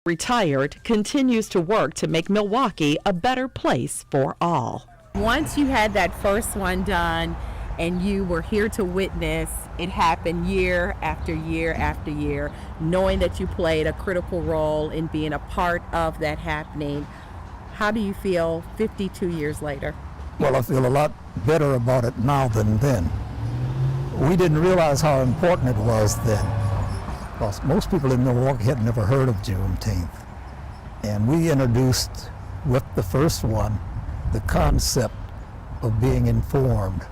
Retired, continues to work to make Milwaukee a better place for all. Once you had that first one done and you were here to witness it happen year after year after year, knowing that you played a critical role in being a part of that happening, how do you feel 52 years later? Well, I feel a lot better about it now than then. We didn't realize how important it was then, because most people in Milwaukee had never heard of Juneteenth. And we introduced, with the first one, the concept of being informed.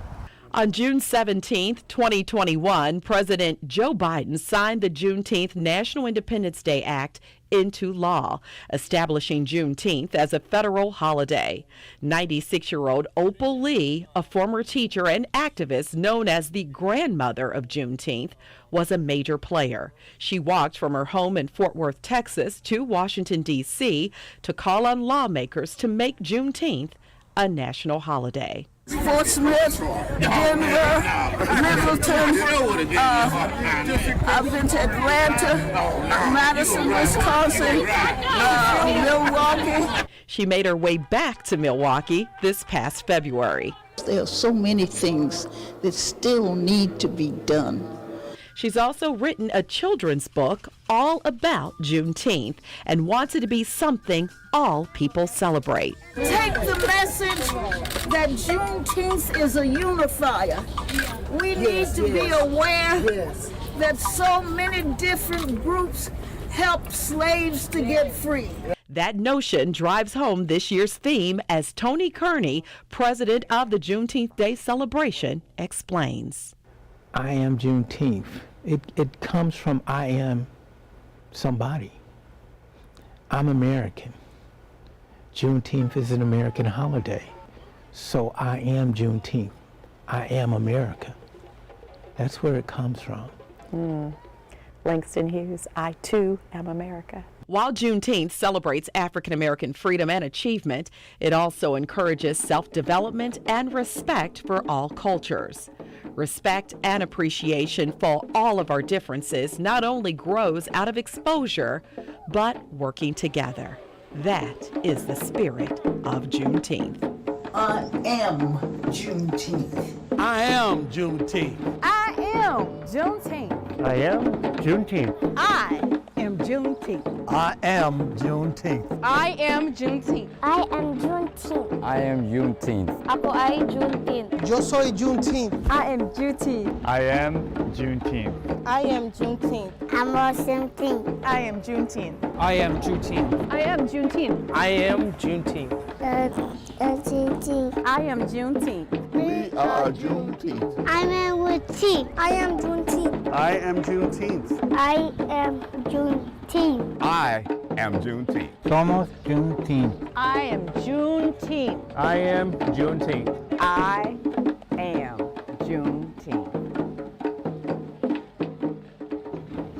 On June 17, 2021, President Joe Biden signed the Juneteenth National Independence Day Act into law, establishing Juneteenth as a federal holiday. 96-year-old Opal Lee, a former teacher and activist known as the grandmother of Juneteenth, was a major player. She walked from her home in Fort Worth, Texas to Washington, D.C. to call on lawmakers to make Juneteenth a national holiday. Fort Smith, Denver, Littleton, I've been to Atlanta, Madison, Wisconsin, Milwaukee. She made her way back to Milwaukee this past February. There are so many things that still need to be done. She's also written a children's book all about Juneteenth and wants it to be something all people celebrate. Take the message that Juneteenth is a unifier. We need to be aware that so many different groups helped slaves to get free. That notion drives home this year's theme, as Tony Kearney, president of the Juneteenth Day celebration, explains. I am Juneteenth. It comes from I am somebody. I'm American. Juneteenth is an American holiday. So I am Juneteenth. I am America. That's where it comes from. Langston Hughes, I too am America. While Juneteenth celebrates African American freedom and achievement, it also encourages self-development and respect for all cultures. Respect and appreciation for all of our differences not only grows out of exposure, but working together. That is the spirit of Juneteenth. I am Juneteenth. I am Juneteenth. I am Juneteenth. I am Juneteenth. I am Juneteenth. I am Juneteenth. I am Juneteenth. I am Juneteenth. I am Juneteenth. Ako ay Juneteenth. Yo soy Juneteenth. I am Juneteenth. I am Juneteenth. I am Juneteenth. I'm Juneteenth. I am Juneteenth. I am Juneteenth. I am Juneteenth. I am Juneteenth. Juneteenth. I am Juneteenth. We are Juneteenth. I am Juneteenth. I am Juneteenth. I am Juneteenth. I am Juneteenth. I am Juneteenth. Somos Juneteenth. I am Juneteenth. I am Juneteenth. I am Juneteenth.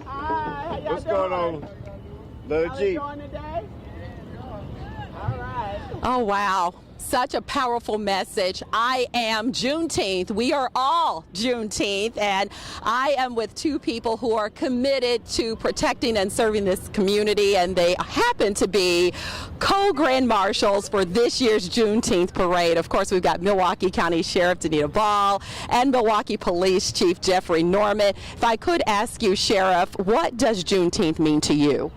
Hi, how y'all What's going on? Little G. doing today? All right. Oh, wow. Such a powerful message. I am Juneteenth. We are all Juneteenth, and I am with two people who are committed to protecting and serving this community, and they happen to be co-grand marshals for this year's Juneteenth parade. Of course, we've got Milwaukee County Sheriff Danita Ball and Milwaukee Police Chief Jeffrey Norman. If I could ask you, Sheriff, what does Juneteenth mean to you?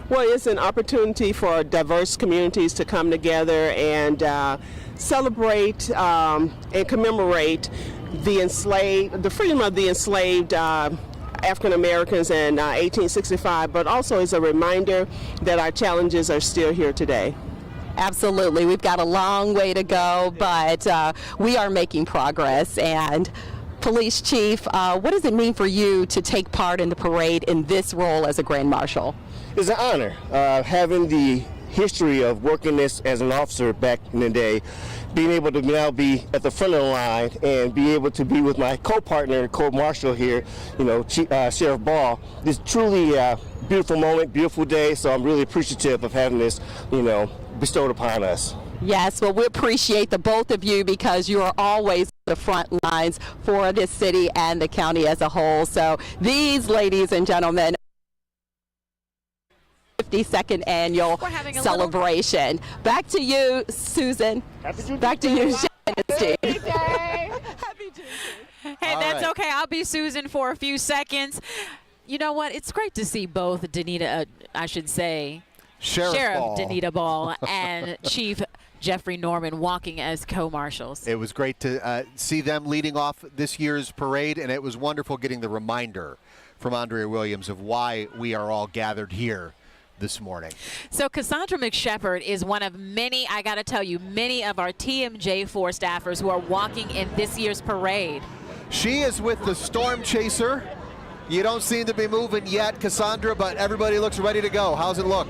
Well, it's an opportunity for diverse communities to come together and celebrate and commemorate the freedom of the enslaved African Americans in 1865, but also as a reminder that our challenges are still here today. Absolutely. We've got a long way to go, but we are making progress. And Police Chief, what does it mean for you to take part in the parade in this role as a Grand Marshal? It's an honor having the history of working this as an officer back in the day, being able to now be at the front of the line and be able to be with my co-partner, co-marshal here, Sheriff Ball. It's truly a beautiful moment, beautiful day, so I'm really appreciative of having this, bestowed upon us. Yes, well, we appreciate the both of you because you are always the front lines for this city and the county as a whole. So these ladies and gentlemen 52nd annual celebration. Back to you, Susan. Back to you, Shannon and Steve. Hey, that's okay. I'll be Susan for a few seconds. You know what? It's great to see both Danita, I should say, Sheriff Ball. Danita Ball and Chief Jeffrey Norman walking as co-marshals. It was great to see them leading off this year's parade, and it was wonderful getting the reminder from Andrea Williams of why we are all gathered here this morning. So Cassandra McShepard is one of many, I got to tell you, many of our TMJ4 staffers who are walking in this year's parade. She is with the Storm Chaser. You don't seem to be moving yet, Cassandra, but everybody looks ready to go. How's it look?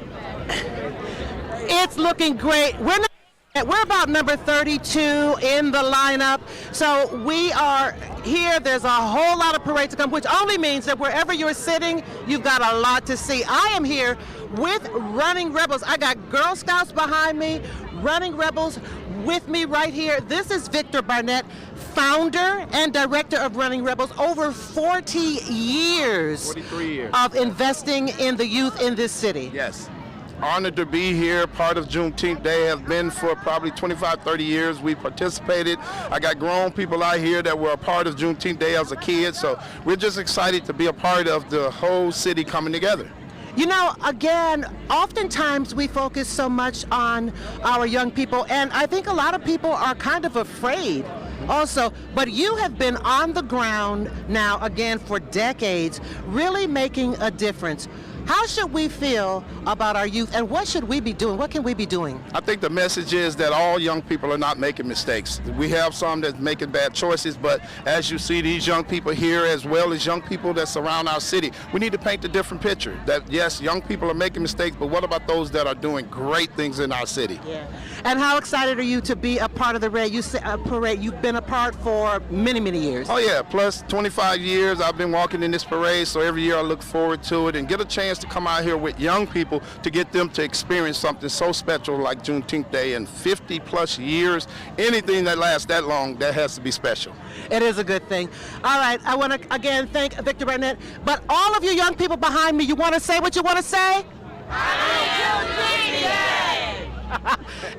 It's looking great. We're about number 32 in the lineup, so we are here. There's a whole lot of parade to come, which only means that wherever you're sitting, you've got a lot to see. I am here with Running Rebels. I got Girl Scouts behind me, Running Rebels with me right here. This is Victor Barnett, founder and director of Running Rebels. Over 40 years, 43 years of investing in the youth in this city. Yes. Honored to be here, part of Juneteenth Day, have been for probably 25, 30 years. We participated. I got grown people out here that were a part of Juneteenth Day as a kid, so we're just excited to be a part of the whole city coming together. You know, again, oftentimes we focus so much on our young people, and I think a lot of people are kind of afraid also, but you have been on the ground now, again, for decades, really making a difference. How should we feel about our youth, and what should we be doing? What can we be doing? I think the message is that all young people are not making mistakes. We have some that's making bad choices, but as you see these young people here, as well as young people that surround our city, we need to paint a different picture. That yes, young people are making mistakes, but what about those that are doing great things in our city? Yeah. And how excited are you to be a part of the parade? You've been a part for many, many years. Oh yeah, plus 25 years I've been walking in this parade, so every year I look forward to it and get a chance to come out here with young people to get them to experience something so special like Juneteenth Day. In 50 plus years, anything that lasts that long, that has to be special. It is a good thing. All right, I want to again thank Victor Barnett, but all of you young people behind me, you want to say what you want to say?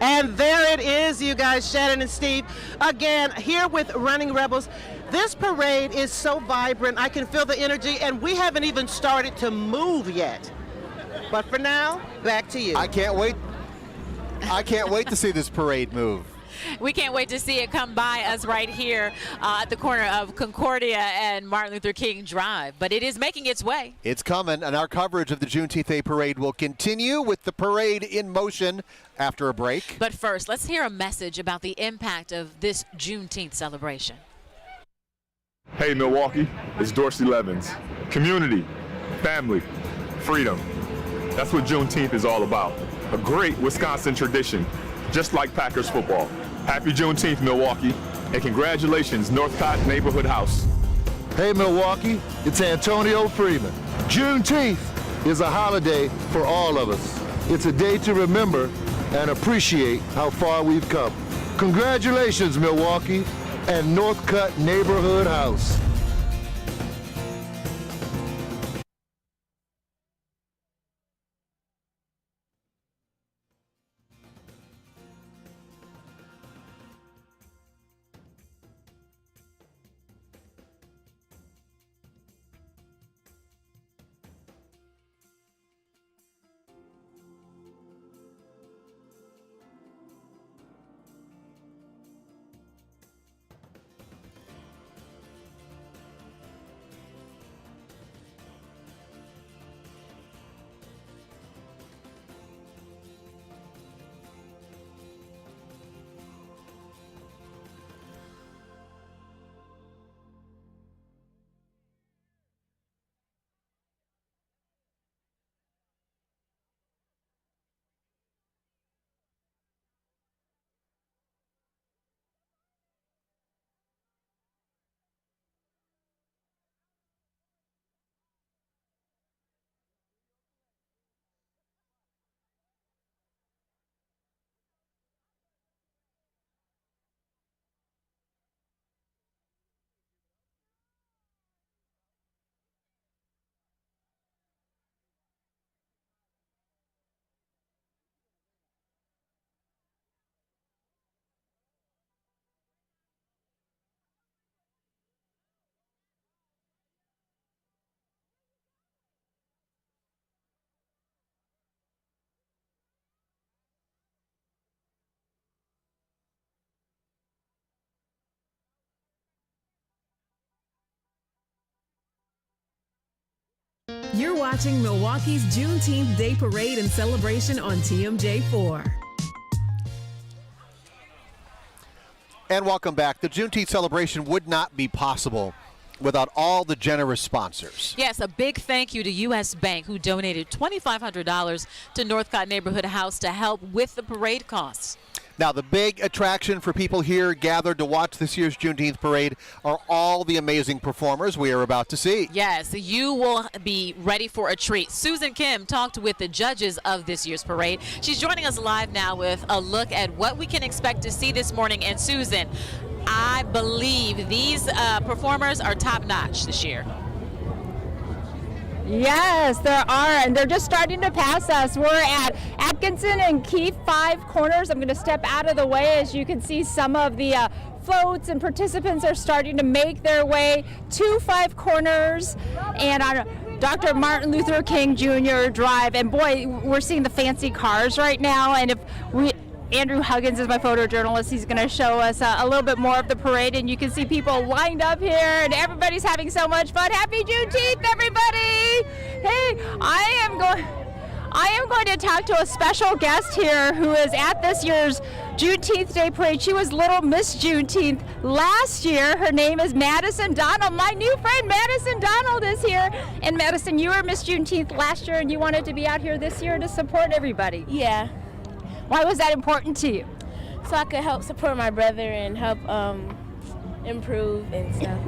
And there it is, you guys, Shannon and Steve. Again, here with Running Rebels. This parade is so vibrant. I can feel the energy, and we haven't even started to move yet. But for now, back to you. I can't wait. I can't wait to see this parade move. We can't wait to see it come by us right here at the corner of Concordia and Martin Luther King Drive. But it is making its way. It's coming, and our coverage of the Juneteenth Day Parade will continue with the parade in motion after a break. But first, let's hear a message about the impact of this Juneteenth celebration. Hey Milwaukee, it's Dorsey Levins. Community, family, freedom. That's what Juneteenth is all about. A great Wisconsin tradition, just like Packers football. Happy Juneteenth, Milwaukee, and congratulations, Northcott Neighborhood House. Hey Milwaukee, it's Antonio Freeman. Juneteenth is a holiday for all of us. It's a day to remember and appreciate how far we've come. Congratulations, Milwaukee and Northcott Neighborhood House. You're watching Milwaukee's Juneteenth Day Parade and Celebration on TMJ4. And welcome back. The Juneteenth celebration would not be possible without all the generous sponsors. Yes, a big thank you to U.S. Bank, who donated $2,500 to Northcott Neighborhood House to help with the parade costs. Now, the big attraction for people here gathered to watch this year's Juneteenth parade are all the amazing performers we are about to see. Yes, you will be ready for a treat. Susan Kim talked with the judges of this year's parade. She's joining us live now with a look at what we can expect to see this morning. And Susan, I believe these performers are top-notch this year. Yes, there are, and they're just starting to pass us. We're at Atkinson and Keefe 5 corners. I'm going to step out of the way. As you can see, some of the floats and participants are starting to make their way to 5 corners and on Dr. Martin Luther King Jr. Drive. And boy, we're seeing the fancy cars right now. And Andrew Huggins is my photojournalist. He's going to show us a little bit more of the parade, and you can see people lined up here, and everybody's having so much fun. Happy Juneteenth, everybody! Hey, I am going to talk to a special guest here who is at this year's Juneteenth Day Parade. She was Little Miss Juneteenth last year. Her name is Madison Donald. My new friend Madison Donald is here. And Madison, you were Miss Juneteenth last year, and you wanted to be out here this year to support everybody. Yeah. Why was that important to you? So I could help support my brother and help improve and stuff.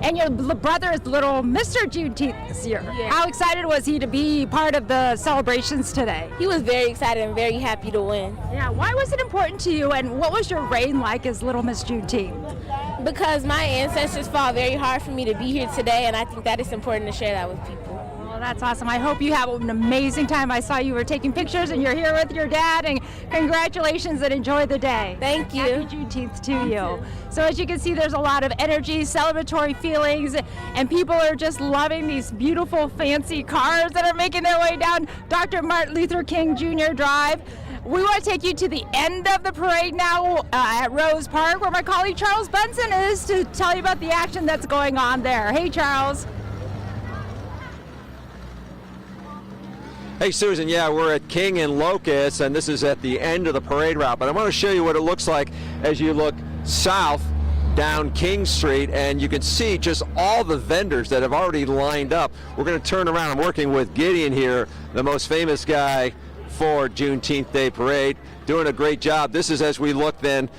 And your brother is little Mr. Juneteenth this year. Yeah. How excited was he to be part of the celebrations today? He was very excited and very happy to win. Yeah, why was it important to you, and what was your reign like as Little Miss Juneteenth? Because my ancestors fought very hard for me to be here today, and I think that it's important to share that with people. Well, that's awesome. I hope you have an amazing time. I saw you were taking pictures, and you're here with your dad, and congratulations and enjoy the day. Thank you. Happy Juneteenth to you. So as you can see, there's a lot of energy, celebratory feelings, and people are just loving these beautiful fancy cars that are making their way down Dr. Martin Luther King Jr. Drive. We want to take you to the end of the parade now at Rose Park, where my colleague Charles Bunsen is to tell you about the action that's going on there. Hey, Charles. Hey, Susan, yeah, we're at King and Locust, and this is at the end of the parade route. But I want to show you what it looks like as you look south down King Street, and you can see just all the vendors that have already lined up. We're going to turn around. I'm working with Gideon here, the most famous guy for Juneteenth Day Parade, doing a great job. This is as we look then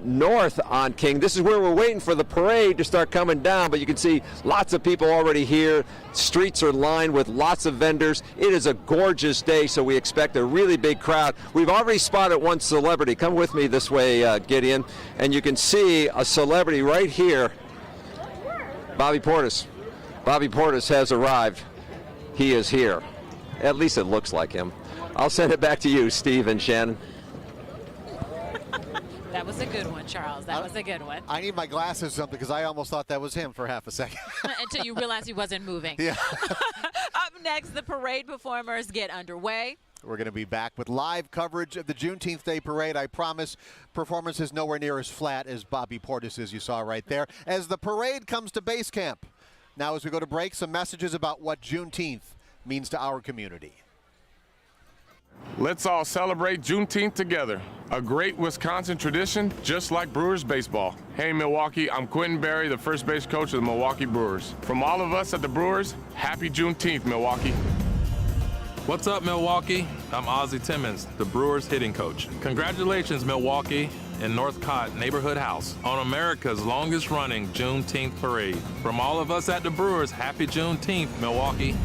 north on King. This is where we're waiting for the parade to start coming down, but you can see lots of people already here. Streets are lined with lots of vendors. It is a gorgeous day, so we expect a really big crowd. We've already spotted one celebrity. Come with me this way, Gideon, and you can see a celebrity right here, Bobby Portis. Bobby Portis has arrived. He is here. At least it looks like him. I'll send it back to you, Steve and Shannon. That was a good one, Charles. That was a good one. I need my glasses or something because I almost thought that was him for half a second. Until you realized he wasn't moving. Yeah. Up next, the parade performers get underway. We're going to be back with live coverage of the Juneteenth Day Parade. I promise performance is nowhere near as flat as Bobby Portis is, you saw right there, as the parade comes to base camp. Now as we go to break, some messages about what Juneteenth means to our community. Let's all celebrate Juneteenth together. A great Wisconsin tradition, just like Brewers baseball. Hey Milwaukee, I'm Quentin Berry, the first base coach of the Milwaukee Brewers. From all of us at the Brewers, happy Juneteenth, Milwaukee. What's up, Milwaukee? I'm Ozzie Timmons, the Brewers hitting coach. Congratulations, Milwaukee and Northcott Neighborhood House on America's longest running Juneteenth parade. From all of us at the Brewers, happy Juneteenth, Milwaukee.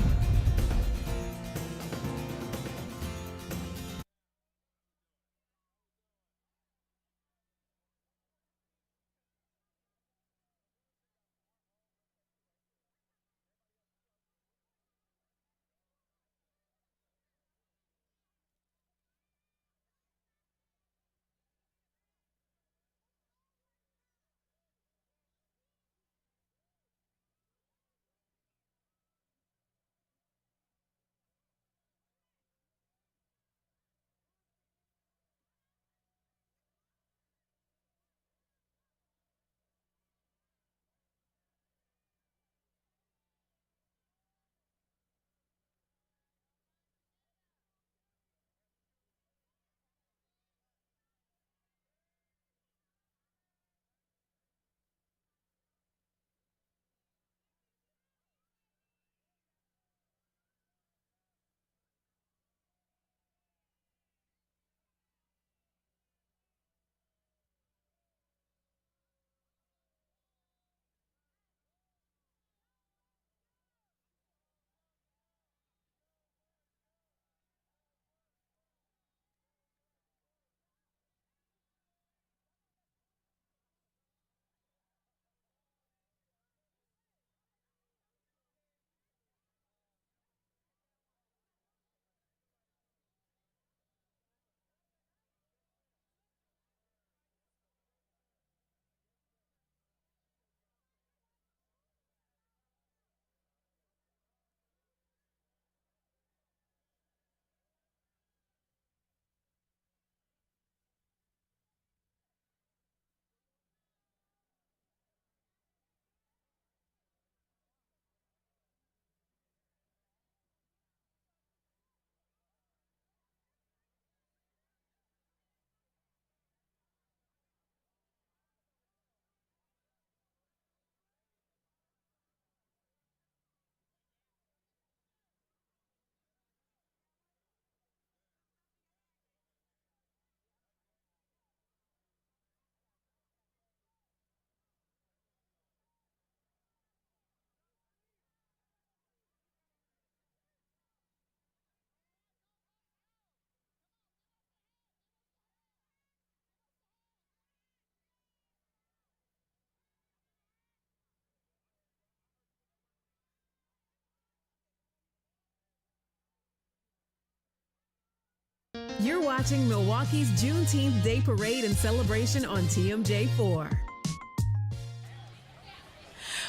You're watching Milwaukee's Juneteenth Day Parade and Celebration on TMJ4.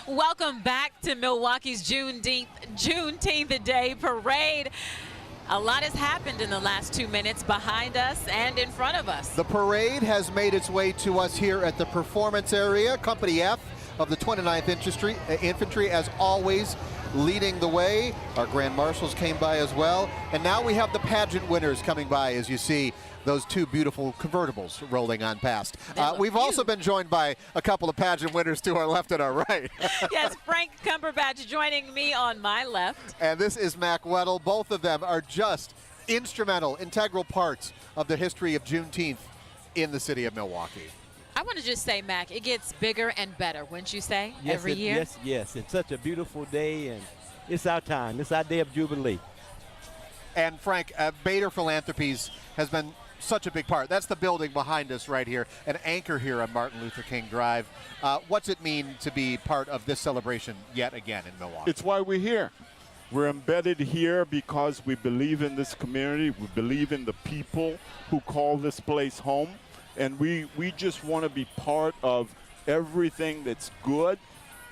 Welcome back to Milwaukee's Juneteenth Day Parade. A lot has happened in the last 2 minutes behind us and in front of us. The parade has made its way to us here at the performance area, Company F of the 29th Infantry, as always, leading the way. Our Grand Marshals came by as well. And now we have the pageant winners coming by, as you see those two beautiful convertibles rolling on past. We've also been joined by a couple of pageant winners to our left and our right. Yes, Frank Cumberbatch joining me on my left. And this is Mac Weddle. Both of them are just integral parts of the history of Juneteenth in the city of Milwaukee. I want to just say, Mac, it gets bigger and better, wouldn't you say, every year? Yes. It's such a beautiful day, and it's our time. It's our day of Jubilee. And Frank, Bader Philanthropies has been such a big part. That's the building behind us right here, an anchor here on Martin Luther King Drive. What's it mean to be part of this celebration yet again in Milwaukee? It's why we're here. We're embedded here because we believe in this community. We believe in the people who call this place home. And we just want to be part of everything that's good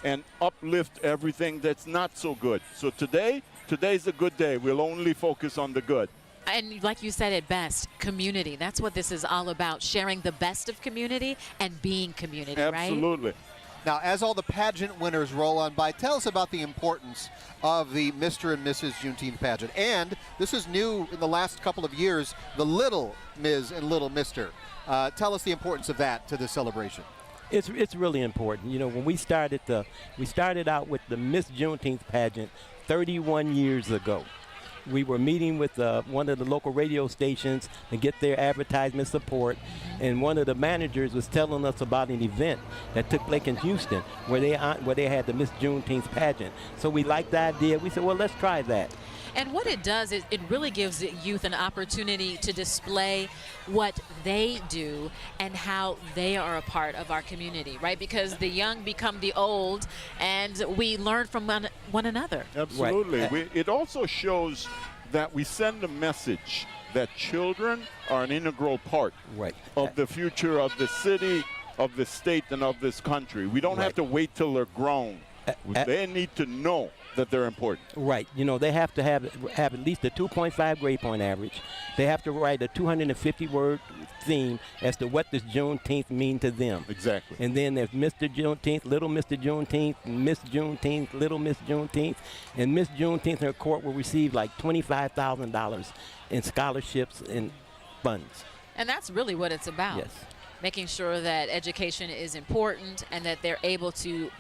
and uplift everything that's not so good. So today's a good day. We'll only focus on the good. And like you said it best, community. That's what this is all about, sharing the best of community and being community, right? Absolutely. Now, as all the pageant winners roll on by, tell us about the importance of the Mr. and Mrs. Juneteenth pageant. And this is new in the last couple of years, the Little Ms. and Little Mr. Tell us the importance of that to this celebration. It's really important. You know, when we started out with the Miss Juneteenth pageant 31 years ago. We were meeting with one of the local radio stations to get their advertisement support, and one of the managers was telling us about an event that took place in Houston where they had the Miss Juneteenth pageant. So we liked the idea. We said, well, let's try that. And what it does is it really gives youth an opportunity to display what they do and how they are a part of our community, right? Because the young become the old, and we learn from one another. Absolutely. Right. It also shows that we send a message that children are an integral part of the future of the city, of the state, and of this country. We don't have to wait till they're grown. They need to know that they're important. Right. You know, they have to have at least a 2.5 grade point average. They have to write a 250-word theme as to what does Juneteenth mean to them. Exactly. And then there's Mr. Juneteenth, Little Mr. Juneteenth, Miss Juneteenth, Little Miss Juneteenth. And Miss Juneteenth, her court will receive like $25,000 in scholarships and funds. And that's really what it's about. Yes. Making sure that education is important and that they're able to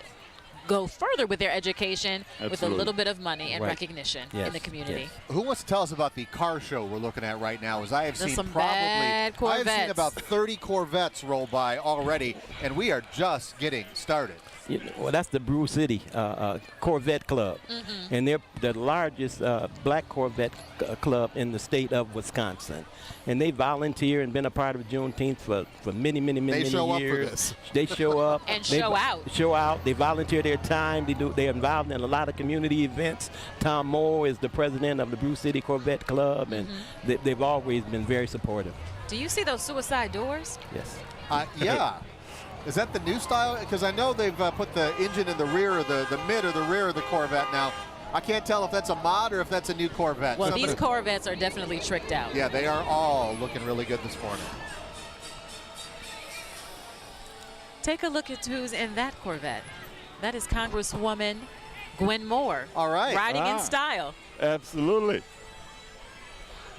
go further with their education with a little bit of money and recognition in the community. Yes. Who wants to tell us about the car show we're looking at right now? As I have There's seen some bad Corvettes. I have seen about 30 Corvettes roll by already, and we are just getting started. Well, that's the Brew City Corvette Club, and they're the largest black Corvette club in the state of Wisconsin. And they volunteer and been a part of Juneteenth for many, many, many, They show years. up for this. They show up. And show out. Show out. They volunteer their time. They're involved in a lot of community events. Tom Moore is the president of the Brew City Corvette Club, and they've always been very supportive. Do you see those suicide doors? Yes. Yeah. Is that the new style? Because I know they've put the engine in the rear of the mid or the rear of the Corvette now. I can't tell if that's a mod or if that's a new Corvette. Well, these Corvettes are definitely tricked out. Yeah, they are all looking really good this morning. Take a look at who's in that Corvette. That is Congresswoman Gwen Moore. All right. Riding in style. Absolutely.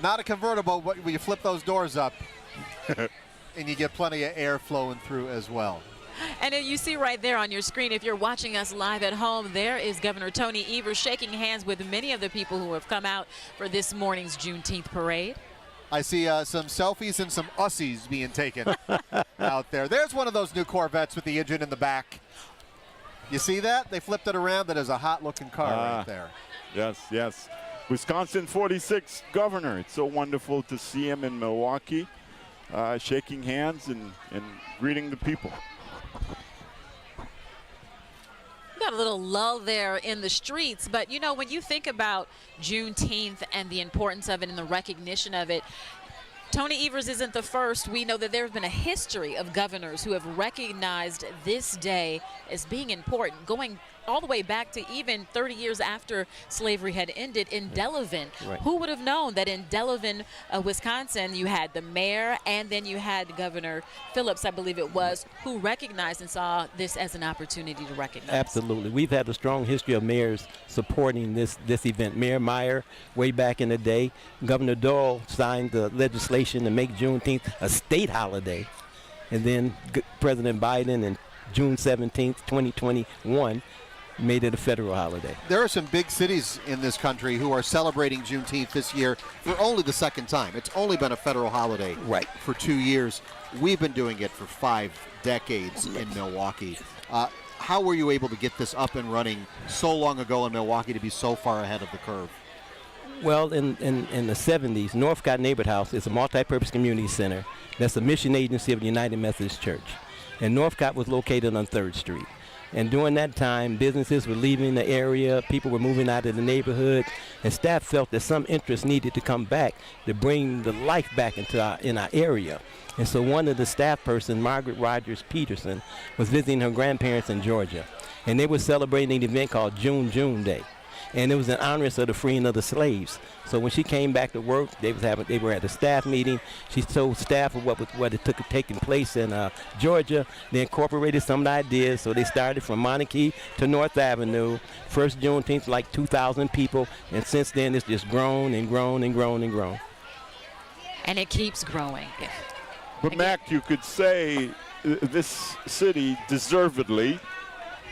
Not a convertible, but when you flip those doors up, and you get plenty of air flowing through as well. And you see right there on your screen, if you're watching us live at home, there is Governor Tony Evers shaking hands with many of the people who have come out for this morning's Juneteenth parade. I see some selfies and some ussies being taken out there. There's one of those new Corvettes with the engine in the back. You see that? They flipped it around. That is a hot-looking car right there. Yes. Wisconsin 46 governor. It's so wonderful to see him in Milwaukee, shaking hands and greeting the people. Got a little lull there in the streets, but you know, when you think about Juneteenth and the importance of it and the recognition of it, Tony Evers isn't the first. We know that there's been a history of governors who have recognized this day as being important, going all the way back to even 30 years after slavery had ended in Delavan. Right. Who would have known that in Delavan, Wisconsin, you had the mayor and then you had Governor Phillips, I believe it was, who recognized and saw this as an opportunity to recognize. Absolutely. We've had a strong history of mayors supporting this event. Mayor Meyer, way back in the day, Governor Doyle signed the legislation to make Juneteenth a state holiday. And then President Biden in June 17th, 2021, made it a federal holiday. There are some big cities in this country who are celebrating Juneteenth this year for only the second time. It's only been a federal holiday for 2 years. We've been doing it for 5 decades in Milwaukee. How were you able to get this up and running so long ago in Milwaukee to be so far ahead of the curve? Well, in the 70s, Northcott Neighborhood House is a multi-purpose community center that's a mission agency of the United Methodist Church. And Northcott was located on 3rd Street. And during that time, businesses were leaving the area, people were moving out of the neighborhood, and staff felt that some interest needed to come back to bring the life back into our area. And so one of the staff person, Margaret Rogers Peterson, was visiting her grandparents in Georgia. And they were celebrating an event called June Day. And it was in honor of the freeing of the slaves. So when she came back to work, they were at a staff meeting. She told staff of what had taken place in Georgia. They incorporated some of the ideas, so they started from Monarchy to North Avenue. First Juneteenth, like 2,000 people, and since then it's just grown and grown and grown and grown. And it keeps growing. But Mac, you could say this city deservedly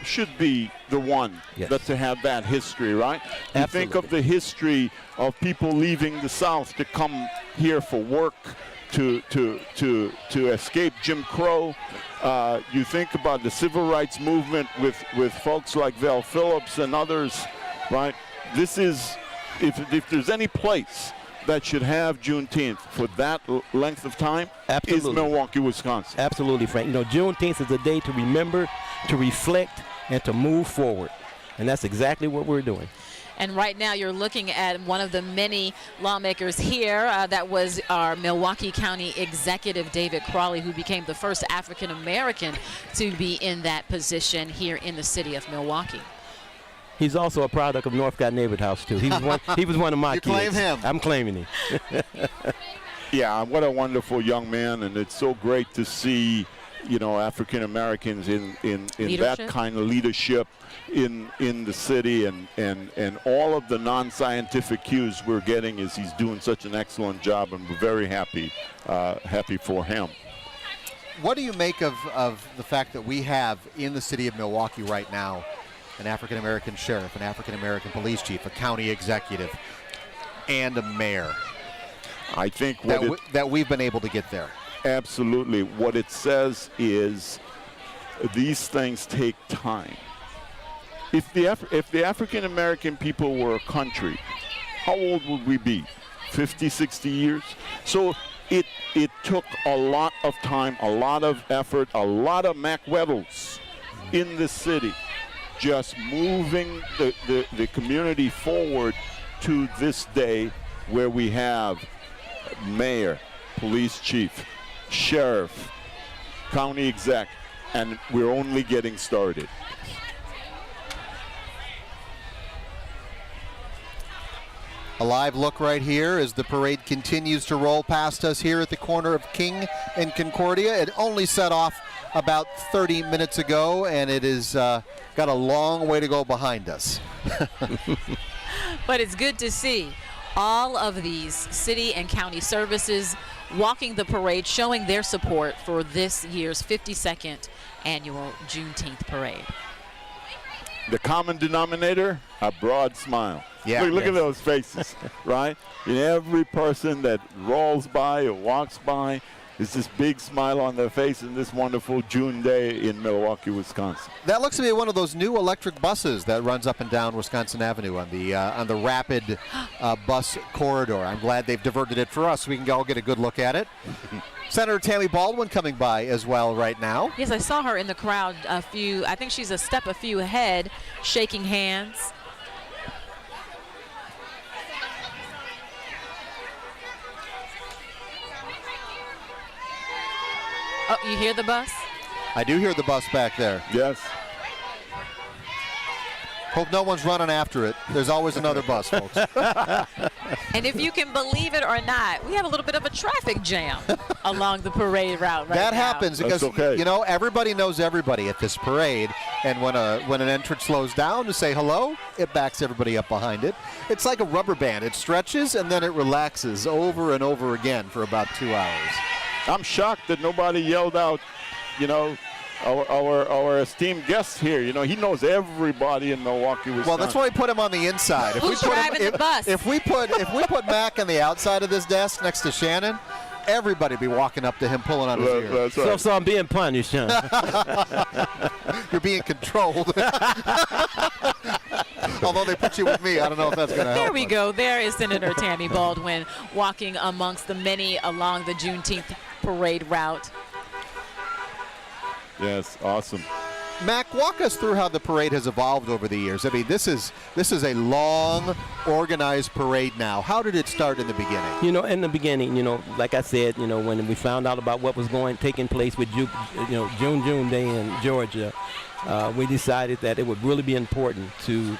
should be the one that to have that history, right? You think of the history of people leaving the South to come here for work, to escape Jim Crow. You think about the civil rights movement with folks like Val Phillips and others, right? This is, if there's any place that should have Juneteenth for that length of time, is Milwaukee, Wisconsin. Absolutely, Frank. You know, Juneteenth is a day to remember, to reflect, and to move forward. And that's exactly what we're doing. And right now you're looking at one of the many lawmakers here. That was our Milwaukee County Executive, David Crawley, who became the first African-American to be in that position here in the city of Milwaukee. He's also a product of Northcott Neighborhood House, too. He was one of my kids. You claim him. I'm claiming him. Yeah, what a wonderful young man, and it's so great to see, you know, African Americans in that kind of leadership in the city, and all of the non-scientific cues we're getting is he's doing such an excellent job, and we're very happy for him. What do you make of the fact that we have in the city of Milwaukee right now an African-American sheriff, an African-American police chief, a county executive, and a mayor? I think that we've been able to get there. Absolutely. What it says is these things take time. If the African American people were a country, how old would we be? 50, 60 years? So it took a lot of time, a lot of effort, a lot of Mac Weddles in the city, just moving the community forward to this day where we have mayor, police chief, sheriff, county exec, and we're only getting started. A live look right here as the parade continues to roll past us here at the corner of King and Concordia. It only set off about 30 minutes ago, and it is got a long way to go behind us. But it's good to see all of these city and county services walking the parade, showing their support for this year's 52nd annual Juneteenth parade. The common denominator, a broad smile. Yeah, look at those faces, right? And every person that rolls by or walks by is this big smile on their face in this wonderful June day in Milwaukee, Wisconsin. That looks to be one of those new electric buses that runs up and down Wisconsin Avenue on the rapid bus corridor. I'm glad they've diverted it for us so we can all get a good look at it. Senator Tammy Baldwin coming by as well right now. Yes, I saw her in the crowd I think she's a step ahead, shaking hands. you hear the bus? I do hear the bus back there. Yes. Hope no one's running after it. There's always another bus, folks. And if you can believe it or not, we have a little bit of a traffic jam along the parade route right That now. happens because, you know, everybody knows everybody at this parade. And when an entrance slows down to say hello, it backs everybody up behind it. It's like a rubber band. It stretches and then it relaxes over and over again for about 2 hours. I'm shocked that nobody yelled out, you know, our esteemed guest here. You know, he knows everybody in Milwaukee, Wisconsin. Well, that's why we put him on the inside. Who's driving the bus? If we put Mac on the outside of this desk next to Shannon, everybody be walking up to him, pulling on his ear. That's right. So I'm being punished, huh? You're being controlled. Although they put you with me, I don't know if that's going to help. There we go. There is Senator Tammy Baldwin walking amongst the many along the Juneteenth parade route. Yes, awesome. Mac, walk us through how the parade has evolved over the years. I mean, this is a long, organized parade now. How did it start in the beginning? You know, in the beginning, you know, like I said, you know, when we found out about what was taking place with June Day in Georgia, we decided that it would really be important to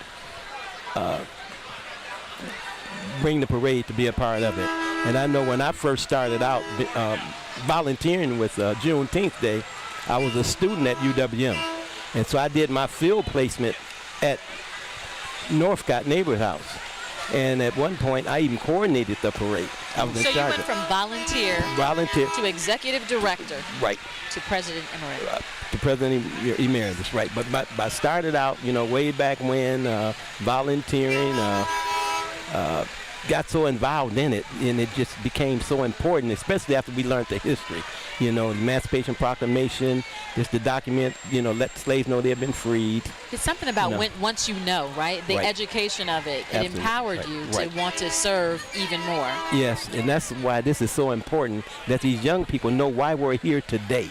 bring the parade to be a part of it. And I know when I first started out volunteering with Juneteenth Day, I was a student at UWM. And so I did my field placement at Northcott Neighborhood House. And at one point, I even coordinated the parade. I was in So you charge went from volunteer to executive director. Right. To president emeritus. To president emeritus, right. But I started out, you know, way back when, volunteering, got so involved in it, and it just became so important, especially after we learned the history. You know, the Emancipation Proclamation, just to document, you know, let slaves know they have been freed. It's something about once you know, right? The education of it. It empowered you to want to serve even more. Yes, and that's why this is so important, that these young people know why we're here today,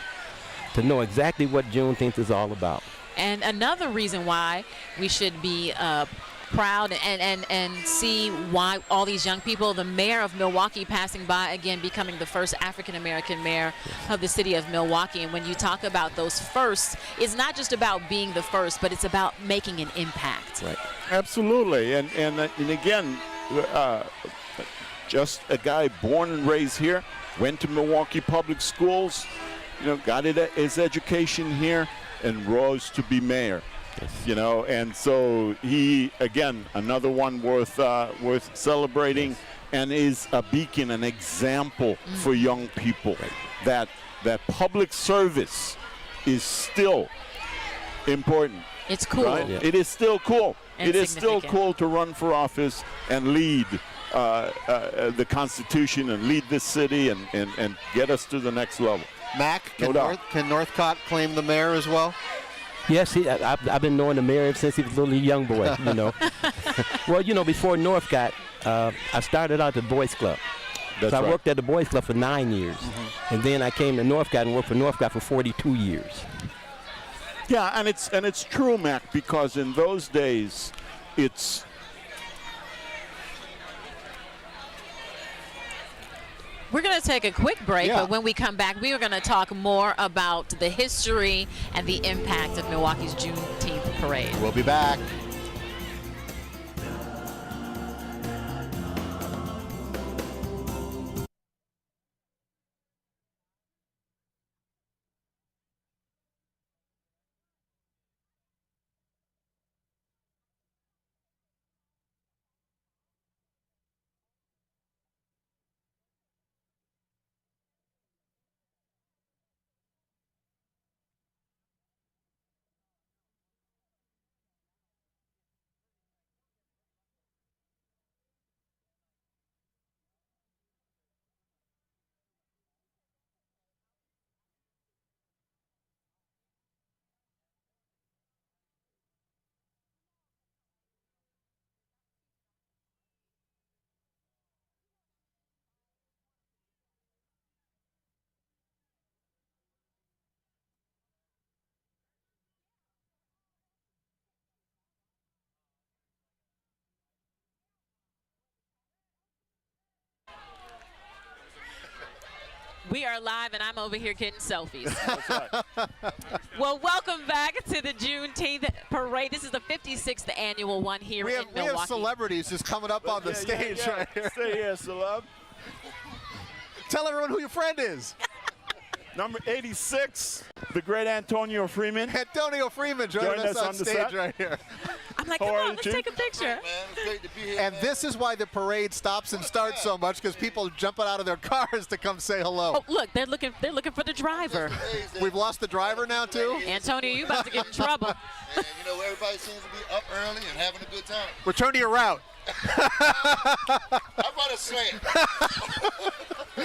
to know exactly what Juneteenth is all about. And another reason why we should be proud and see why all these young people, the mayor of Milwaukee passing by again, becoming the first African-American mayor of the city of Milwaukee. And when you talk about those firsts, it's not just about being the first, but it's about making an impact. Right. Absolutely. And again, just a guy born and raised here, went to Milwaukee Public Schools, you know, got his education here, and rose to be mayor. You know, and so he, again, another one worth celebrating, and is a beacon, an example for young people, that public service is still important. It's cool. Right? Yeah. It is still cool. And it is still cool to run for office and lead the Constitution and lead this city and get us to the next level. Mac, can Northcott claim the mayor as well? Yes, I've been knowing the mayor since he was a little young boy, you know. Well, you know, before Northcott, I started out at the Boys Club. That's so I right. worked at the Boys Club for 9 years. And then I came to Northcott and worked for Northcott for 42 years. Yeah, and it's true, Mac, because in those days, it's We're going to take a quick break, but when we come back, we are going to talk more about the history and the impact of Milwaukee's Juneteenth parade. We'll be back. We are live, and I'm over here getting selfies. That's right. Well, welcome back to the Juneteenth parade. This is the 56th annual one here in Milwaukee. We have celebrities just coming up on the stage right here. Stay here, celeb. Tell everyone who your friend is. Number 86, the great Antonio Freeman. Antonio Freeman joining us on stage set. right here. I'm like, come on, let's take a picture. And this is why the parade stops and starts so much, because people jumping out of their cars to come say hello. Oh, look, they're looking for the driver. We've lost the driver now too. Antonio, you about to get in trouble. And you know, everybody seems to be up early and having a good time. Return to your route. I'm about to say it.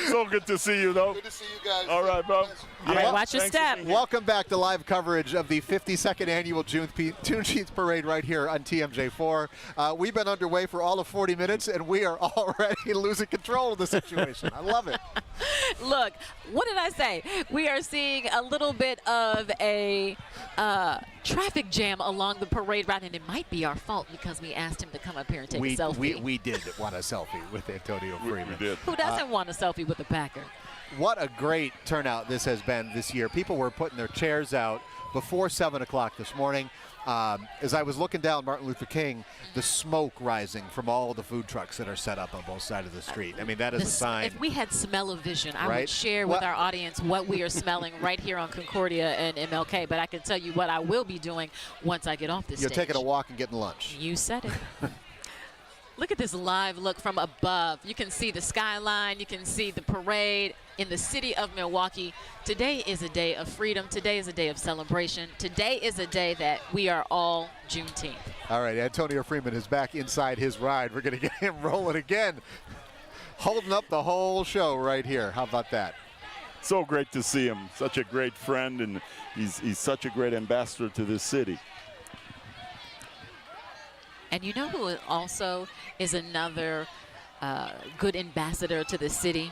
So good to see you, though. Good to see you guys. All right, bro. All right, watch your step. Welcome back to live coverage of the 52nd annual Juneteenth parade right here on TMJ4. We've been underway for all of 40 minutes, and we are already losing control of the situation. I love it. Look, what did I say? We are seeing a little bit of a traffic jam along the parade route, and it might be our fault because we asked him to come up here and take a selfie. We did want a selfie with Antonio Freeman. We did. Who doesn't want a selfie with a Packer? What a great turnout this has been this year. People were putting their chairs out before 7 o'clock this morning. As I was looking down Martin Luther King, the smoke rising from all the food trucks that are set up on both sides of the street. I mean, that is a sign. If we had smell-o-vision, I Right? would share with our audience what we are smelling right here on Concordia and MLK. But I can tell you what I will be doing once I get off this You're stage. taking a walk and getting lunch. You said it. Look at this live look from above. You can see the skyline. You can see the parade in the city of Milwaukee. Today is a day of freedom. Today is a day of celebration. Today is a day that we are all Juneteenth. All right, Antonio Freeman is back inside his ride. We're going to get him rolling again. Holding up the whole show right here. How about that? So great to see him. Such a great friend, and he's such a great ambassador to this city. And you know who also is another good ambassador to the city?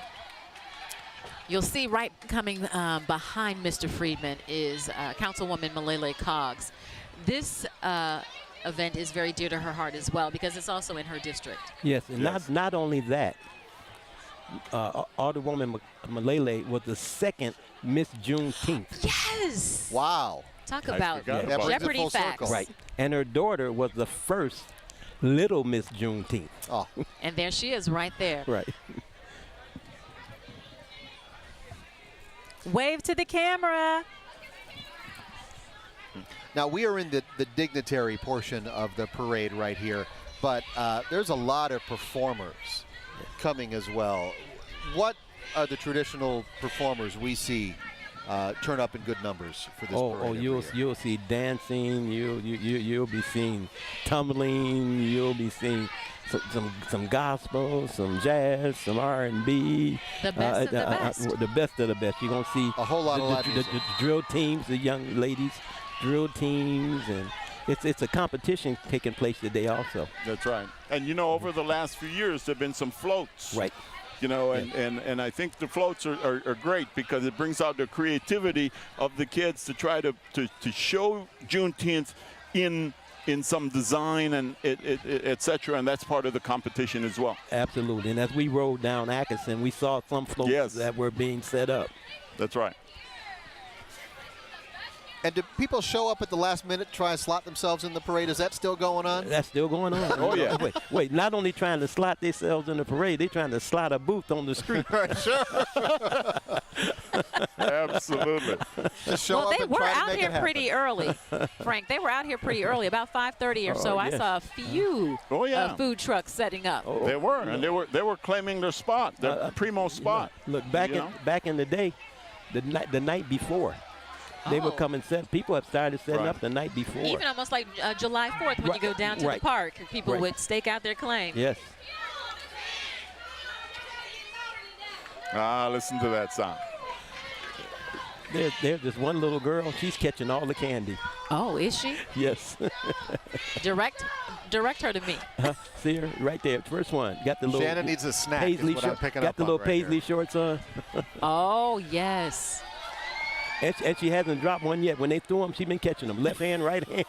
You'll see right coming behind Mr. Friedman is Councilwoman Milwaukee Coggs. This event is very dear to her heart as well because it's also in her district. Yes, and not only that, Alderwoman Milwaukee was the second Miss Juneteenth. Yes! Wow. Talk about Jeopardy facts. Right. And her daughter was the first Little Miss Juneteenth. Oh. And there she is right there. Right. Wave to the camera. Now, we are in the dignitary portion of the parade right here, but there's a lot of performers coming as well. What are the traditional performers we see turn up in good numbers for this parade? You'll see dancing. You'll be seeing tumbling. You'll be seeing some gospel, some jazz, some R&B. The best of the best. The best of the best. You're gonna see a whole lot of the drill teams, the young ladies, drill teams, and it's a competition taking place today also. That's right. And you know, over the last few years, there've been some floats. Right. You know, and I think the floats are great because it brings out the creativity of the kids to try to show Juneteenth in some design and et cetera, and that's part of the competition as well. Absolutely. And as we rode down Atkinson, we saw some floats that were being set up. That's right. And do people show up at the last minute, try and slot themselves in the parade? Is that still going on? That's still going on. Oh, yeah. Wait, not only trying to slot themselves in the parade, they're trying to slot a booth on the street. Right, sure. Absolutely. Just show well, up they and were try to out make here it happen. pretty early, Frank. They were out here pretty early, about 5:30 or so. I saw a few food trucks setting up. They were, and they were claiming their spot, their primo spot. Look, back in the day, the night before, they would come and set. People have started setting up the night before. Even almost like July 4th when you go down to the park, people would stake out their claim. Yes. Listen to that sound. There's this one little girl. She's catching all the candy. Oh, is she? Yes. Direct her to me. See her right there, first one. Got the little. Shannon needs a snack. Paisley is what I'm picking got up the little on right paisley here. shorts on. Oh yes. And she hasn't dropped one yet. When they threw them, she's been catching them. Left hand, right hand.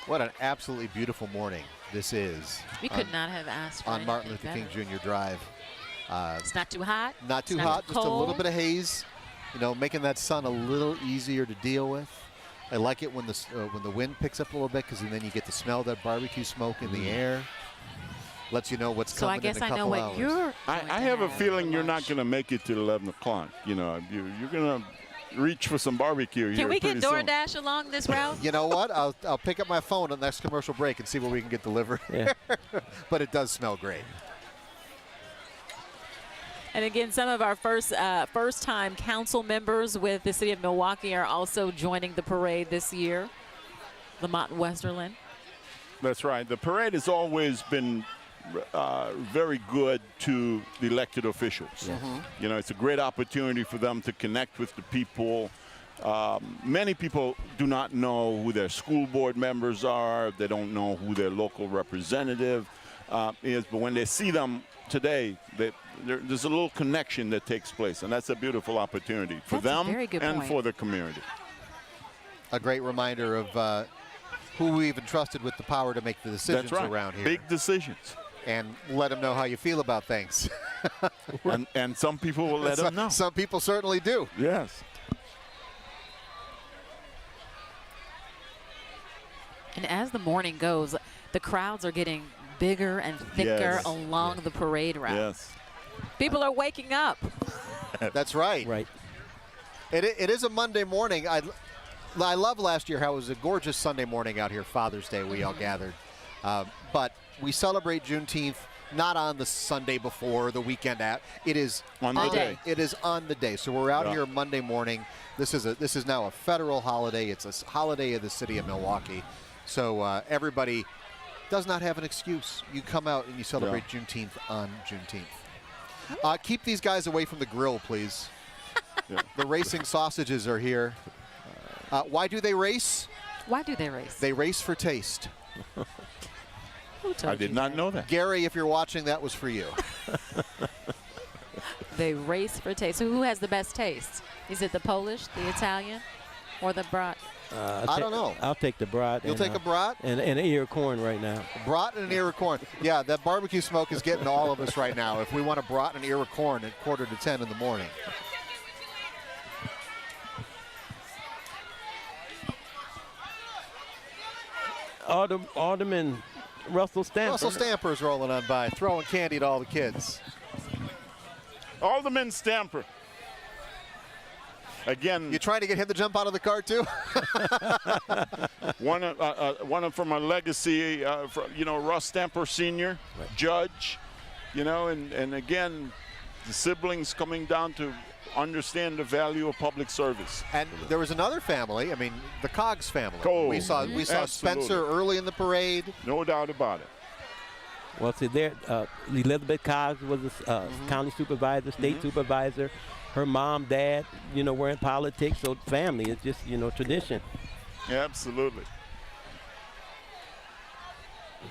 What an absolutely beautiful morning this is. We could not have asked for on Martin Luther anything King better. Jr. Drive. It's not too hot. Not too It's hot, just a little cold. bit of haze. You know, making that sun a little easier to deal with. I like it when the wind picks up a little bit, because then you get to smell that barbecue smoke in the air. Lets you know what's So I coming in guess a I couple know what hours. you're. I have a feeling you're not going to make it to 11 o'clock. You know, you're going to reach for some barbecue here Can we get pretty soon. DoorDash along this route? You know what? I'll pick up my phone on the next commercial break and see what we can get delivered. Yeah. But it does smell great. And again, some of our first-time council members with the city of Milwaukee are also joining the parade this year. Lamont Westerland. That's right. The parade has always been very good to the elected officials. You know, it's a great opportunity for them to connect with the people. Many people do not know who their school board members are. They don't know who their local representative is. But when they see them today, there's a little connection that takes place, and that's a beautiful opportunity for them and for the community. A great reminder of who we've entrusted with the power to make the decisions That's right. around here. Big decisions. And let them know how you feel about things. and some people will let them know. Some people certainly do. Yes. And as the morning goes, the crowds are getting bigger and thicker along the parade route. Yes. People are waking up. That's right. Right. It is a Monday morning. I love last year how it was a gorgeous Sunday morning out here, Father's Day, we all gathered. But we celebrate Juneteenth not on the Sunday before, the weekend at. It is on the day. It is on the day. So we're out here Monday morning. This is now a federal holiday. It's a holiday of the city of Milwaukee. So everybody does not have an excuse. You come out and you celebrate Juneteenth on Juneteenth. Keep these guys away from the grill, please. The racing sausages are here. Why do they race? Why do they race? They race for taste. I did not know that. Gary, if you're watching, that was for you. They race for taste. So who has the best taste? Is it the Polish, the Italian, or the brat? I don't know. I'll take the brat. You'll take a brat? And an ear of corn right now. Brat and an ear of corn. Yeah, that barbecue smoke is getting to all of us right now. If we want a brat and an ear of corn at 9:45 in the morning. Alderman Russell Stamper. Russell Stamper's rolling on by, throwing candy to all the kids. Alderman Stamper. Again, you trying to get him to jump out of the car too? one from a legacy, Russ Stamper Sr., judge, and again, the siblings coming down to understand the value of public service. And there was another family. I mean, the Coggs family. We saw Spencer early in the parade. No doubt about it. Well, see, there, Elizabeth Coggs was a county supervisor, state supervisor. Her mom, dad, were in politics, so family is just, tradition. Absolutely.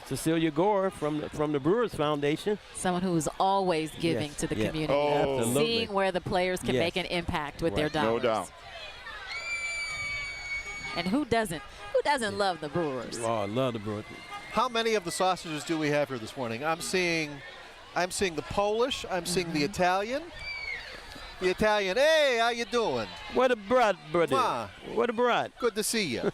Cecilia Gore from the Brewers Foundation. Someone who's always giving to the community. Absolutely. Seeing where the players can make an impact with their dollars. No doubt. And who doesn't love the Brewers? Oh, I love the Brewers. How many of the sausages do we have here this morning? I'm seeing the Polish. I'm seeing the Italian. The Italian, hey, how you doing? What a brat, brother. What a brat. Good to see you.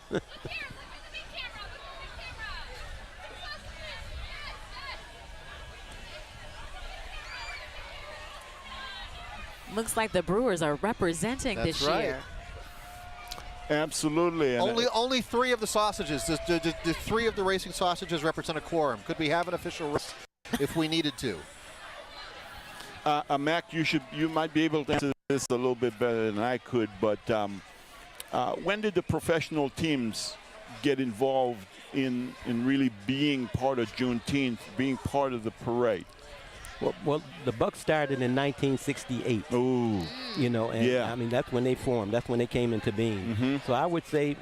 Looks like the Brewers are representing this year. Absolutely. And only 3 of the sausages, the 3 of the racing sausages represent a quorum. Could we have an official race if we needed to? Mac, you might be able to answer this a little bit better than I could, but when did the professional teams get involved in really being part of Juneteenth, being part of the parade? Well, the Bucks started in 1968. Oh, I mean, that's when they formed. That's when they came into being. So I would say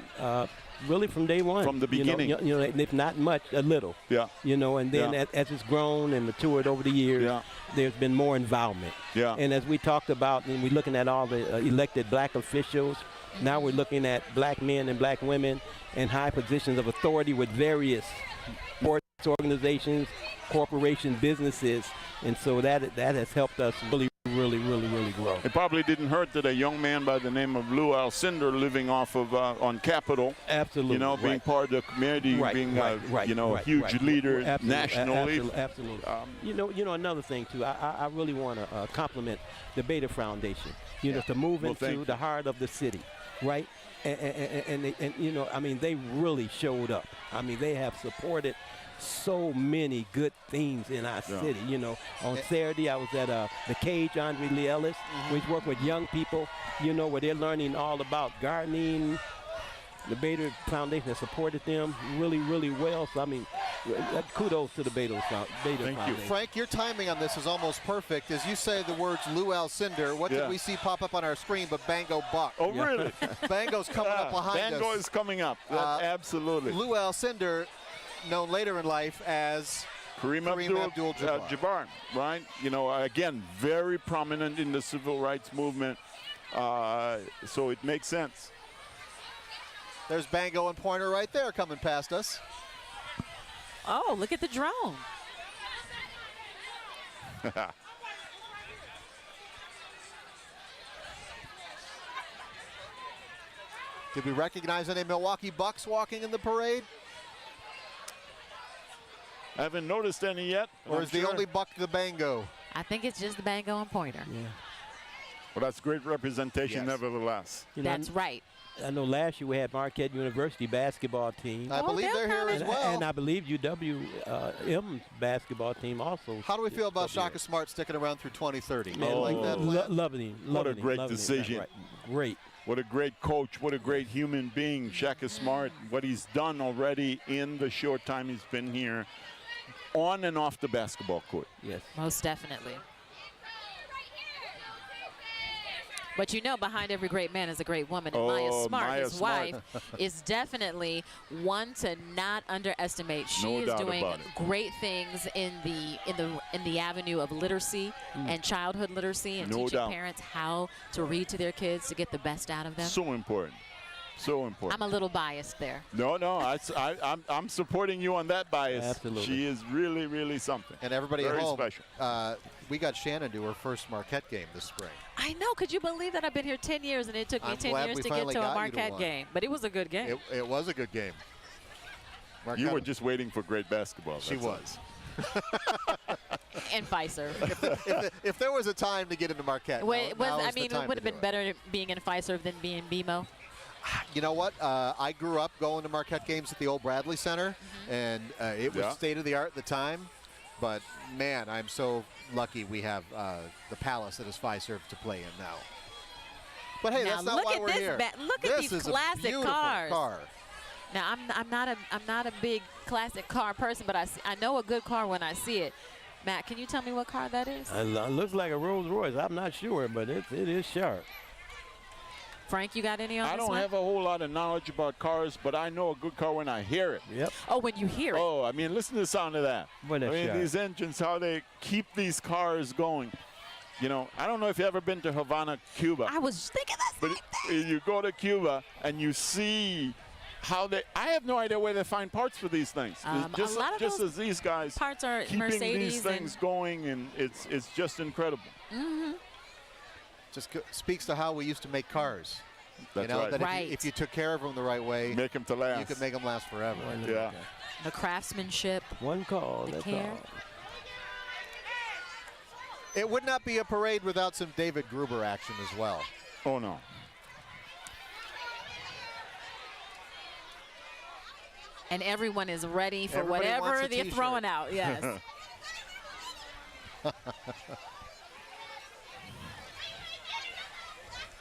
really from day one. From the beginning. If not much, a little. Yeah. And then as it's grown and matured over the years, there's been more involvement. Yeah. And as we talked about, and we're looking at all the elected black officials, now we're looking at black men and black women in high positions of authority with various sports nonprofits, organizations, corporations, businesses, and so that has helped us really grow. It probably didn't hurt that a young man by the name of Lou Alcindor living off of on Capitol, absolutely, being part of the community, being a huge leader, national leader. Absolutely. Another thing too. I really want to compliment the Beta Foundation. To move into the heart of the city, right? And they really showed up. I mean, they have supported so many good things in our city. On Saturday I was at the Cage, Andre Lee Ellis, which work with young people, where they're learning all about gardening. The Beta Foundation has supported them really well. So, I mean, kudos to the Beta Foundation. Thank you. Frank, your timing on this is almost perfect. As you say the words Lou Alcindor, what did we see pop up on our screen but Bango Buck? Oh, really? Bango's coming up behind us. Bango is coming up. Absolutely. Lou Alcindor, known later in life as Kareem Abdul-Jabbar, right? Again, very prominent in the civil rights movement. So it makes sense. There's Bango and Pointer right there coming past us. Oh, look at the drone. Did we recognize any Milwaukee Bucks walking in the parade? I haven't noticed any yet. Or is the only Buck the Bango? I think it's just the Bango and Pointer. Yeah. Well, that's great representation, nevertheless. That's right. I know last year we had Marquette University basketball team. I believe they're here as well. And I believe UWM basketball team also. How do we feel about Shaka Smart sticking around through 2030? Man, like that loving him. What a great decision. Right. Great. What a great coach. What a great human being, Shaka Smart. What he's done already in the short time he's been here, on and off the basketball court. Yes. Most definitely. But behind every great man is a great woman. And Maya Smart, his wife, is definitely one to not underestimate. She is doing great things in the avenue of literacy and childhood literacy and teaching parents how to read to their kids to get the best out of them. So important. So important. I'm a little biased there. No, I'm supporting you on that bias. Absolutely. She is really something. And everybody very at home, special. We got Shannon to her first Marquette game this spring. I know. Could you believe that? I've been here 10 years, and it took me 10 years to get to a Marquette game. But it was a good game. It was a good game. Marquette, you were just waiting for great basketball. She was. And Pfizer. If there was a time to get into Marquette, it would have been better being in Pfizer than being BMO. You know what? I grew up going to Marquette games at the old Bradley Center, and it was state of the art at the time. But man, I'm so lucky we have the Palace that is Pfizer to play in now. But hey, that's not why we're here. Look at these classic cars. Car. Now I'm not a big classic car person, but I know a good car when I see it. Matt, can you tell me what car that is? It looks like a Rolls Royce. I'm not sure, but it is sharp. Frank, you got any on I this don't one? have a whole lot of knowledge about cars, but I know a good car when I hear it. Yep. Oh, when you hear it. Oh, I mean, listen to the sound of that. These engines, how they keep these cars going. I don't know if you've ever been to Havana, Cuba. I was thinking that same thing. You go to Cuba and you see how I have no idea where they find parts for these things. Just as these guys parts are keeping Mercedes these things going, and it's just incredible. Mm-hmm. Just speaks to how we used to make cars. That's right. If you took care of them the right way, make them to last. You could make them last forever. Yeah. The craftsmanship. One call. The care. All. It would not be a parade without some David Gruber action as well. Oh no. And everyone is ready for Everybody whatever they're throwing out. Yes.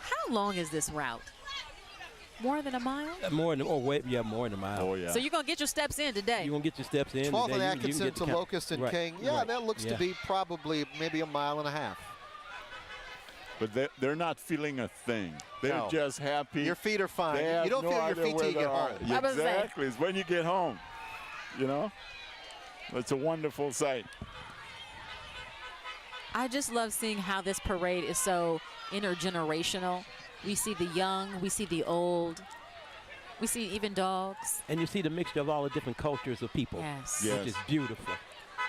How long is this route? More than a mile? More than a mile. Oh, yeah. So you're going to get your steps in today? You're going to get your steps in 12th today. and Atkinson to Locust and King. Yeah, right. that looks to be probably maybe a mile and a half. But they're not feeling a thing. They're just happy. Your feet are fine. You don't feel your feet till you get home. Exactly. It's when you get home. It's a wonderful sight. I just love seeing how this parade is so intergenerational. We see the young, we see the old. We see even dogs. And you see the mixture of all the different cultures of people, Yes. which is beautiful.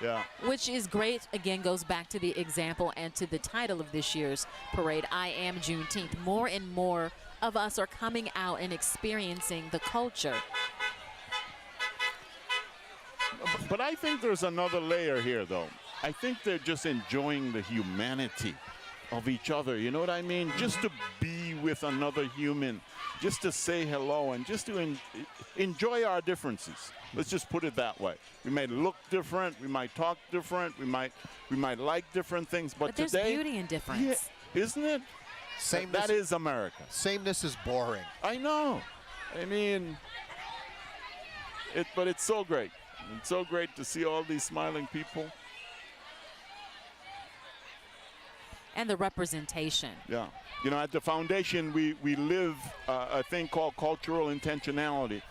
Yeah. Which is great. Again, goes back to the example and to the title of this year's parade, I Am Juneteenth. More and more of us are coming out and experiencing the culture. But I think there's another layer here, though. I think they're just enjoying the humanity of each other. You know what I mean? Just to be with another human, just to say hello, and just to enjoy our differences. Let's just put it that way. We might look different, we might talk different, we might like different things, but there's today, beauty in difference. Yeah, isn't it? That is America. Sameness is boring. I know. I mean, but it's so great. It's so great to see all these smiling people. And the representation. Yeah. You know, at the foundation, we live a thing called cultural intentionality.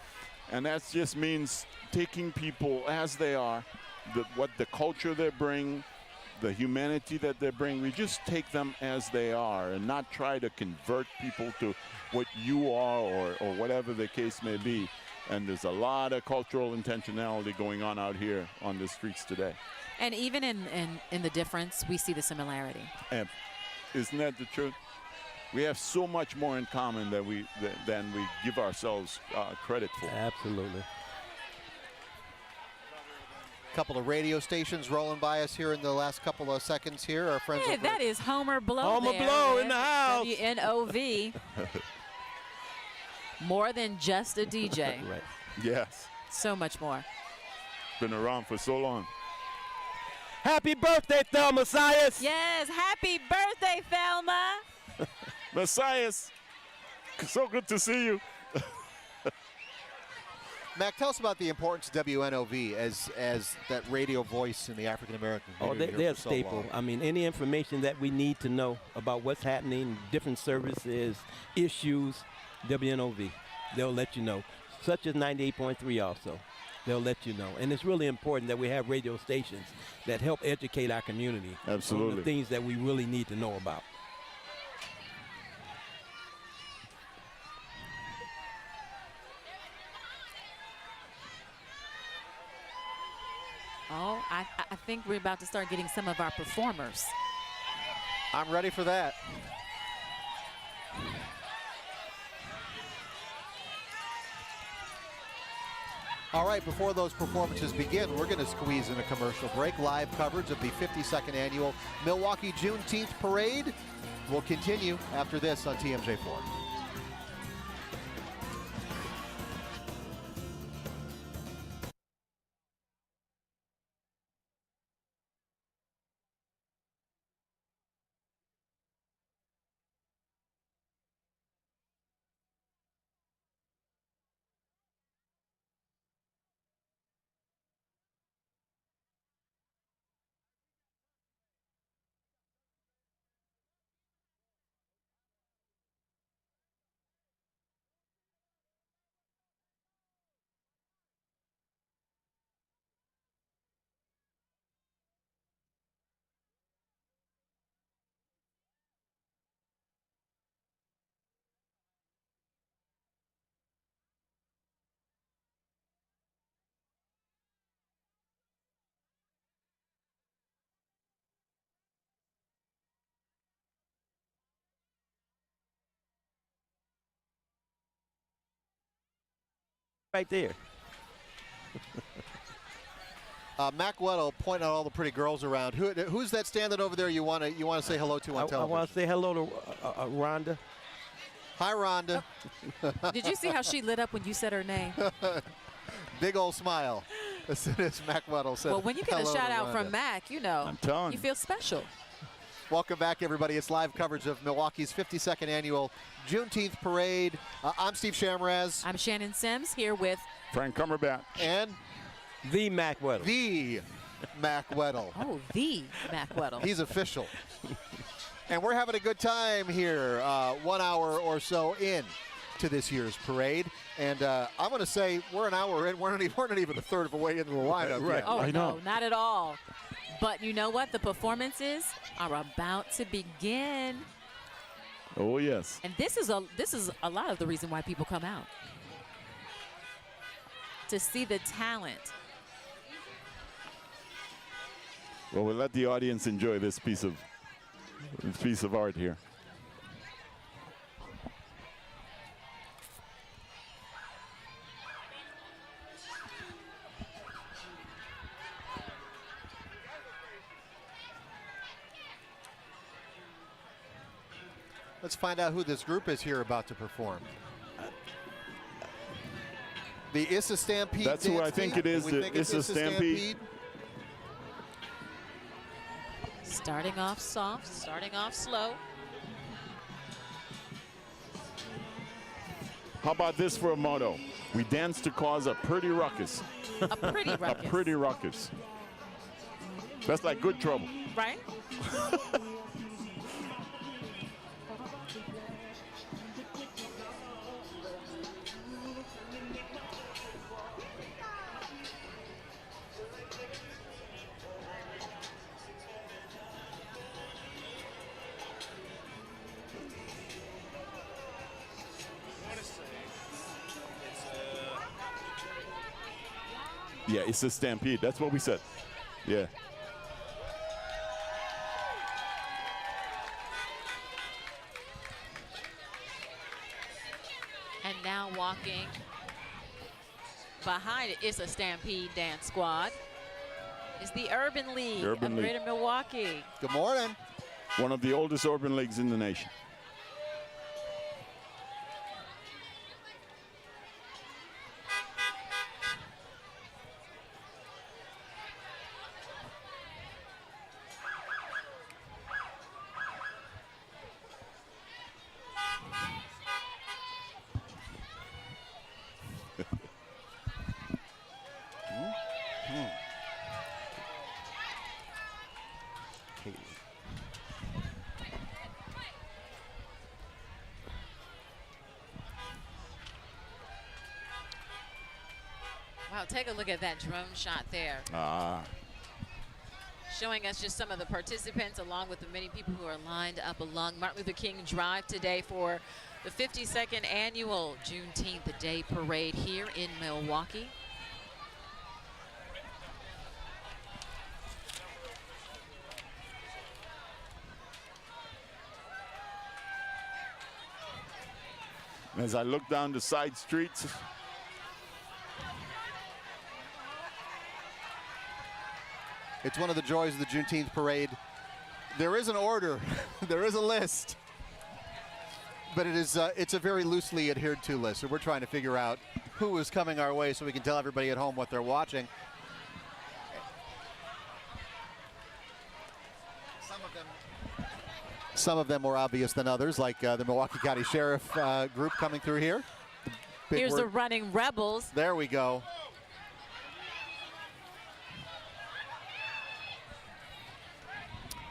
And that just means taking people as they are, what the culture they bring, the humanity that they bring. We just take them as they are and not try to convert people to what you are or whatever the case may be. And there's a lot of cultural intentionality going on out here on the streets today. And even in the difference, we see the similarity. And isn't that the truth? We have so much more in common than we give ourselves credit for. Absolutely. Couple of radio stations rolling by us here in the last couple of seconds here. Our friends Hey, over that is Homer Blow. Homer there Blow with in the house. WNOV. More than just a DJ. Right. Yes. So much more. Been around for so long. Happy birthday, Thelma Messias. Yes, happy birthday, Thelma. Messias, so good to see you. Mac, tell us about the importance of WNOV as that radio voice in the African American community. They're a staple. I mean, any information that we need to know about what's happening, different services, issues, WNOV, they'll let you know. Such as 98.3 also. They'll let you know. And it's really important that we have radio stations that help educate our community. Absolutely. On the things that we really need to know about. Oh, I think we're about to start getting some of our performers. I'm ready for that. All right, before those performances begin, we're going to squeeze in a commercial break. Live coverage of the 52nd annual Milwaukee Juneteenth Parade will continue after this on TMJ4. Right there. Mac Weddle pointing out all the pretty girls around. Who's that standing over there you want to say hello to on television? I want to say hello to Rhonda. Hi, Rhonda. Did you see how she lit up when you said her name? Big old smile as soon as Mac Weddle said Well, when you get a hello shout to out Rhonda. from Mac, you know, I'm telling you feel special. Welcome back, everybody. It's live coverage of Milwaukee's 52nd annual Juneteenth Parade. I'm Steve Shamraz. I'm Shannon Sims here with Frank Cumberbatch. And the Mac Weddle. The Mac Weddle. Oh, the Mac Weddle. He's official. And we're having a good time here, 1 hour or so in to this year's parade. And I'm going to say we're an hour in. We're not even a third of the way into the lineup Right. yet. Oh, I know. no, not at all. But you know what? The performances are about to begin. Oh, yes. And this is a lot of the reason why people come out. to see the talent. Well, we'll let the audience enjoy this piece of art here. Let's find out who this group is here about to perform. The Issa Stampede. That's who I think it is, the Issa Stampede. Starting off soft, starting off slow. How about this for a motto? We dance to cause a pretty ruckus. A pretty ruckus. A pretty ruckus. That's like good trouble. Right? Yeah, it's a stampede. That's what we said. Yeah. And now walking behind it is a Stampede Dance Squad. Is the Urban League of Greater Milwaukee. Good morning. One of the oldest urban leagues in the nation. Wow, take a look at that drone shot there. Showing us just some of the participants along with the many people who are lined up along Martin Luther King Drive today for the 52nd annual Juneteenth Day Parade here in Milwaukee. As I look down the side streets, it's one of the joys of the Juneteenth parade. There is an order, there is a list, but it's a very loosely adhered to list. So we're trying to figure out who is coming our way so we can tell everybody at home what they're watching. Some of them more obvious than others, like the Milwaukee County Sheriff group coming through here. Here's the Running Rebels. There we go.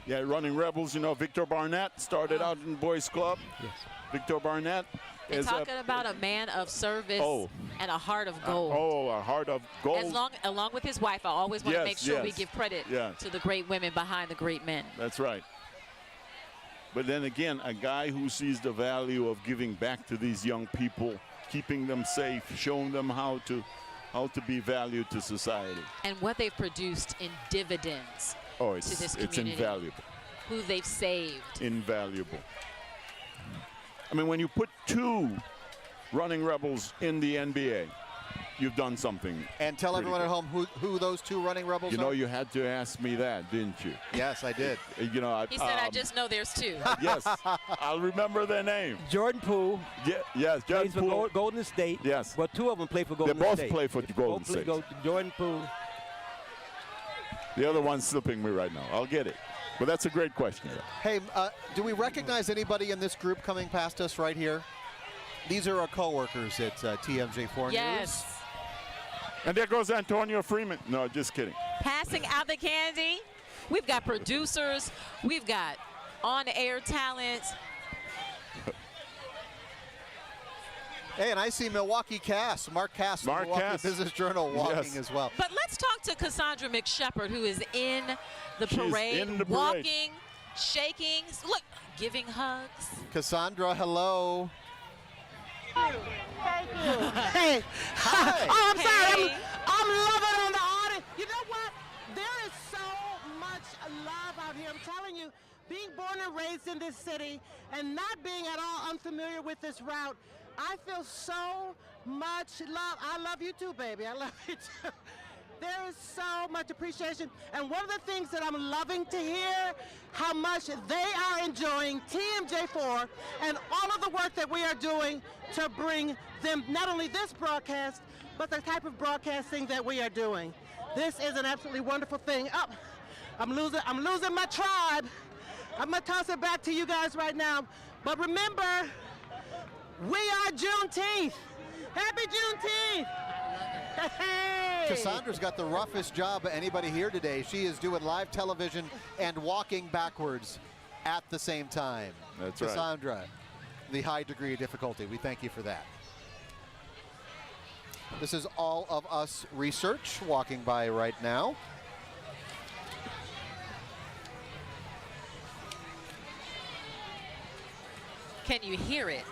yeah, Running Rebels, you know, Victor Barnett started out in Boys Club. Yes. Victor Barnett They're is talking about a man of service and a heart of gold. A heart of gold. Along with his wife, I always want to make sure we give credit to the great women behind the great men. That's right. But then again, a guy who sees the value of giving back to these young people, keeping them safe, showing them how to be valued to society. And what they've produced in dividends to this community. It's invaluable. Who they've saved. Invaluable. I mean, when you put 2 Running Rebels in the NBA, you've done something. And tell everyone at home who those 2 Running Rebels are. You know, you had to ask me that, didn't you? Yes, I did. You know, He said, I just know there's 2. Yes, I'll remember their name. Jordan Poole. Yes, Jordan Poole. Poole. Golden State. Yes. Well, 2 of them play for Golden State. State. They both play for Golden State. Jordan Poole. The other one's slipping me right now. I'll get it. But that's a great question. Hey, do we recognize anybody in this group coming past us right here? These are our co-workers at TMJ4 News. And there goes Antonio Freeman. No, just kidding. Passing out the candy. We've got producers. We've got on-air talent. Hey, and I see Milwaukee Cass, Mark Cass from Mark Milwaukee Cass. Business Journal walking as well. But let's talk to Cassandra McShepard, who is in the She's parade, in the parade. walking, shaking, look, giving hugs. Cassandra, hello. Thank you. Hey. Hi. Oh, I'm sorry. being born and raised in this city and not being at all unfamiliar with this route, I feel so much love. I love you too, baby. I love you too. There is so much appreciation. And one of the things that I'm loving to hear, how much they are enjoying TMJ4 and all of the work that we are doing to bring them not only this broadcast, but the type of broadcasting that we are doing. This is an absolutely wonderful thing. Oh, I'm losing my tribe. I'm gonna toss it back to you guys right now. But remember, we are Juneteenth. Happy Juneteenth! Hey! Cassandra's got the roughest job of anybody here today. She is doing live television and walking backwards at the same time. That's right. Cassandra, the high degree of difficulty. We thank you for that. This is All of Us Research walking by right now. Can you hear it?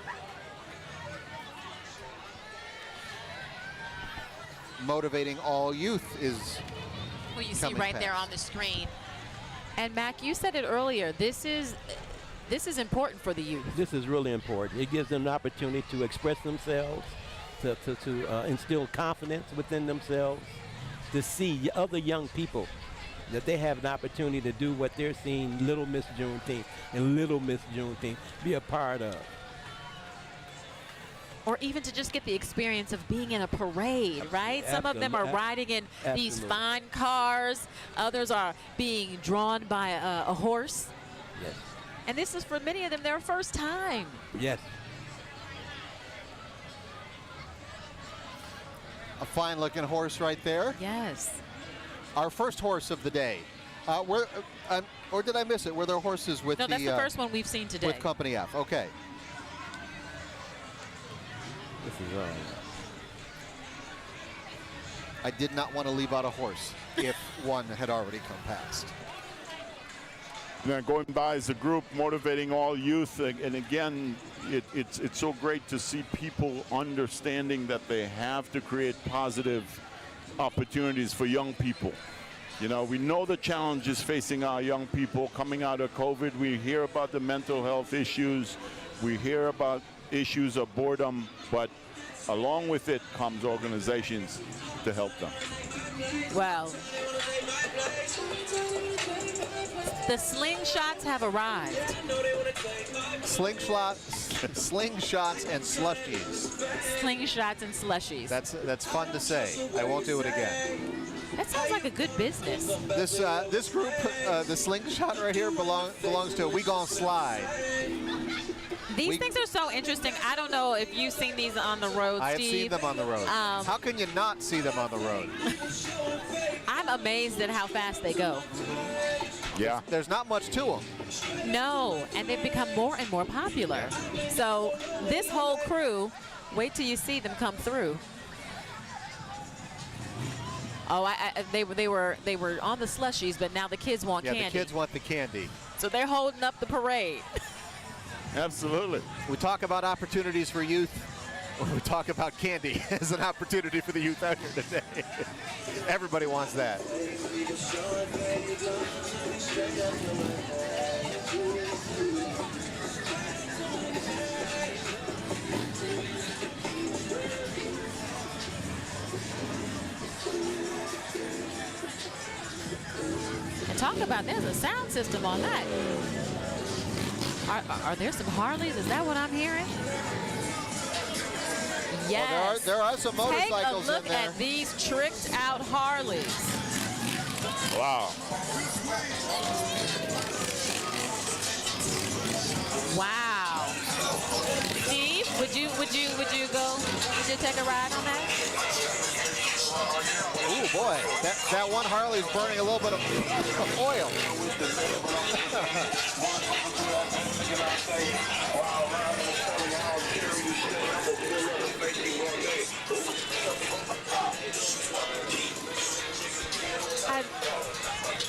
Motivating all youth is Well, you see right there on the screen. And Mac, you said it earlier. This is important for the youth. This is really important. It gives them an opportunity to express themselves, to instill confidence within themselves, to see other young people that they have an opportunity to do what they're seeing Little Miss Juneteenth and Little Miss Juneteenth be a part of. Or even to just get the experience of being in a parade, right? Some of them are riding in these fine cars. Others are being drawn by a horse. Yes. And this is, for many of them, their first time. Yes. a fine-looking horse right there. Yes. Our first horse of the day. Or did I miss it? Were there horses with No, that's the first one we've seen today. With Company F, okay. This is wrong. I did not want to leave out a horse if one had already come past. Now, going by as a group, motivating all youth, and again, it's so great to see people understanding that they have to create positive opportunities for young people. You know, we know the challenges facing our young people coming out of COVID. We hear about the mental health issues. We hear about issues of boredom, but along with it comes organizations to help them. Well, the slingshots have arrived. Slingshots and slushies. Slingshots and slushies. That's fun to say. I won't do it again. That sounds like a good business. This group, the slingshot right here, belongs to We Gon' Slide. These things are so interesting. I don't know if you've seen these on the road, Steve. I have seen them on the road. How can you not see them on the road? I'm amazed at how fast they go. Yeah. There's not much to them. No, and they've become more and more popular. So this whole crew, wait till you see them come through. Oh, they were on the slushies, but now the kids want candy. Yeah, the kids want the candy. So they're holding up the parade. Absolutely. We talk about opportunities for youth. We talk about candy as an opportunity for the youth out here today. Everybody wants that. And talk about, there's a sound system on that. Are there some Harleys? Is that what I'm hearing? Yes. Well, there are some motorcycles in there. Take a look at these tricked out Harleys. Wow. Wow. Steve, would you take a ride on that? Ooh, boy, that one Harley's burning a little bit of oil.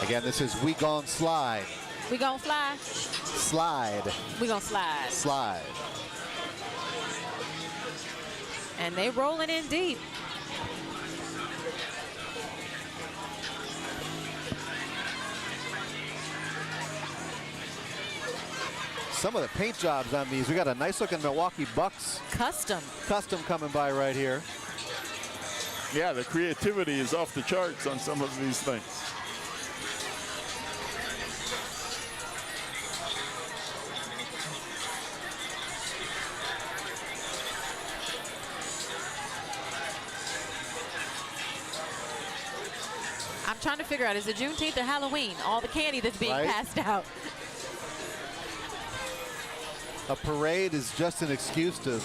Again, this is We Gon' Slide. We gon' fly? Slide. We gon' slide. Slide. And they rolling in deep. some of the paint jobs on these. We got a nice looking Milwaukee Bucks custom coming by right here. Yeah, the creativity is off the charts on some of these things. I'm trying to figure out, is it Juneteenth or Halloween? All the candy that's being passed out. A parade is just an excuse to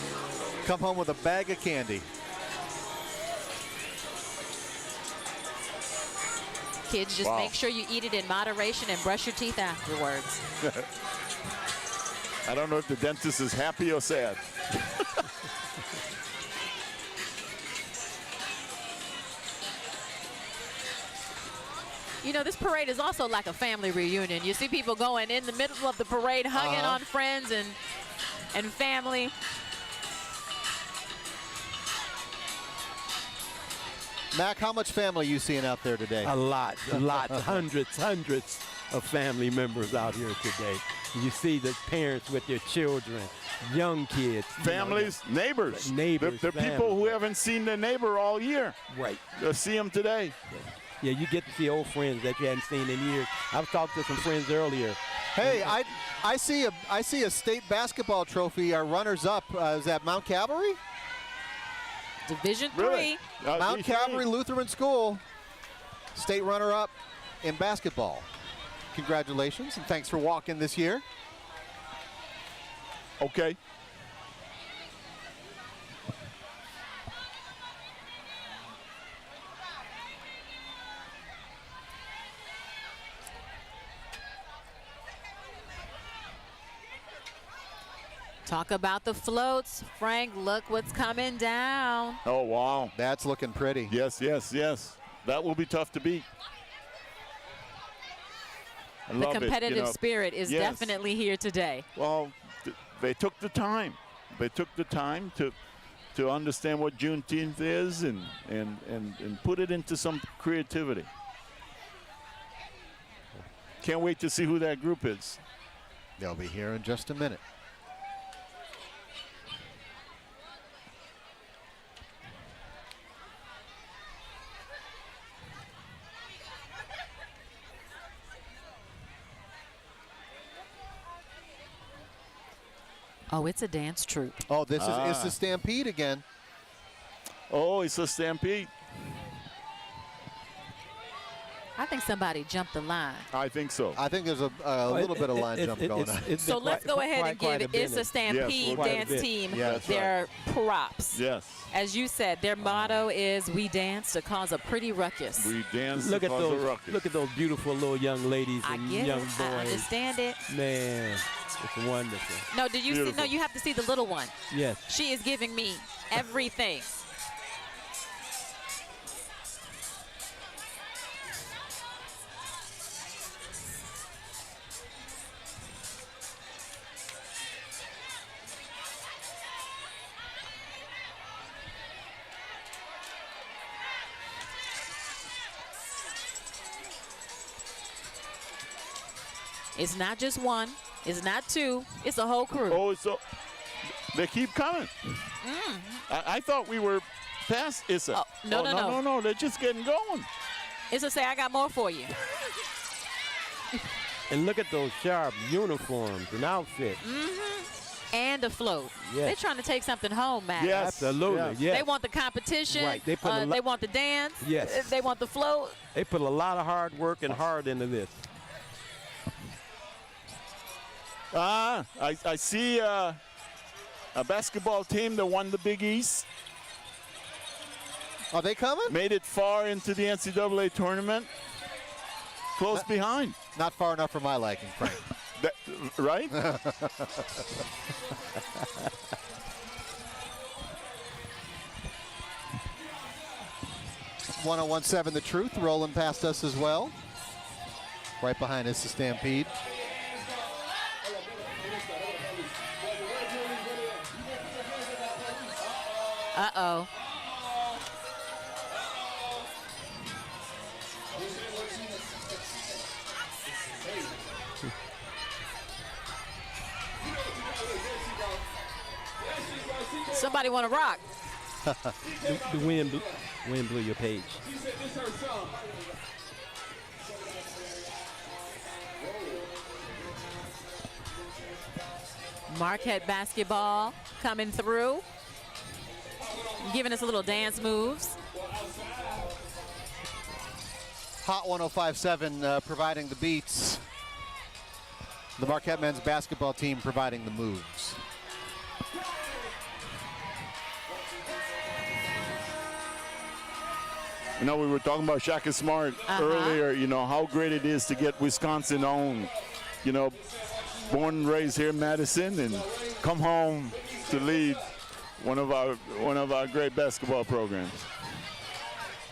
come home with a bag of candy. Kids, just make sure you eat it in moderation and brush your teeth afterwards. I don't know if the dentist is happy or sad. You know, this parade is also like a family reunion. You see people going in the middle of the parade, hugging on friends and family. Mac, how much family are you seeing out there today? A lot, hundreds of family members out here today. You see the parents with their children, young kids. Families, neighbors. Neighbors, the people who haven't seen their neighbor all year. Right. They'll see them today. Yeah, you get to see old friends that you hadn't seen in years. I was talking to some friends earlier. Hey, I see a state basketball trophy. Our runners-up is that Mount Calvary? Division III. Really? Mount Calvary Lutheran School, state runner-up in basketball. Congratulations, and thanks for walking this year. Okay. Talk about the floats. Frank, look what's coming down. Oh, wow. That's looking pretty. Yes, yes, yes. That will be tough to beat. The competitive spirit is definitely here today. Well, they took the time. They took the time to understand what Juneteenth is and put it into some creativity. Can't wait to see who that group is. They'll be here in just a minute. Oh, it's a dance troupe. Oh, this is it's the Stampede again. Oh, it's a Stampede. I think somebody jumped the line. I think so. I think there's a little bit of line jump going on. So let's go ahead and give it. It's a Stampede dance team. Yes, Their props. Yes. As you said, their motto is "We dance to cause a pretty ruckus." We dance Look to at cause those. a ruckus. Look at those beautiful little young ladies I and get young it. boys. I understand it. Man, it's wonderful. No, did you see? No, you have to see the little one. Yes. She is giving me everything. It's not just one. It's not two. It's a whole crew. Oh, so they keep coming. I thought we were past Issa. Oh, no. They're just getting going. Issa say, I got more for you. And look at those sharp uniforms and outfits. And a float. Yes. They're trying to take something home, Matt. Yes. Absolutely. Yes. They want the competition. Right. They They want the dance. Yes. They want the float. They put a lot of hard work and heart into this. I see a basketball team that won the Big East. Are they coming? Made it far into the NCAA tournament. Close behind. Not far enough for my liking, Frank. Right? 101.7 The Truth rolling past us as well. Right behind us, the Stampede. Uh-oh. Somebody want to rock. The wind blew your page. Marquette basketball coming through, giving us a little dance moves. Hot 105.7 providing the beats. The Marquette men's basketball team providing the moves. You know, we were talking about Shaka Smart earlier, you know, how great it is to get Wisconsin owned. You know, born and raised here in Madison and come home to lead one of our great basketball programs.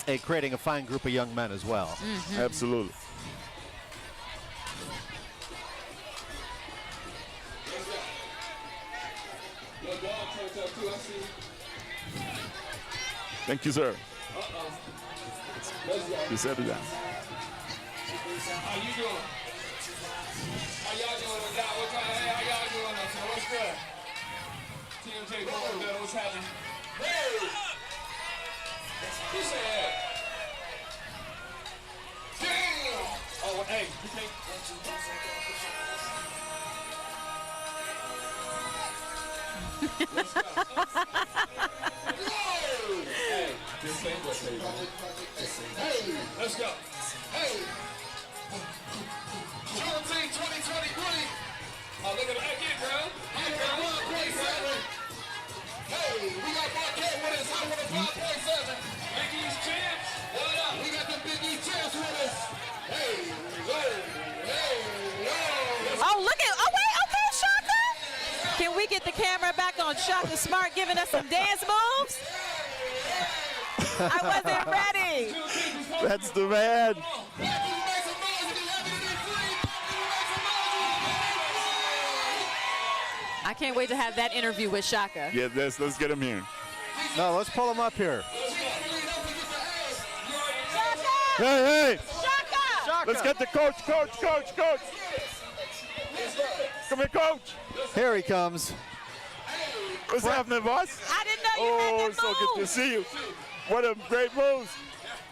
And creating a fine group of young men as well. Mm-hmm. Absolutely. Thank you, sir. You said it down. How you doing? How y'all doing? How y'all doing? What's good? TMJ, what's happening? Hey! Who said that? Damn! Oh, hey, let's go. Hey, this ain't what they want. Hey, let's go. Hey. Juneteenth 2023. Oh, look at that kid, girl. Hey, 1.7. Hey, we got Marquette with us. I want a 5.7. Big East champs. What up? We got the Big East champs with us. Hey, Oh, look at, okay, Shaka. Can we get the camera back on Shaka Smart giving us some dance moves? I wasn't ready. That's the man. I can't wait to have that interview with Shaka. Yeah, let's get him here. No, let's pull him up here. Hey! Shaka! Let's get the coach. Come here, coach. Here he comes. What's happening, boss? I didn't know you had that so good to see you. What a great moves.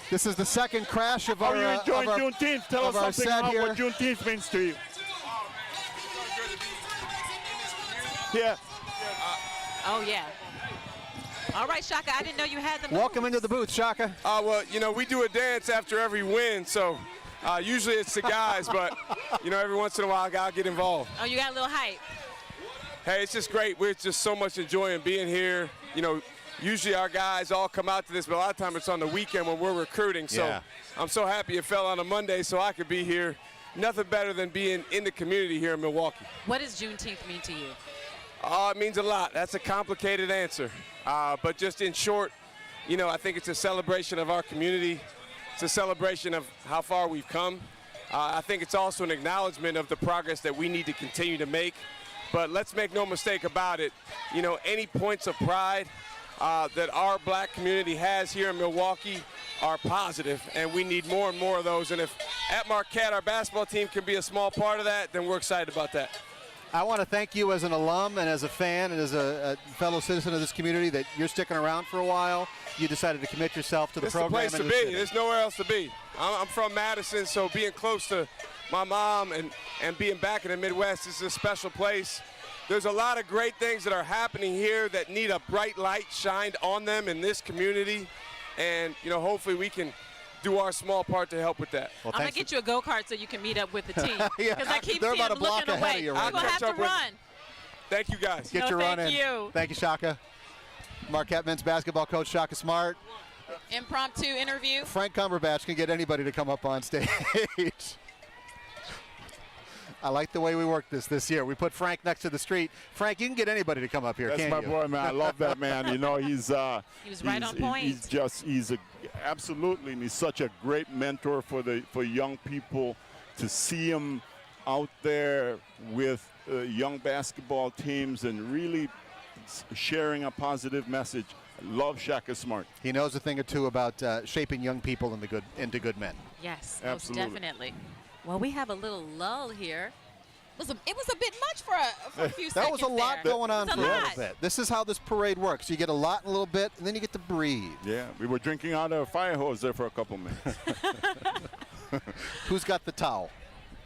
This is the second crash of our How are you enjoying Juneteenth? Tell us something about here. what Juneteenth means to you. Yeah. Oh, yeah. All right, Shaka, I didn't know you had the Welcome into the booth, Shaka. Well, you know, we do a dance after every win, so usually it's the guys, but, you know, every once in a while I'll get involved. Oh, you got a little hype. Hey, it's just great. We're just so much enjoying being here. You know, usually our guys all come out to this, but a lot of times it's on the weekend when we're recruiting. So Yeah. I'm so happy it fell on a Monday so I could be here. Nothing better than being in the community here in Milwaukee. What does Juneteenth mean to you? It means a lot. That's a complicated answer. But just in short, you know, I think it's a celebration of our community. It's a celebration of how far we've come. I think it's also an acknowledgement of the progress that we need to continue to make. But let's make no mistake about it. You know, any points of pride that our black community has here in Milwaukee are positive, and we need more and more of those. And if at Marquette our basketball team can be a small part of that, then we're excited about that. I want to thank you as an alum and as a fan and as a fellow citizen of this community that you're sticking around for a while. You decided to commit yourself to the program. It's the place to be. There's nowhere else to be. I'm from Madison, so being close to my mom and being back in the Midwest is a special place. There's a lot of great things that are happening here that need a bright light shined on them in this community. And, you know, hopefully we can do our small part to help with that. I'm going to get you a go-kart so you can meet up with the team. Yeah, Because I keep they're seeing about a them looking block ahead away. of you You're right going to now. have to run. Thank you, guys. Get your run in. Thank you. Thank you, Shaka. Marquette men's basketball coach Shaka Smart. Impromptu interview. Frank Cumberbatch can get anybody to come up on stage. I like the way we worked this year. We put Frank next to the street. Frank, you can get anybody to come up here, That's can't my you? boy, man. I love that man. You know, He was right on point. Absolutely, and he's such a great mentor for young people. To see him out there with young basketball teams and really sharing a positive message. I love Shaka Smart. He knows a thing or two about shaping young people into good men. Yes, Absolutely. most definitely. Well, we have a little lull here it was a bit much for a few seconds. That was a lot there. going on It's for a a lot. little bit. This is how this parade works. You get a lot in a little bit, and then you get to breathe. Yeah, we were drinking out of a fire hose there for a couple minutes. Who's got the towel?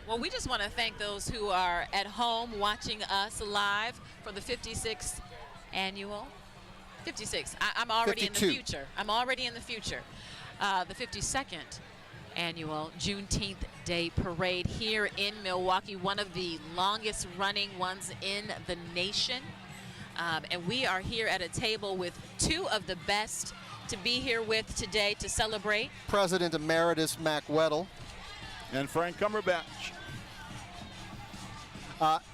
Well, we just want to thank those who are at home watching us live for the 56th annual. 56. I'm already 52. in the future. I'm already in the future. The 52nd annual Juneteenth Day Parade here in Milwaukee, one of the longest running ones in the nation. And we are here at a table with two of the best to be here with today to celebrate. President Emeritus Mac Weddle. And Frank Cumberbatch.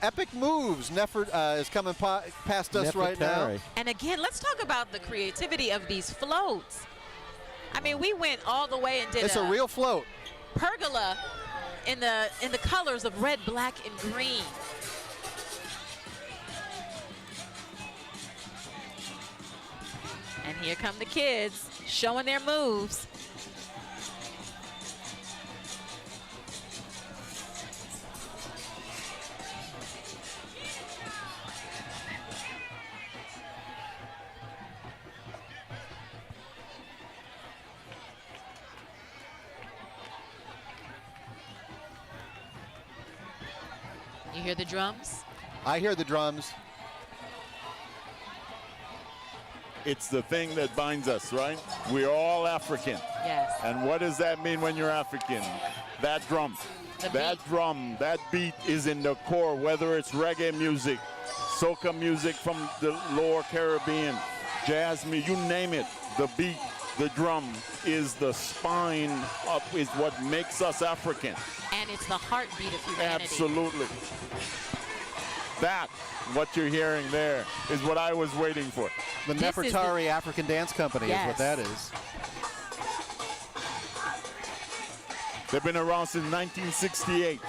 Epic Moves is coming past us right now. And again, let's talk about the creativity of these floats. I mean, we went all the way and did It's a real float. Pergola in the colors of red, black, and green. And here come the kids showing their moves. You hear the drums? I hear the drums. It's the thing that binds us, right? We're all African. Yes. And what does that mean when you're African? That drum. That beat is in the core, whether it's reggae music, soca music from the lower Caribbean, jazz music, you name it. The beat, the drum is the spine is what makes us African. And it's the heartbeat of humanity. Absolutely. That, what you're hearing there, is what I was waiting for. The Nefertari African Dance Company is what that is. They've been around since 1968.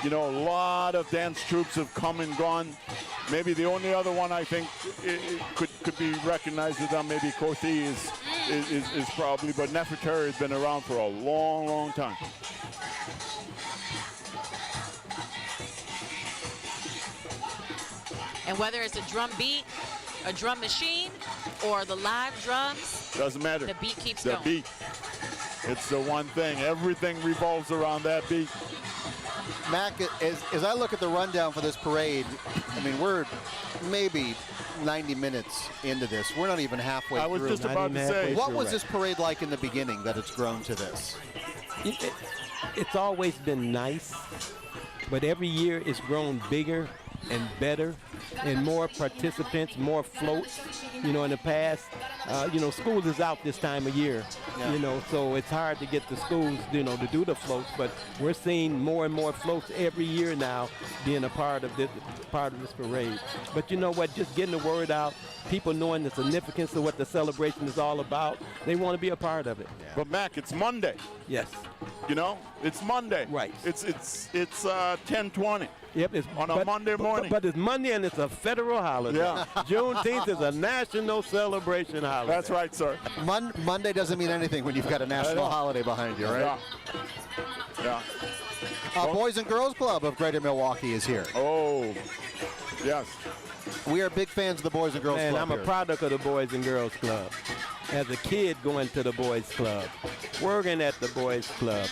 You know, a lot of dance troupes have come and gone. Maybe the only other one I think could be recognized as them, maybe Kothi is probably, but Nefertari has been around for a long, long time. And whether it's a drum beat, a drum machine, or the live drums, doesn't matter. The beat keeps going. going. The beat. It's the one thing. Everything revolves around that beat. Mac, as I look at the rundown for this parade, I mean, we're maybe 90 minutes into this. We're not even halfway through. I was just about to say. What was this parade like in the beginning that it's grown to this? It's always been nice, but every year it's grown bigger and better and more participants, more floats. You know, in the past, you know, school is out this time of year, you know, so it's hard to get the schools, you know, to do the floats, but we're seeing more and more floats every year now being a part of this parade. But you know what, just getting the word out, people knowing the significance of what the celebration is all about, they want to be a part of it. But Mac, it's Monday. Yes. You know, it's Monday. Right. It's 10:20. Yep, it's on a Monday morning. But it's Monday and it's a federal holiday. Yeah. Juneteenth is a national celebration holiday. That's right, sir. Monday doesn't mean anything when you've got a national holiday behind you, right? Yeah. Boys and Girls Club of Greater Milwaukee is here. Oh, yes. We are big fans of the Boys and Girls Club. And I'm here. a product of the Boys and Girls Club. As a kid going to the Boys Club, working at the Boys Club,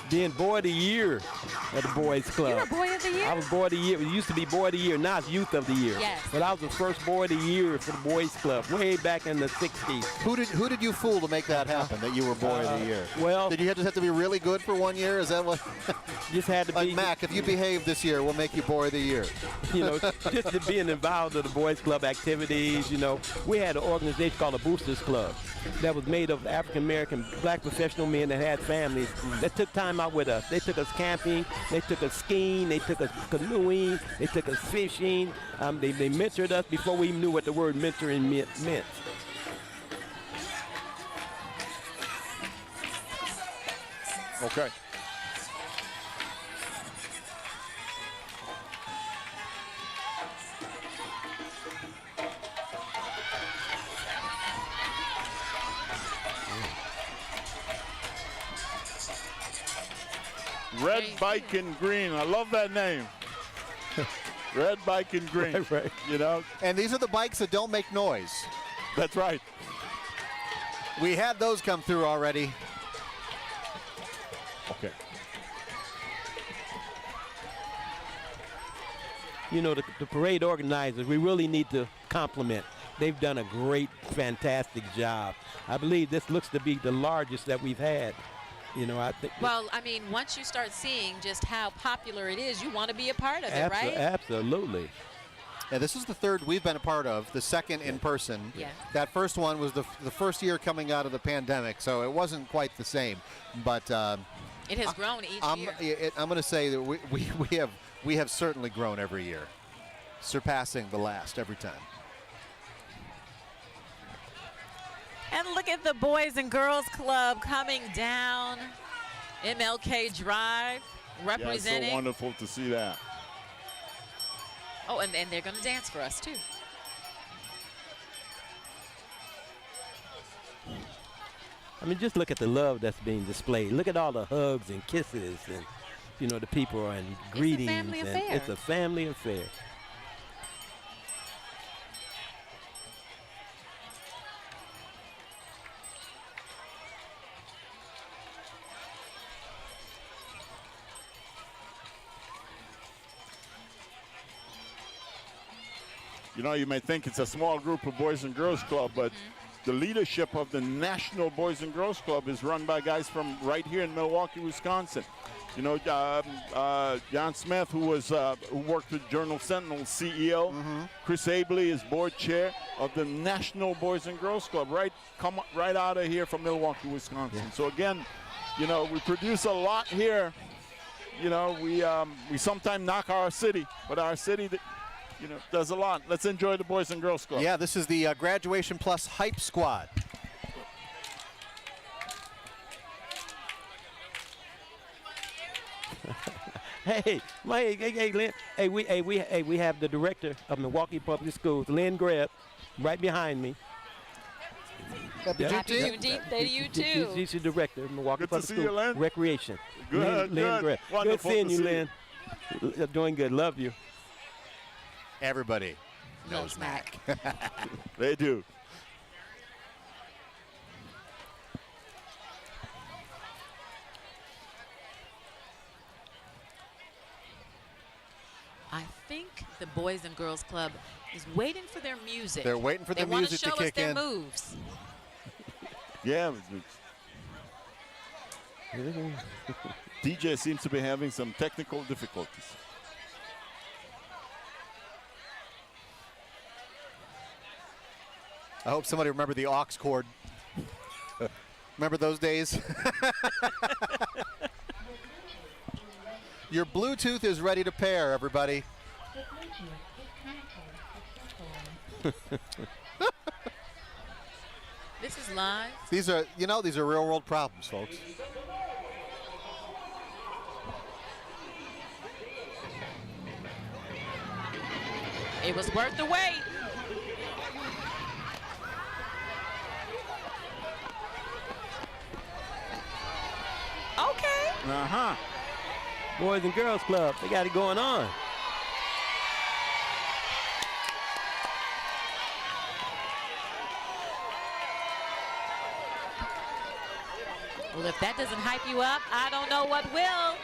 being Boy of the Year at the Boys Club. You were Boy of the Year? I was Boy of the Year. It used to be Boy of the Year. Now it's Youth of the Year. Yes. But I was the first Boy of the Year for the Boys Club way back in the 60s. Who did you fool to make that happen, that you were Boy of the Year? Well, did you just have to be really good for 1 year? Is that what? Just had to be. Mac, if you behave this year, we'll make you Boy of the Year. You know, just to being involved in the Boys Club activities, you know. We had an organization called the Boosters Club that was made of African-American black professional men that had families that took time out with us. They took us camping, they took us skiing, they took us canoeing, they took us fishing. They mentored us before we even knew what the word mentoring meant. Okay. Red Bike and Green. I love that name. Red bike and green. Right. You know? And these are the bikes that don't make noise. That's right. We had those come through already. Okay. You know, the parade organizers, we really need to compliment. They've done a great, fantastic job. I believe this looks to be the largest that we've had. You know, I think. Well, I mean, once you start seeing just how popular it is, you want to be a part of it, right? Absolutely. Yeah, this is the third we've been a part of, the second in person. Yeah. That first one was the first year coming out of the pandemic, so it wasn't quite the same. But it has grown each year. I'm going to say that we have certainly grown every year, surpassing the last every time. And look at the Boys and Girls Club coming down MLK Drive, representing. Yeah, so wonderful to see that. Oh, and they're going to dance for us, too. I mean, just look at the love that's being displayed. Look at all the hugs and kisses and, you know, the people and greetings. It's a family affair. It's a family affair. You know, you may think it's a small group of Boys and Girls Club, but the leadership of the National Boys and Girls Club is run by guys from right here in Milwaukee, Wisconsin. You know, John Smith, who worked with Journal Sentinel CEO, Chris Abley is board chair of the National Boys and Girls Club, come right out of here from Milwaukee, Wisconsin. Yeah. So again, you know, we produce a lot here. You know, we sometimes knock our city, but our city you know, does a lot. Let's enjoy the Boys and Girls Club. Yeah, this is the Graduation Plus Hype Squad. Hey, Lynn. We have the director of Milwaukee Public Schools, Lynn Greb, right behind me. Happy Juneteenth Day to you, too. She's the director of Milwaukee Public Schools. Good to see you, Lynn. Recreation. Good, Lynn Greb. Good seeing you, Lynn. Doing good. Love you. Everybody knows Mac. They do. I think the Boys and Girls Club is waiting for their music. They're waiting for the music to kick in. They want to show us their moves. Yeah. DJ seems to be having some technical difficulties. I hope somebody remembered the aux cord. Remember those days? Your Bluetooth is ready to pair, everybody. This is live. These are real world problems, folks. It was worth the wait. Okay. Uh-huh. Boys and Girls Club, they got it going on. Well, if that doesn't hype you up, I don't know what will.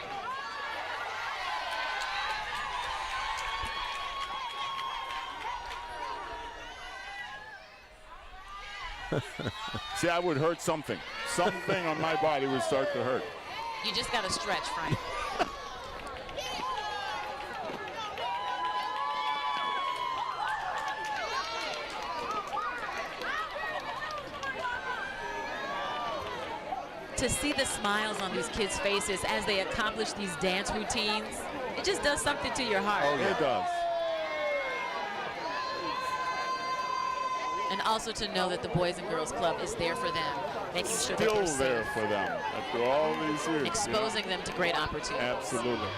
See, I would hurt something. Something on my body would start to hurt. You just got to stretch, Frank. To see the smiles on these kids' faces as they accomplish these dance routines, it just does something to your heart. Oh, yeah. It does. And also to know that the Boys and Girls Club is there for them, making sure that Still they're safe. there for them after all these years. Exposing them to great opportunities. Absolutely.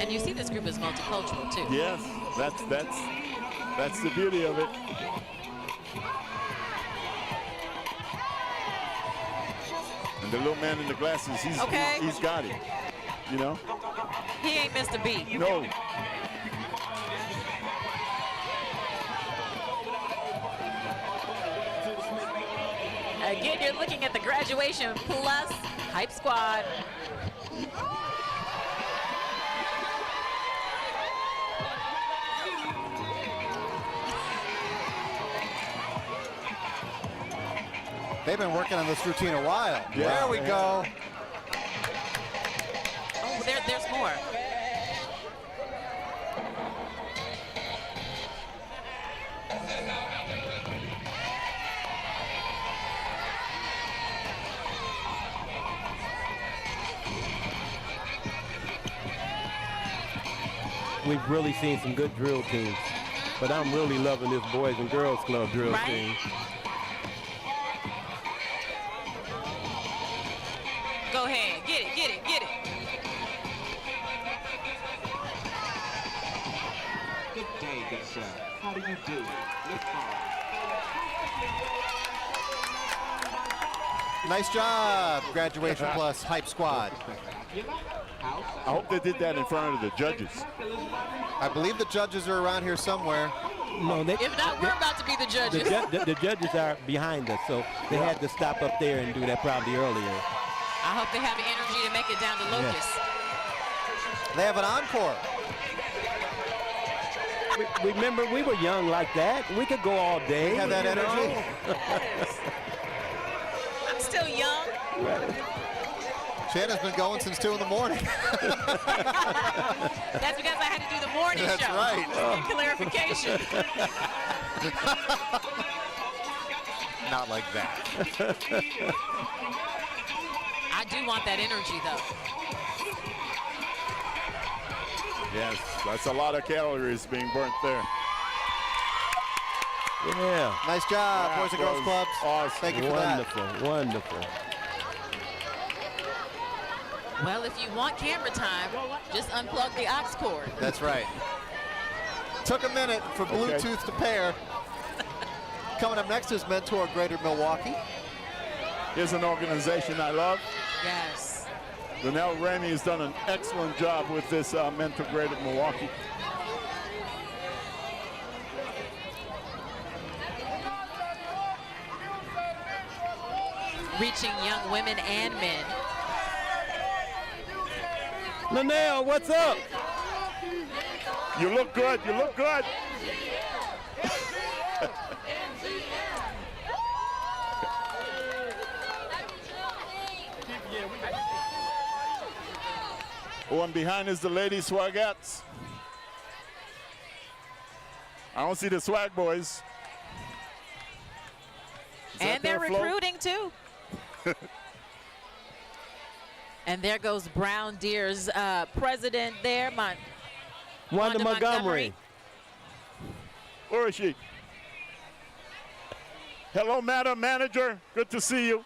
And you see this group is multicultural too. Yes, that's the beauty of it. And the little man in the glasses, he's got it. You know? He ain't missed a beat. No. Again, you're looking at the Graduation Plus Hype Squad. They've been working on this routine a while. Yeah, there we go. Oh, there's more. We've really seen some good drill teams, but I'm really loving this Boys and Girls Club drill team. Go ahead, get it, get it, get it. Good day, good sir. How do you do? Lift hard. Nice job, Graduation Plus Hype Squad. I hope they did that in front of the judges. I believe the judges are around here somewhere. No, If not, we're about to be the judges. The judges are behind us, so they had to stop up there and do that probably earlier. I hope they have the energy to make it down to Locust. They have an encore. Remember, we were young like that. We could go all day. We have that energy. I'm still young. Shannon's been going since 2 in the morning. That's because I had to do the morning That's show. right. Clarification. Not like that. I do want that energy, though. Yes, that's a lot of calories being burnt there. Yeah. Nice job, Boys and Girls Clubs. Awesome. Thank you for Wonderful, wonderful. Well, if you want camera time, just unplug the aux cord. That's right. Took a minute for Bluetooth to pair. Coming up next is Mentor Greater Milwaukee. Here's an organization I love. Yes. Donnell Ramey has done an excellent job with this Mentor Greater Milwaukee. Reaching young women and men. Linnell, what's up? You look good. You look good. Oh, and behind is the lady swagettes. I don't see the swag boys. And they're recruiting too. And there goes Brown Deer's president there, Wanda Montgomery. Where is she? Hello, Madam Manager. Good to see you.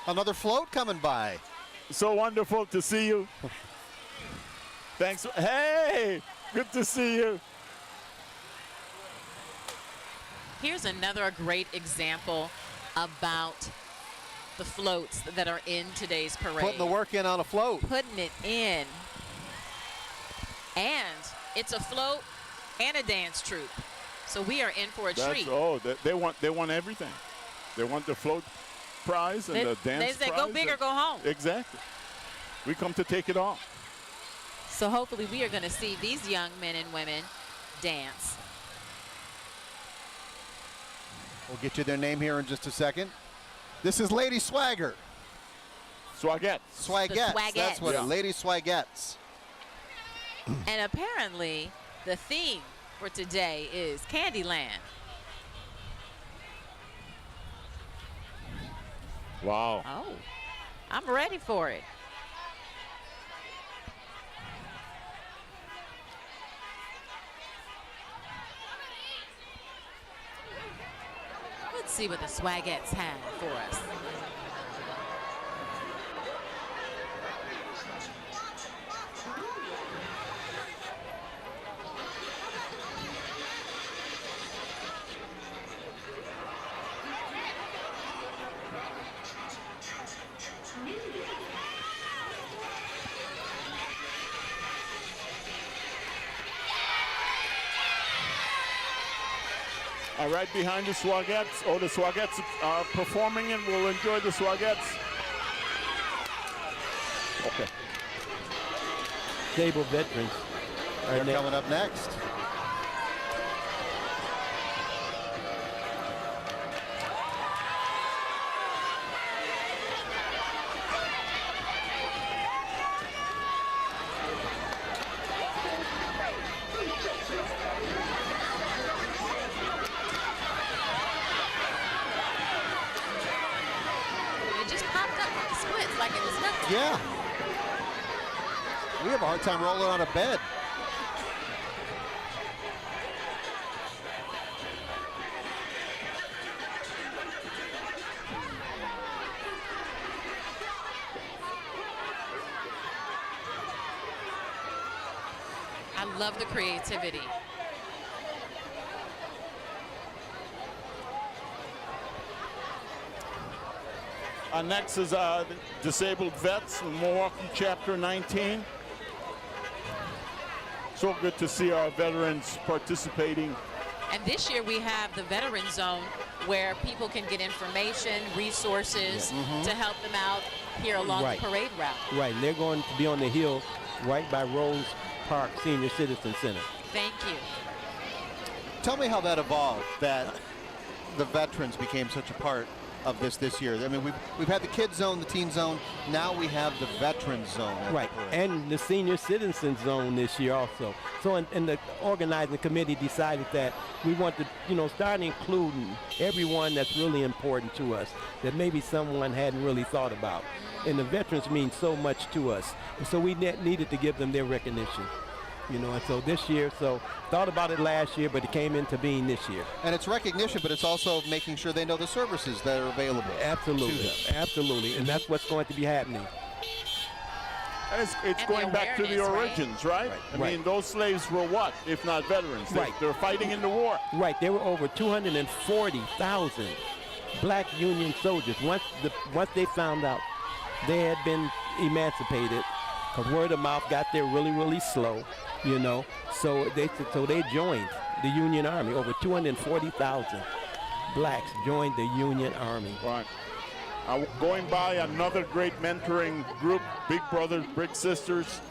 Another float coming by. So wonderful to see you. Thanks. Hey, good to see you. Here's another great example about the floats that are in today's parade. Putting the work in on a float. Putting it in. And it's a float and a dance troupe. So we are in for a treat. Oh, they want everything. They want the float prize and the dance They say prize. go big or go home. Exactly. We come to take it all. So hopefully we are going to see these young men and women dance. We'll get you their name here in just a second. This is Lady Swagger. Swagettes. Swagettes. That's what Lady Swagettes. And apparently the theme for today is Candyland. Wow. Oh, I'm ready for it. Let's see what the Swagettes have for us. Right behind the Swagettes. Oh, the Swagettes are performing, and we'll enjoy the Swagettes. Okay. Stable veterans. They're coming up next. Yeah. We have a hard time rolling out of bed. I love the creativity. Next is Disabled Vets, Milwaukee Chapter 19. So good to see our veterans participating. And this year we have the Veteran Zone where people can get information, resources to help them out here along the parade route. Right, and they're going to be on the hill right by Rose Park Senior Citizen Center. Thank you. Tell me how that evolved, that the veterans became such a part of this year. I mean, we've had the kids zone, the teen zone. Now we have the veteran zone. Right, and the senior citizen zone this year also. So, and the organizing committee decided that we want to, start including everyone that's really important to us, that maybe someone hadn't really thought about. And the veterans mean so much to us. And so we needed to give them their recognition. And so this year, thought about it last year, but it came into being this year. And it's recognition, but it's also making sure they know the services that are available. Absolutely, absolutely, and that's what's going to be happening. And it's going back to the origins, right? I mean, those slaves were what, if not veterans? They're fighting in the war. Right, there were over 240,000 black Union soldiers. Once they found out they had been emancipated, because word of mouth got there really, really slow. So they joined the Union Army. Over 240,000 blacks joined the Union Army. Right. Going by another great mentoring group, Big Brothers, Big Sisters.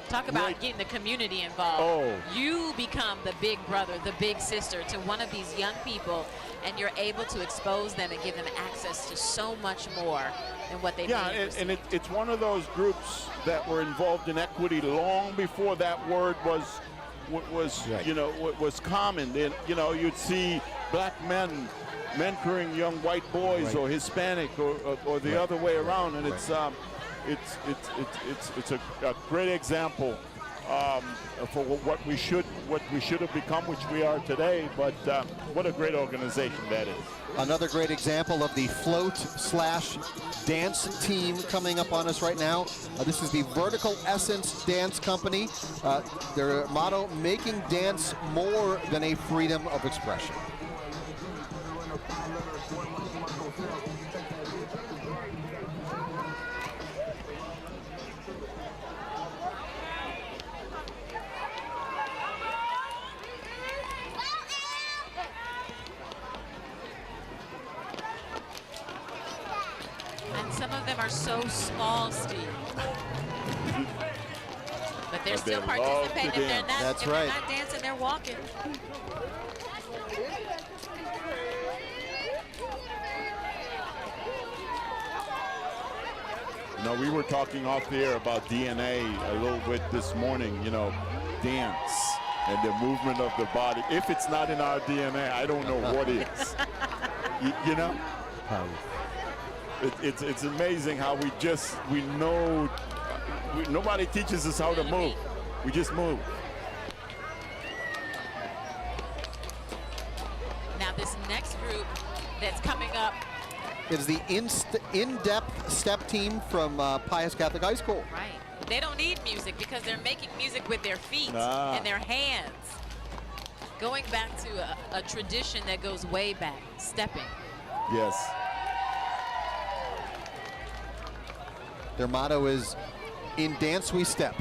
Talk about getting the community involved. Oh. You become the big brother, the big sister to one of these young people, and you're able to expose them and give them access to so much more than what they need. And it's one of those groups that were involved in equity long before that word was common. Then, you'd see black men mentoring young white boys or Hispanic or the other way around, and it's a great example for what we should have become, which we are today. But what a great organization that is. Another great example of the float/dance team coming up on us right now. This is the Vertical Essence Dance Company. Their motto: making dance more than a freedom of expression. Some of them are so small, Steve. But they're still participating. If they're not, they're not dancing, they're walking. We were talking off the air about DNA a little bit this morning, dance and the movement of the body. If it's not in our DNA, I don't know what is. It's amazing how we know, nobody teaches us how to move. We just move. Now this next group that's coming up is the in-depth step team from Pius Catholic High School. Right. They don't need music because they're making music with their feet and their hands. Going back to a tradition that goes way back, stepping. Yes. Their motto is, in dance we step.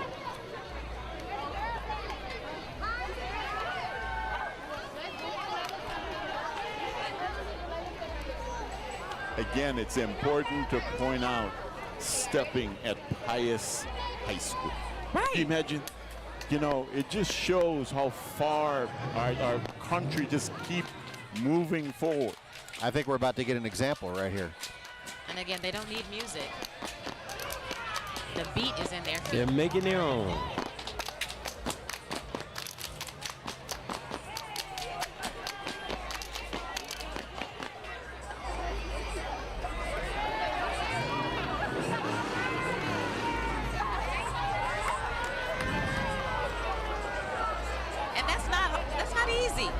again, it's important to point out stepping at Pius High School. Right. Can you imagine? You know, it just shows how far our country just keep moving forward. I think we're about to get an example right here. And again, they don't need music. The beat is in their feet. They're making their own.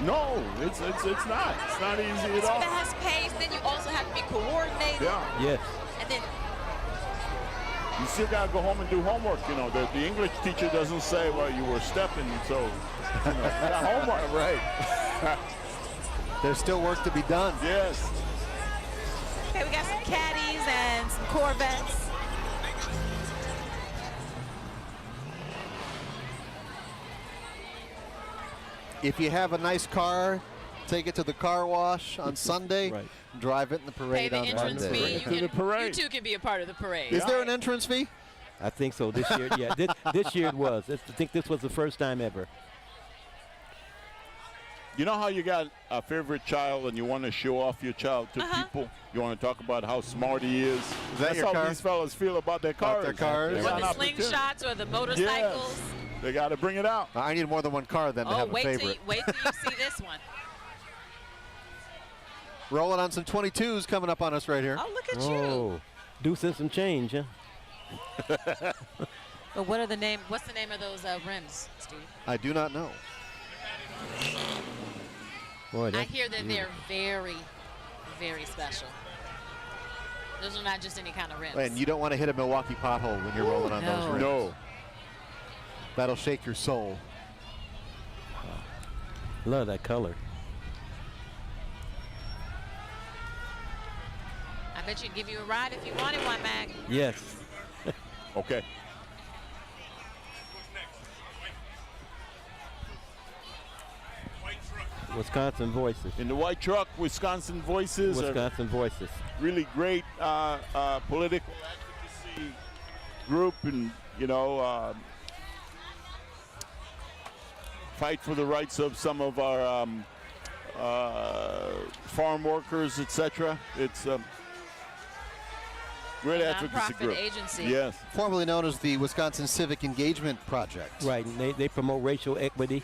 No, it's not. It's not easy at all. Fast paced, then you also have to be coordinated. Yeah. Yes. And then you still gotta go home and do homework. You know, the English teacher doesn't say, well, you were stepping, so you know, you got homework. Right. There's still work to be done. Yes. okay, we got some caddies and some Corvettes. If you have a nice car, take it to the car wash on Sunday. Right. Drive it in the parade Pay the on entrance Monday. fee. You too can be a part of the parade. Is there an entrance fee? I think so this year. Yeah, this year it was. I think this was the first time ever. You know how you got a favorite child and you want to show off your child to people? You want to talk about how smart he is? That's your how car? these fellas feel about their cars. Their cars? They Or got the an opportunity. slingshots or the motorcycles. Yes. They got to bring it out. I need more than one car then to Oh, have a wait till favorite. you see this one. Rolling on some 22s coming up on us right here. Oh, look at Oh, deuce and some change, huh? But what's the name of those rims, Steve? I do not know. Boy, I hear that they're very, very special. Those are not just any kind of rims. And you don't want to hit a Milwaukee pothole when you're rolling on those rims. No. That'll shake your soul. Love that color. I bet you'd give you a ride if you wanted one, Mac. Yes. Okay. Wisconsin Voices. In the white truck, Wisconsin Voices. Wisconsin Voices. Really great political advocacy group, and you know, fight for the rights of some of our farm workers, etc. It's great advocacy Nonprofit group. agency. Yes. Formerly known as the Wisconsin Civic Engagement Project. Right, and they promote racial equity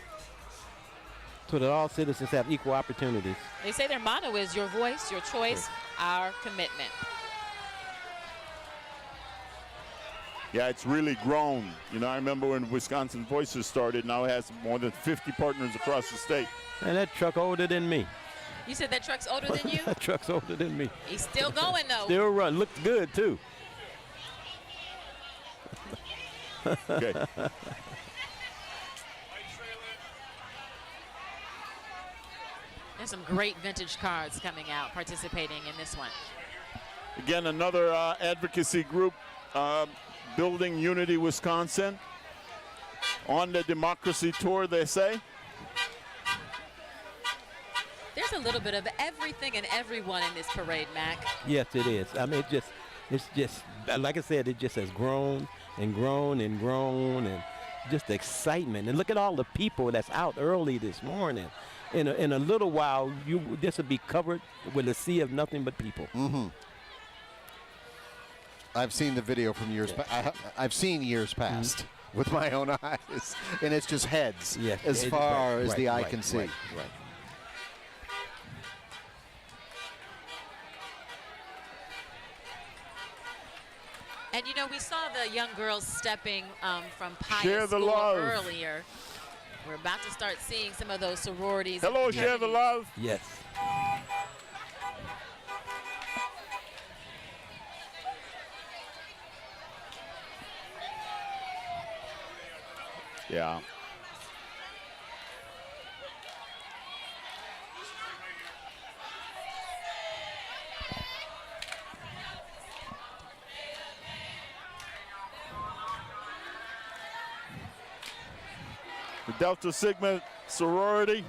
so that all citizens have equal opportunities. They say their motto is your voice, your choice, our commitment. Yeah, it's really grown. You know, I remember when Wisconsin Voices started. Now it has more than 50 partners across the state. And that truck older than me. You said that truck's older than you? That truck's older than me. He's still going, though. Still run. Looks good, too. Okay. There's some great vintage cars coming out, participating in this one. Again, another advocacy group, Building Unity Wisconsin. On the democracy tour, they say. There's a little bit of everything and everyone in this parade, Mac. Yes, it is. I mean, it's just, like I said, it just has grown and grown and grown, and just excitement. And look at all the people that's out early this morning. In a little while, this will be covered with a sea of nothing but people. Mm-hmm. I've seen the video from years past. I've seen years past with my own eyes, and it's just heads as far as the eye can see. Right. And you know, we saw the young girls stepping from Pius Share the School love. earlier. We're about to start seeing some of those sororities. Hello, share the love. Yes. Yeah. The Delta Sigma sorority.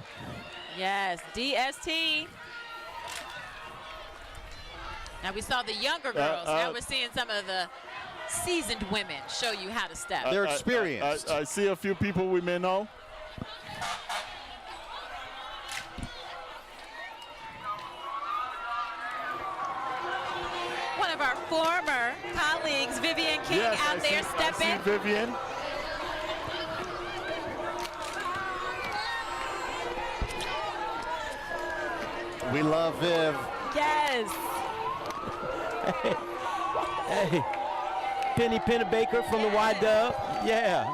Yes, DST. Now we saw the younger girls. Now we're seeing some of the seasoned women show you how to step. They're experienced. I see a few people we may know. One of our former colleagues, Vivian King, out there stepping. I see Vivian. We love Viv. Yes. Hey, Penny Pennebaker from the Y Dub. Yeah.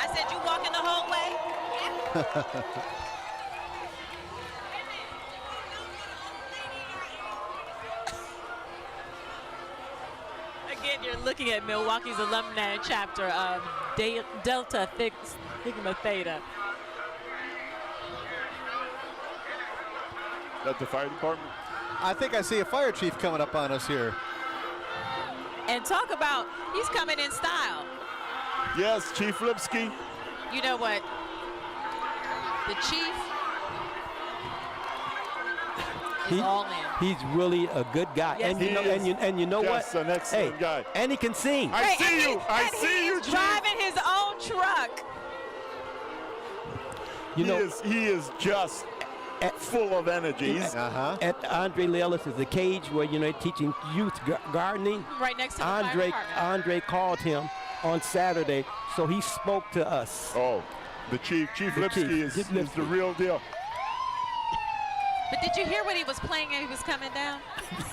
I said, you walking the whole way? Again, you're looking at Milwaukee's alumni chapter of Delta Sigma Theta. At the fire department? I think I see a fire chief coming up on us here. And talk about, he's coming in style. Yes, Chief Lipsky. You know what? The chief is all in. He's really a good guy. Yes, and you know Yes, what? an excellent guy. And he can sing. I see you. I see you, He's Chief. driving his own truck. He is just full of energy. At Andre Lelis is a cage where teaching youth gardening. Right next to the fire department. Andre called him on Saturday, so he spoke to us. Oh, the Chief Lipsky is the real deal. But did you hear what he was playing as he was coming down?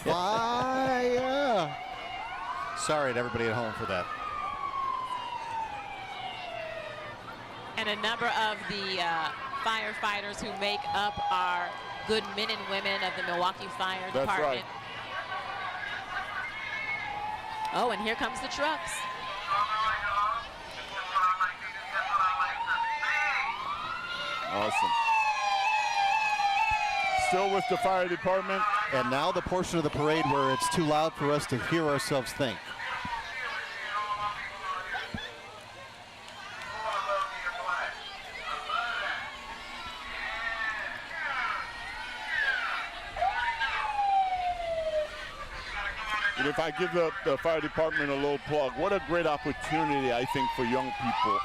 Fire. Sorry to everybody at home for that. And a number of the firefighters who make up our good men and women of the Milwaukee Fire That's Department. right. Oh, and here comes the trucks. Awesome. Still with the fire department. And now the portion of the parade where it's too loud for us to hear ourselves think. And if I give the fire department a little plug, what a great opportunity, I think, for young people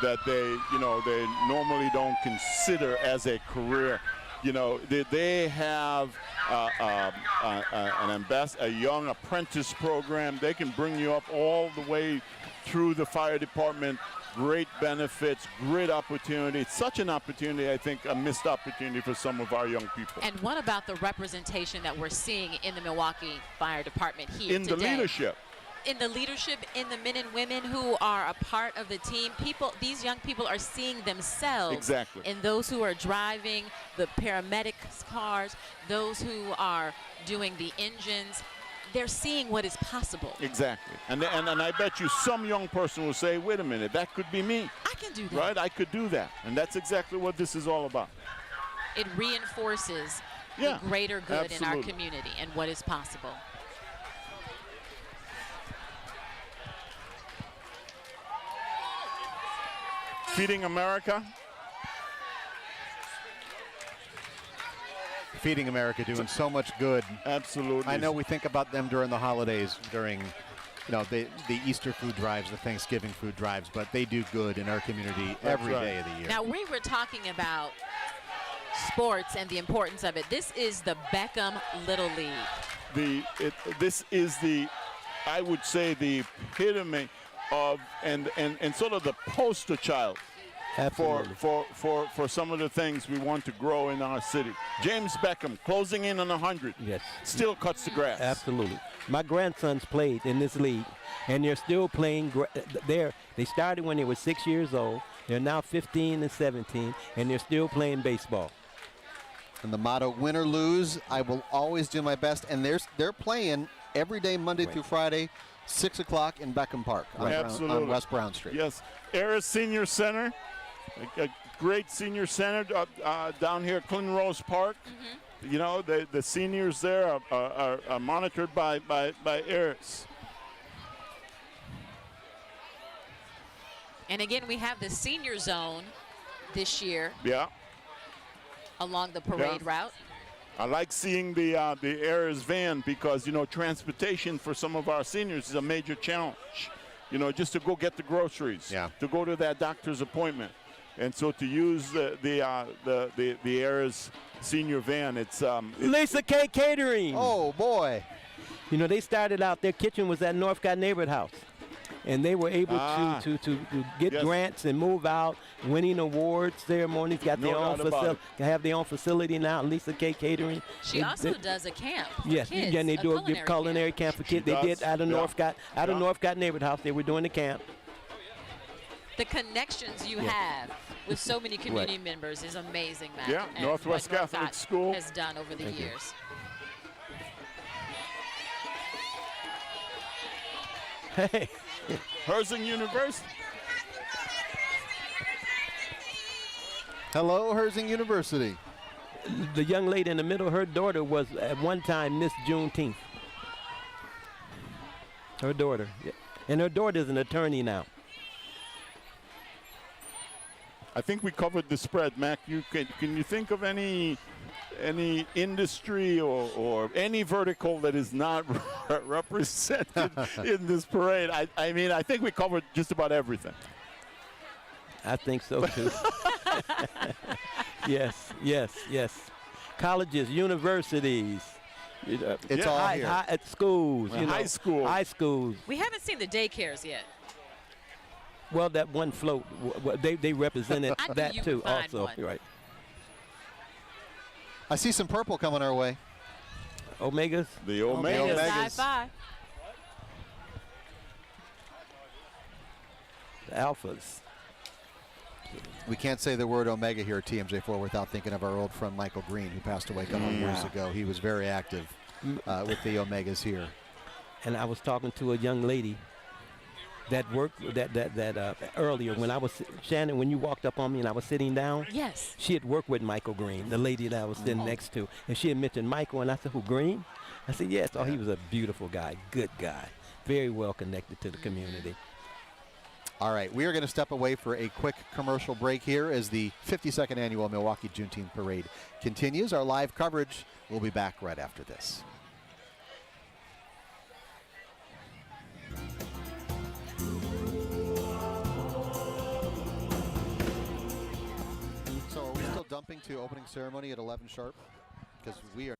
that they normally don't consider as a career. They have a young apprentice program. They can bring you up all the way through the fire department. Great benefits, great opportunity. It's such an opportunity, I think, a missed opportunity for some of our young people. And what about the representation that we're seeing in the Milwaukee Fire Department here in today? the leadership. In the leadership, in the men and women who are a part of the team. These young people are seeing themselves Exactly. in those who are driving the paramedics cars, those who are doing the engines. They're seeing what is possible. Exactly. And I bet you some young person will say, wait a minute, that could be me. I can do that. Right? I could do that. And that's exactly what this is all about. It reinforces the greater good in our absolutely. community and what is possible. Feeding America. Feeding America doing so much good. Absolutely. I know we think about them during the holidays, during the Easter food drives, the Thanksgiving food drives, but they do good in our community every day of the year. Now, we were talking about sports and the importance of it. This is the Beckham Little League. This is I would say, the epitome of and sort of the poster child for some of the things we want to grow in our city. James Beckham closing in on 100. Yes. Still cuts the grass. Absolutely. My grandsons played in this league, and they're still playing. They started when they were 6 years old. They're now 15 and 17, and they're still playing baseball. And the motto, win or lose, I will always do my best. And they're playing every day, Monday through Friday, 6 o'clock in Beckham Park on West Brown Street. Yes. Ayers Senior Center, a great senior center down here at Clinton Rose Park. Mm-hmm. You know, the seniors there are monitored by Ayers. And again, we have the senior zone this year. Yeah. along the parade route. I like seeing the Heirs van because, you know, transportation for some of our seniors is a major challenge. You know, just to go get the groceries, to go to that doctor's appointment. And so to use the Heirs senior van, it's Lisa K Catering. Oh boy. You know, they started out, their kitchen was at Northcott Neighborhood House. And they were able to get grants and move out, winning awards, ceremonies, got their own facility, have their own facility now, Lisa K Catering. She also does a camp for yes, kids, and they do a culinary camp for kids. They did out of Northcott Neighborhood House. They were doing the camp. The connections you have with so many community members is amazing, Matt. Yeah, and Northwest what Catholic Northcott School has done over the years. Hey. Herzing University. Hello, Herzing University. The young lady in the middle, her daughter was at one time Miss Juneteenth. Her daughter. Yeah. And her daughter's an attorney now. I think we covered the spread, Mac. Can you think of any industry or any vertical that is not represented in this parade? I mean, I think we covered just about everything. I think so too. Yes. Colleges, universities. It's all here. At schools, well, high schools. We haven't seen the daycares yet. Well, that one float, they represented that too also. One. Right. I see some purple coming our way. Omegas? The Omegas. High-five. The Alphas. We can't say the word Omega here at TMJ4 without thinking of our old friend Michael Green, who passed away a couple of years ago. He was very active with the Omegas here. And I was talking to a young lady that worked earlier when I was Shannon, when you walked up on me and I was sitting down. Yes. She had worked with Michael Green, the lady that I was sitting next to, and she had mentioned Michael, and I said, "Who, Green?" I said, "Yes." Oh, he was a beautiful guy, good guy, very well connected to the community. All right, we are going to step away for a quick commercial break here as the 52nd annual Milwaukee Juneteenth Parade continues. Our live coverage will be back right after this. So are we still dumping to opening ceremony at 11 sharp? Because we are.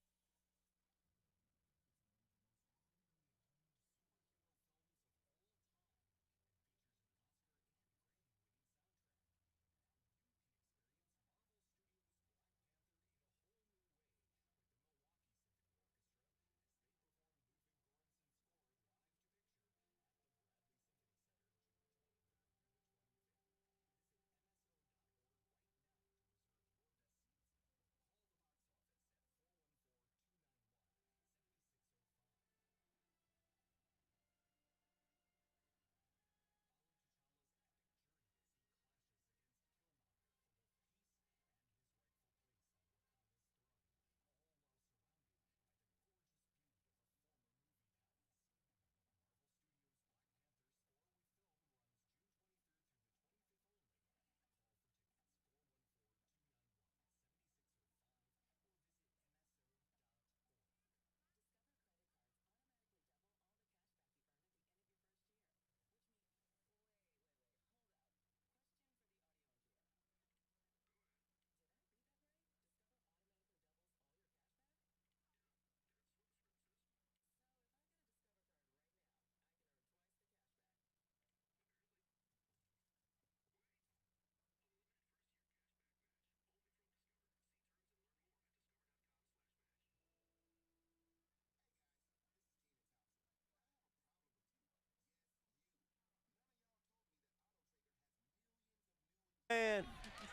And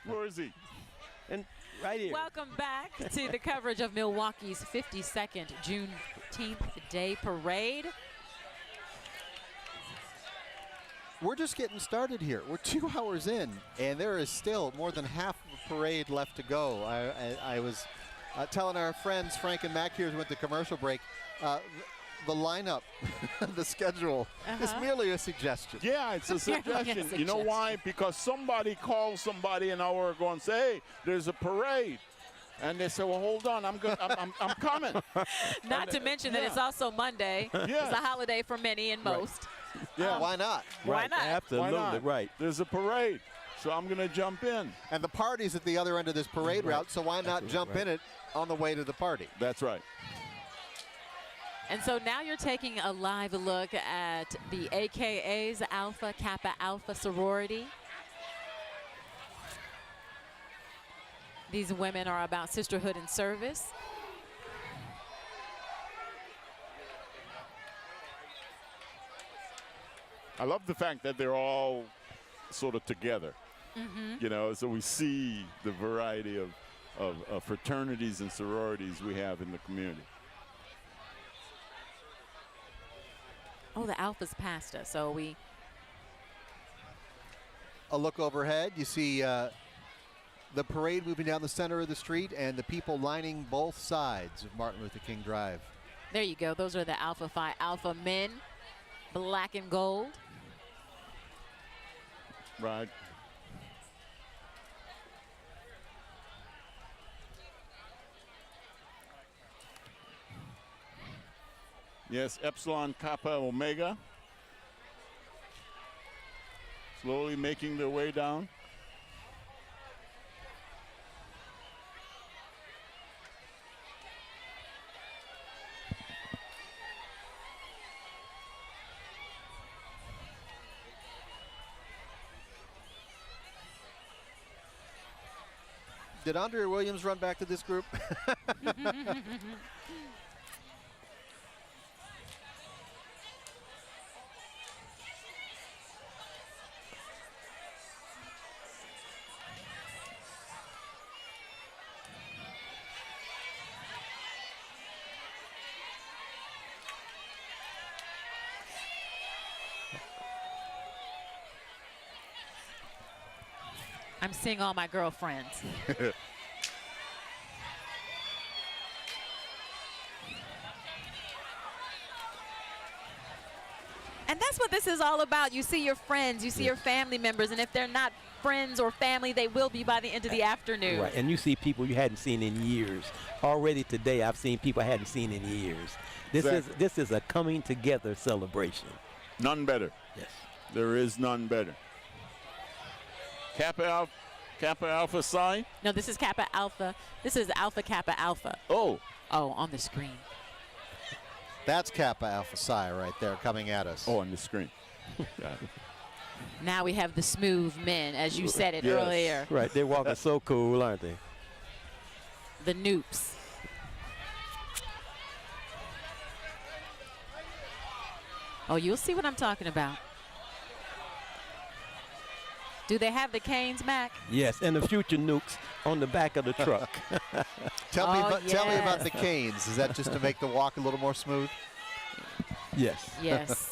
where is he? And right here. Welcome back to the coverage of Milwaukee's 52nd Juneteenth Day Parade. We're just getting started here. We're 2 hours in, and there is still more than half of the parade left to go. I was telling our friends Frank and Mac here who went to commercial break, the lineup, the schedule is merely a suggestion. Yeah, it's a suggestion. You know why? Because somebody called somebody an hour ago and said, hey, there's a parade. And they said, well, hold on, I'm coming. Not to mention that it's also Monday. Yeah. It's a holiday for many and most. Yeah. Why not? Why not? Absolutely, Why not? right. There's a parade, so I'm going to jump in. And the party's at the other end of this parade route, so why not jump in it on the way to the party? That's right. And so now you're taking a live look at the AKA's Alpha Kappa Alpha sorority. These women are about sisterhood and service. I love the fact that they're all sort of together. You know, so we see the variety of fraternities and sororities we have in the community. Oh, the Alpha's passed us, so we... A look overhead, you see the parade moving down the center of the street and the people lining both sides of Martin Luther King Drive. There you go. Those are the Alpha Phi Alpha men, black and gold. Right. Yes, Epsilon Kappa Omega. Slowly making their way down. Did Andrea Williams run back to this group? I'm seeing all my girlfriends. And that's what this is all about. You see your friends, you see your family members, and if they're not friends or family, they will be by the end of the afternoon. Right, and you see people you hadn't seen in years. Already today, I've seen people I hadn't seen in years. This is a coming together celebration. None better. Yes. There is none better. Kappa Alpha Psi? No, this is Kappa Alpha. This is Alpha Kappa Alpha. Oh. Oh, on the screen. That's Kappa Alpha Psi right there coming at us. Oh, on the screen. Now we have the smooth men, as you said it earlier. Right, they're walking so cool, aren't they? The Noops. Oh, you'll see what I'm talking about. Do they have the canes, Mac? Yes, and the future nukes on the back of the truck. Tell me about the canes. Is that just to make the walk a little more smooth? Yes. Yes.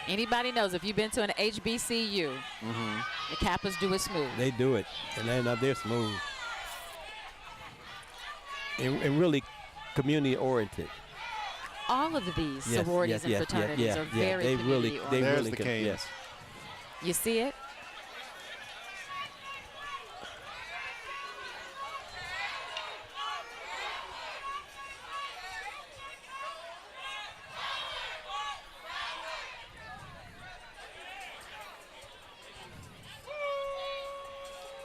Anybody knows if you've been to an HBCU, the Kappas do it smooth. They do it, and they're smooth. And really community-oriented. All of these sororities and fraternities are very community-oriented. They There's really the canes. Yes. You see it?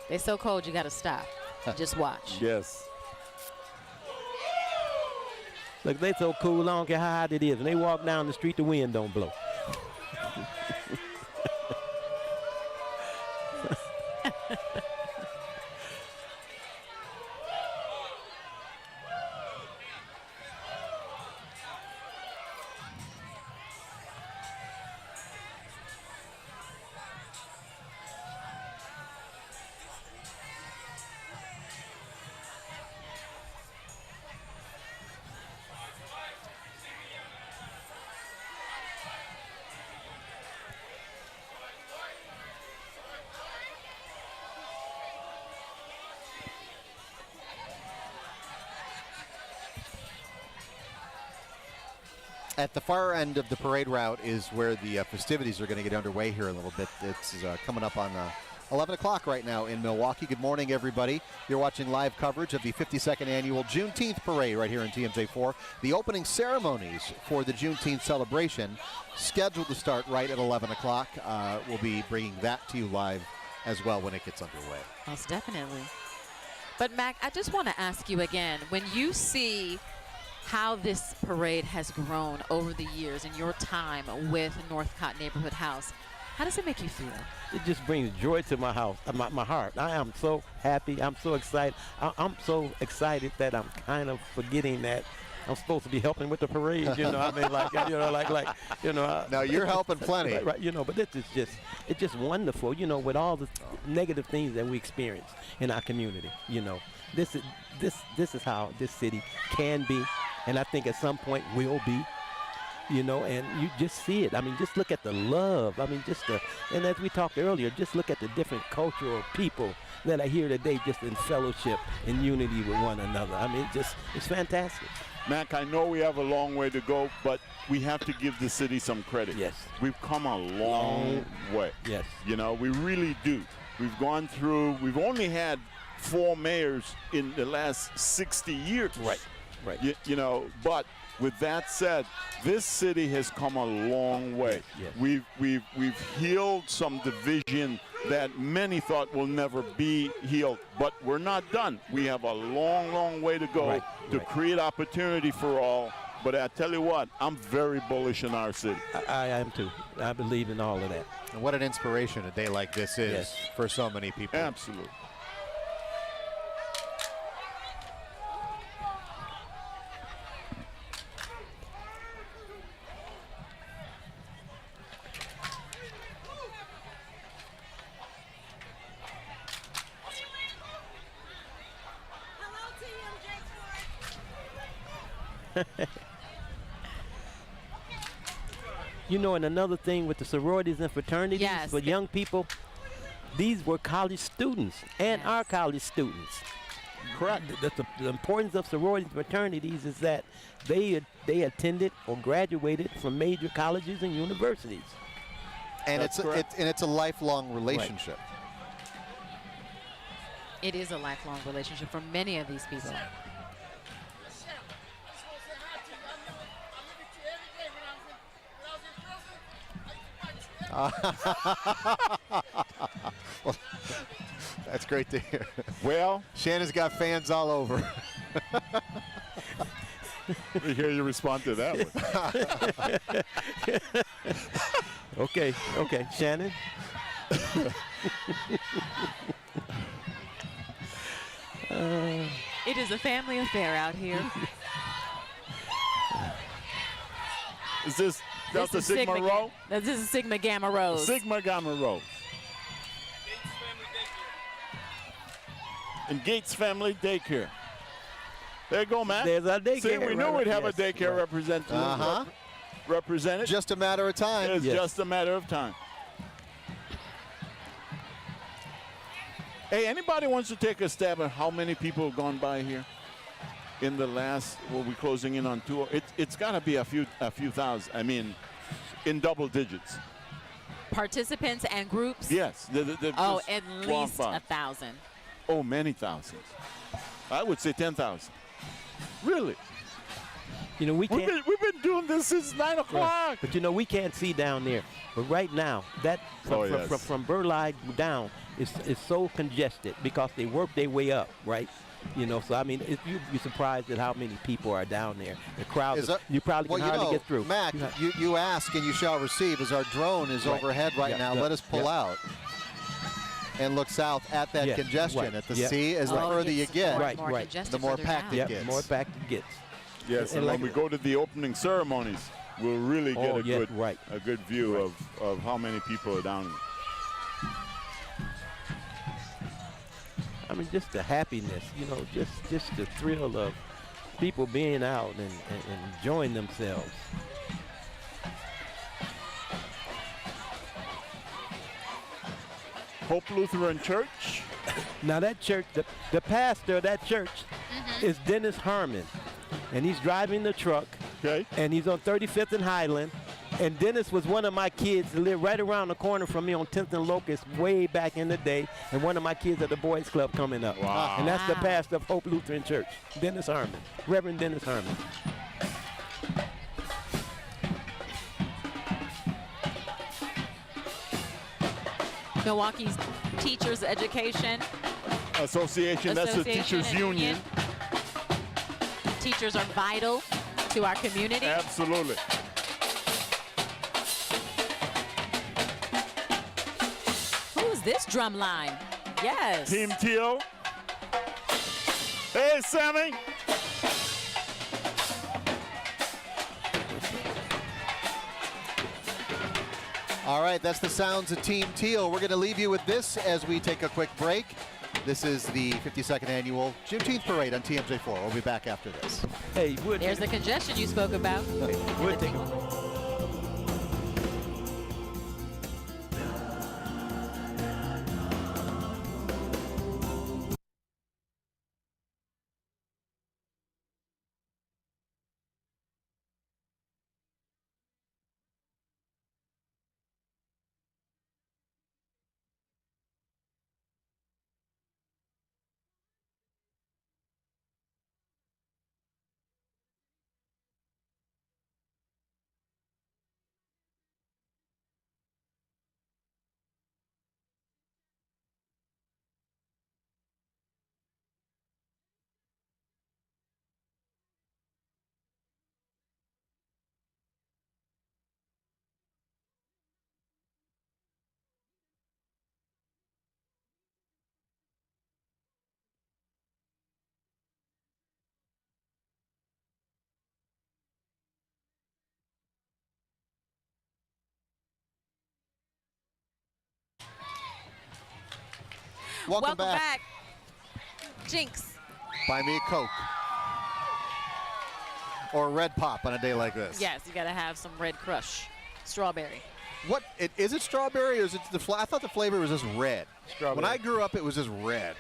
They're so cold you gotta stop. Just watch. Yes. Look, they so cool, I don't care how hot it is. When they walk down the street, the wind don't blow. At the far end of the parade route is where the festivities are going to get underway here in a little bit. It's coming up on 11 o'clock right now in Milwaukee. Good morning, everybody. You're watching live coverage of the 52nd annual Juneteenth parade right here in TMJ4. The opening ceremonies for the Juneteenth celebration scheduled to start right at 11 o'clock. We'll be bringing that to you live as well when it gets underway. Most definitely. But Mac, I just want to ask you again, when you see how this parade has grown over the years in your time with Northcott Neighborhood House, how does it make you feel? It just brings joy to my house, my heart. I am so happy. I'm so excited. I'm so excited that I'm kind of forgetting that I'm supposed to be helping with the parade. I mean, Now you're helping plenty, right? But it's just wonderful. With all the negative things that we experience in our community. This is how this city can be, and I think at some point will be. And you just see it. I mean, just look at the love. I mean, and as we talked earlier, just look at the different cultural people that are here today, just in fellowship and unity with one another. I mean, it's fantastic. Mac, I know we have a long way to go, but we have to give the city some credit. Yes. We've come a long way. Yes. We really do. We've gone through, we've only had 4 mayors in the last 60 years. Right. But with that said, this city has come a long way. Yes. We've healed some division that many thought will never be healed, but we're not done. We have a long, long way to go to create opportunity for all. But I tell you what, I'm very bullish in our city. I am too. I believe in all of that. And what an inspiration a day like this is for so many people. Absolutely. And another thing with the sororities and fraternities for young people, these were college students and are college students. Correct. The importance of sororities and fraternities is that they attended or graduated from major colleges and universities. And it's a lifelong relationship. It is a lifelong relationship for many of these people. Well, that's great to hear. Well, Shannon's got fans all over. We hear you respond to that one. Okay, Shannon. It is a family affair out here. Is this Delta Sigma Rho? This is Sigma Gamma Rose. Sigma Gamma Rose. And Gates Family Daycare. There you go, Matt. There's our daycare. See, we knew we'd have a daycare represented. Just a matter of time. It's just a matter of time. Hey, anybody wants to take a stab at how many people have gone by here in the last? We'll be closing in on 2. It's got to be a few thousand. I mean, in double digits. Participants and groups? Yes. At least 1,000. Oh, many thousands. I would say 10,000. Really? We can't. We've been doing this since 9 o'clock. But we can't see down there. But right now, that from Burleigh down is so congested because they work their way up, right? So I mean, you'd be surprised at how many people are down there. The crowd, you probably can hardly get through. Mac, you ask and you shall receive. As our drone is overhead right now, let us pull out and look south at that congestion at the sea. As the further you get, the more packed it gets. More packed it gets. Yes, and when we go to the opening ceremonies, we'll really get a good view of how many people are down there. I mean, just the happiness, just the thrill of people being out and enjoying themselves. Hope Lutheran Church. Now that church, the pastor of that church is Dennis Herman, and he's driving the truck, and he's on 35th and Highland, And Dennis was one of my kids that lived right around the corner from me on 10th and Locust way back in the day, and one of my kids at the Boys Club coming up. Wow. And that's the pastor of Hope Lutheran Church, Dennis Harmon, Reverend Dennis Harmon. Milwaukee's Teachers Education Association, that's the Association teachers and union. Teachers are vital to our community. Absolutely. Who's this drum line? Yes. Team Teal. Hey, Sammy. All right, that's the sounds of Team Teal. We're going to leave you with this as we take a quick break. This is the 52nd annual Juneteenth parade on TMJ4. We'll be back after this. Hey, there's the congestion you spoke about. We'll take a Welcome back. Jinx. Buy me a Coke. Or Red Pop on a day like this. Yes, you got to have some Red Crush. Strawberry. What, is it strawberry or is it I thought the flavor was just red. Strawberry. When I grew up, it was just red.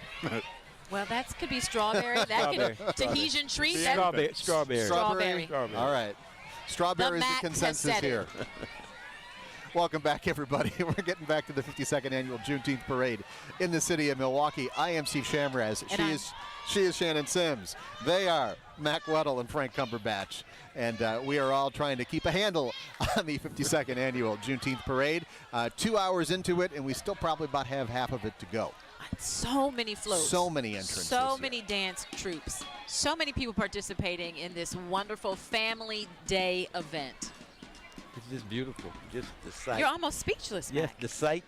Well, that could be strawberry. That could Tahitian treat. Strawberry. Strawberry. All right. Strawberry is the consensus here. Welcome back, everybody. We're getting back to the 52nd annual Juneteenth parade in the city of Milwaukee. I am Steve Shamraz. She is Shannon Sims. They are Mac Weddle and Frank Cumberbatch. And we are all trying to keep a handle on the 52nd annual Juneteenth parade. 2 hours into it, and we still probably about have half of it to go. So many floats. So many entrances. So many dance troops. So many people participating in this wonderful Family Day event. It's just beautiful. Just the sight. You're almost speechless, Yes, Mac. the sight.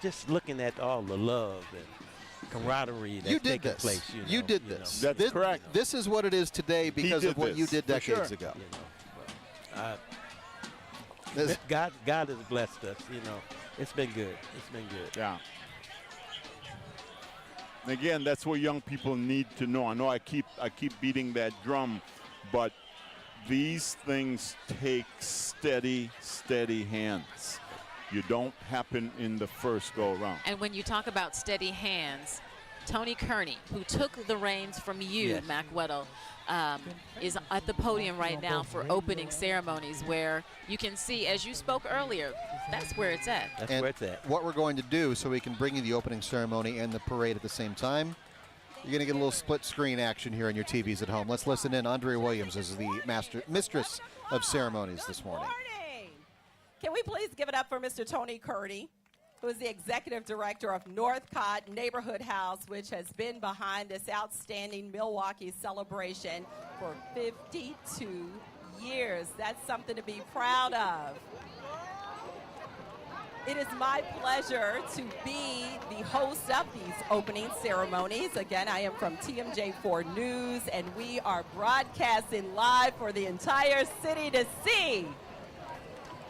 Just looking at all the love and camaraderie that's taking place. You did this. That's correct. This is what it is today because of what you did decades ago. God has blessed us. It's been good. It's been good. Yeah. And again, that's what young people need to know. I know I keep beating that drum, but these things take steady hands. You don't happen in the first go around. And when you talk about steady hands, Tony Kearney, who took the reins from you, Yes. Mac Weddle, is at the podium right now for opening ceremonies, where you can see, as you spoke earlier, that's where it's at. That's And where it's at. what we're going to do, so we can bring you the opening ceremony and the parade at the same time, you're going to get a little split screen action here on your TVs at home. Let's listen in. Andrea Williams is the mistress of ceremonies this morning. Can we please give it up for Mr. Tony Kearney, who is the executive director of Northcott Neighborhood House, which has been behind this outstanding Milwaukee celebration for 52 years. That's something to be proud of. It is my pleasure to be the host of these opening ceremonies. Again, I am from TMJ4 News, and we are broadcasting live for the entire city to see.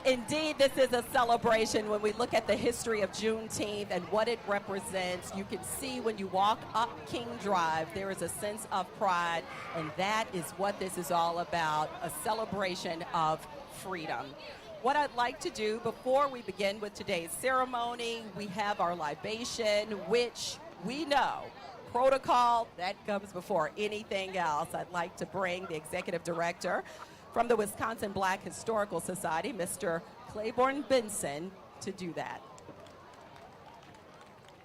Indeed, this is a celebration. When we look at the history of Juneteenth and what it represents, you can see when you walk up King Drive, there is a sense of pride, and that is what this is all about, a celebration of freedom. What I'd like to do before we begin with today's ceremony, we have our libation, which we know, protocol, that comes before anything else. I'd like to bring the executive director from the Wisconsin Black Historical Society, Mr. Claiborne Benson, to do that.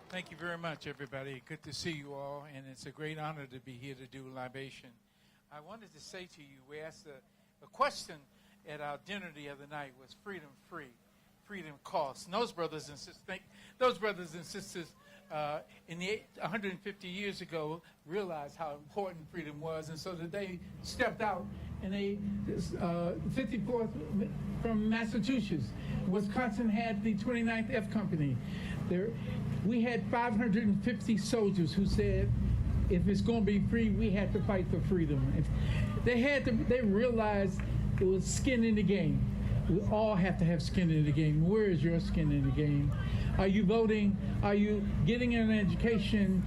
Thank you very much, everybody. Good to see you all, and it's a great honor to be here to do libation. I wanted to say to you, we asked a question at our dinner the other night was freedom free, freedom costs. And those brothers and sisters in the 150 years ago realized how important freedom was, and so that they stepped out and they 54th from Massachusetts. Wisconsin had the 29th F Company. We had 550 soldiers who said, if it's going to be free, we had to fight for freedom. They realized it was skin in the game. We all have to have skin in the game. Where is your skin in the game? Are you voting? Are you getting an education?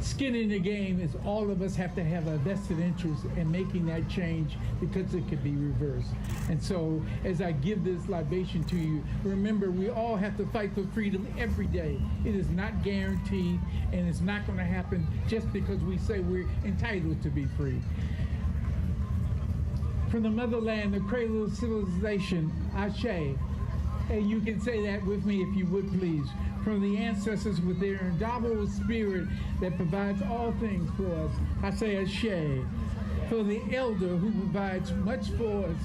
Skin in the game is all of us have to have a vested interest in making that change, because it could be reversed. And so as I give this libation to you, remember we all have to fight for freedom every day. It is not guaranteed, and it's not going to happen just because we say we're entitled to be free. From the motherland, the cradle of civilization, Ashe. And you can say that with me if you would please. From the ancestors with their indomitable spirit that provides all things for us, I say Ashe. For the elder who provides much for us,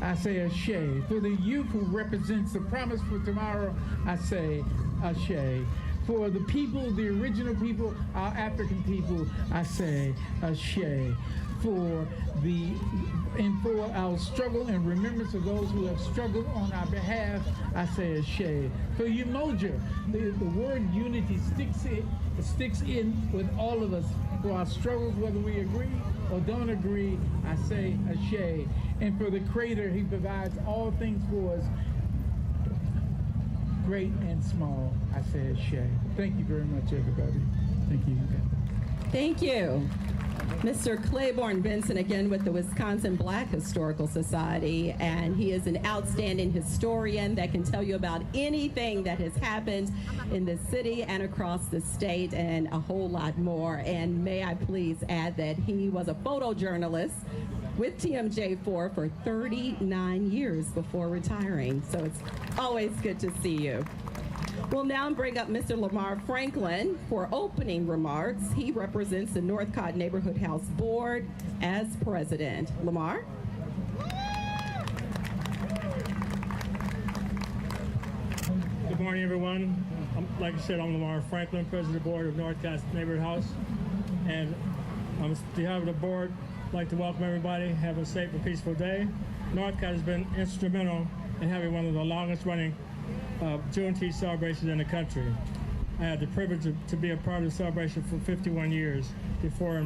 I say Ashe. For the youth who represents the promise for tomorrow, I say Ashe. For the people, the original people, our African people, I say Ashe. For our struggle and remembrance of those who have struggled on our behalf, I say Ashe. For Umoja, the word unity sticks in with all of us. For our struggles, whether we agree or don't agree, I say Ashe. And for the Creator, He provides all things for us, great and small, I say Ashe. Thank you very much, everybody. Thank you. Thank you. Mr. Claiborne Benson, again with the Wisconsin Black Historical Society, and he is an outstanding historian that can tell you about anything that has happened in the city and across the state and a whole lot more. And may I please add that he was a photojournalist with TMJ4 for 39 years before retiring. So it's always good to see you. We'll now bring up Mr. Lamar Franklin for opening remarks. He represents the Northcott Neighborhood House Board as president. Lamar? Good morning, everyone. Like I said, I'm Lamar Franklin, president of the board of Northcott Neighborhood House. And on behalf of the board, I'd like to welcome everybody. Have a safe and peaceful day. Northcott has been instrumental in having one of the longest running Juneteenth celebrations in the country. I had the privilege to be a part of the celebration for 51 years before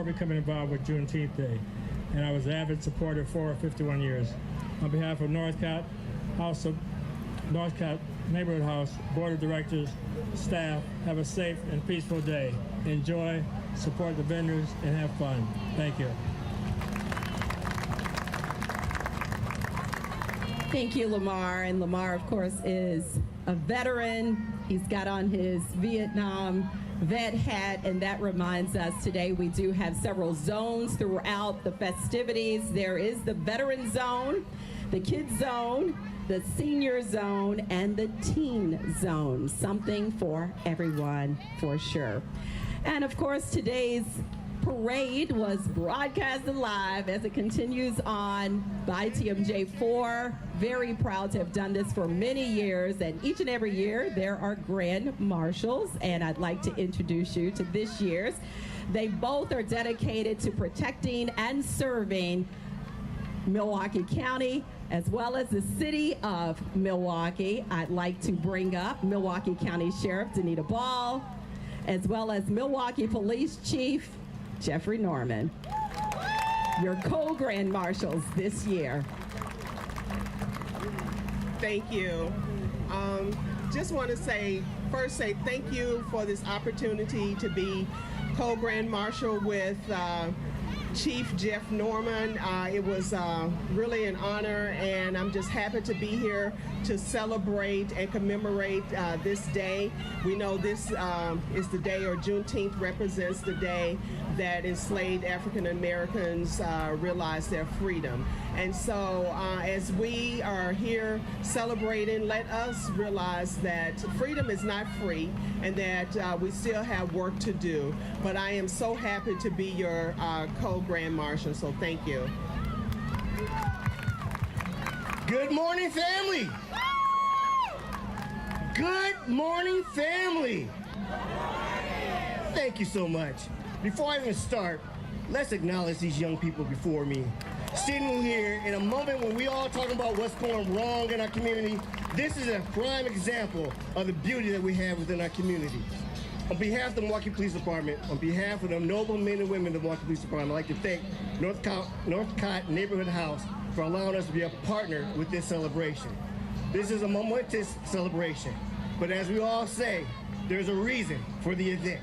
becoming involved with Juneteenth Day. And I was an avid supporter for 51 years. On behalf of Northcott Neighborhood House, Board of Directors, staff, have a safe and peaceful day. Enjoy, support the vendors, and have fun. Thank you. Thank you, Lamar. And Lamar, of course, is a veteran. He's got on his Vietnam vet hat, and that reminds us today we do have several zones throughout the festivities. There is the veteran zone, the kids zone, the senior zone, and the teen zone. Something for everyone, for sure. And of course, today's parade was broadcasted live as it continues on by TMJ4. Very proud to have done this for many years, and each and every year there are grand marshals, and I'd like to introduce you to this year's. They both are dedicated to protecting and serving Milwaukee County as well as the city of Milwaukee. I'd like to bring up Milwaukee County Sheriff Danita Ball, as well as Milwaukee Police Chief Jeffrey Norman, your co-grand marshals this year. Thank you. Just want to say thank you for this opportunity to be co-grand marshal with Chief Jeff Norman. It was really an honor, and I'm just happy to be here to celebrate and commemorate this day. We know this is the day, or Juneteenth represents the day that enslaved African Americans realized their freedom. And so as we are here celebrating, let us realize that freedom is not free and that we still have work to do. But I am so happy to be your co-Grand Marshal, so thank you. Good morning, family. Good morning, family. Thank you so much. Before I even start, let's acknowledge these young people before me. Sitting here in a moment when we all talking about what's going wrong in our community, this is a prime example of the beauty that we have within our community. On behalf of the Milwaukee Police Department, on behalf of the noble men and women of the Milwaukee Police Department, I'd like to thank Northcott Neighborhood House for allowing us to be a partner with this celebration. This is a momentous celebration, but as we all say, there's a reason for the event.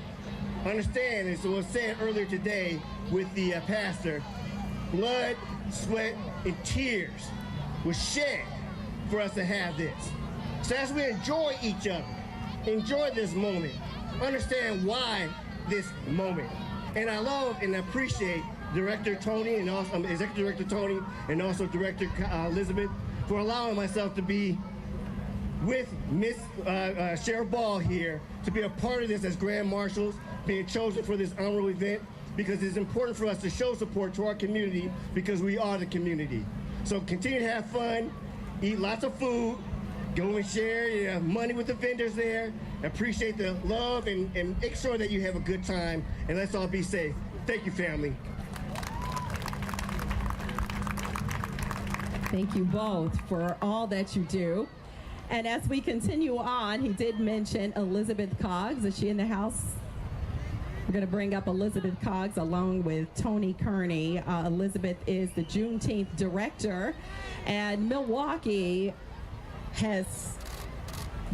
Understand, as was said earlier today with the pastor, blood, sweat, and tears was shed for us to have this. So as we enjoy each other, enjoy this moment, understand why this moment. And I love and appreciate Director Tony and also Executive Director Tony and also Director Elizabeth for allowing myself to be with Miss Sheriff Ball here to be a part of this as Grand Marshals, being chosen for this honorable event, because it's important for us to show support to our community because we are the community. So continue to have fun, eat lots of food, go and share your money with the vendors there, appreciate the love, and make sure that you have a good time, and let's all be safe. Thank you, family. Thank you both for all that you do. And as we continue on, he did mention Elizabeth Coggs. Is she in the house? We're going to bring up Elizabeth Coggs along with Tony Kearney. Elizabeth is the Juneteenth director, and Milwaukee has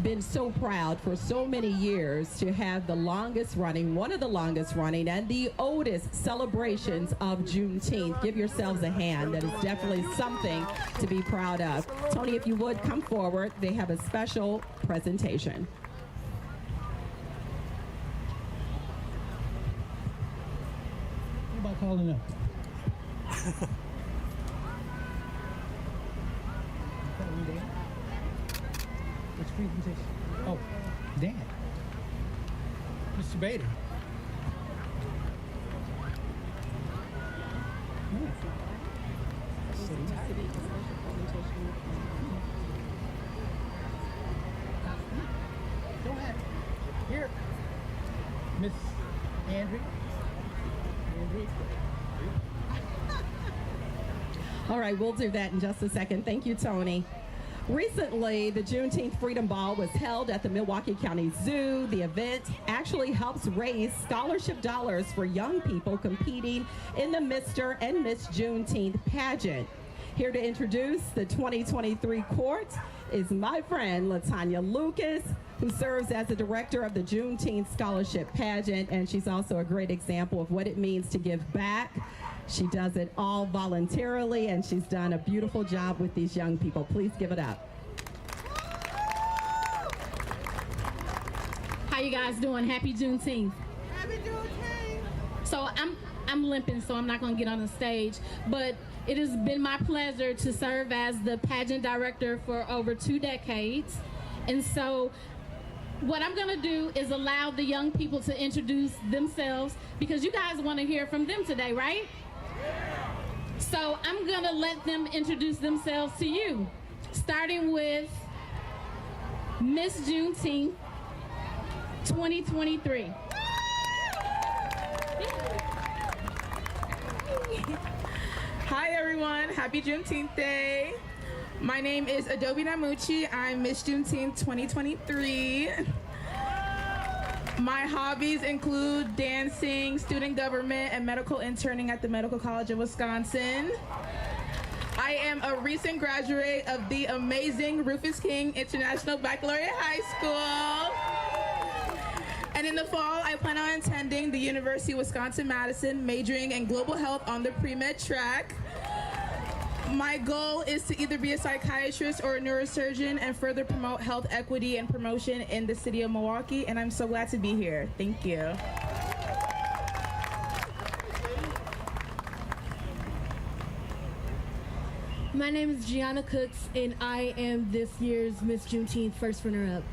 been so proud for so many years to have the longest running, one of the longest running, and the oldest celebrations of Juneteenth. Give yourselves a hand. That is definitely something to be proud of. Tony, if you would come forward, they have a special presentation. What about calling up? Which presentation? Oh, Dan. Mr. Bader. Go ahead. Here. Miss Andrew. All right, we'll do that in just a second. Thank you, Tony. Recently, the Juneteenth Freedom Ball was held at the Milwaukee County Zoo. The event actually helps raise scholarship dollars for young people competing in the Mr. and Miss Juneteenth pageant. Here to introduce the 2023 court is my friend, LaTanya Lucas, who serves as the director of the Juneteenth Scholarship Pageant, and she's also a great example of what it means to give back. She does it all voluntarily, and she's done a beautiful job with these young people. Please give it up. How you guys doing? Happy Juneteenth. Happy Juneteenth. So I'm limping, so I'm not going to get on the stage, but it has been my pleasure to serve as the pageant director for over 2 decades. And so what I'm going to do is allow the young people to introduce themselves, because you guys want to hear from them today, right? So I'm going to let them introduce themselves to you, starting with Miss Juneteenth 2023. Hi everyone, happy Juneteenth Day. My name is Adobe Namuchi. I'm Miss Juneteenth 2023. My hobbies include dancing, student government, and medical interning at the Medical College of Wisconsin. I am a recent graduate of the amazing Rufus King International Baccalaureate High School. And in the fall, I plan on attending the University of Wisconsin-Madison, majoring in global health on the pre-med track. My goal is to either be a psychiatrist or a neurosurgeon and further promote health equity and promotion in the city of Milwaukee, and I'm so glad to be here. Thank you. My name is Gianna Cooks, and I am this year's Miss Juneteenth first runner-up.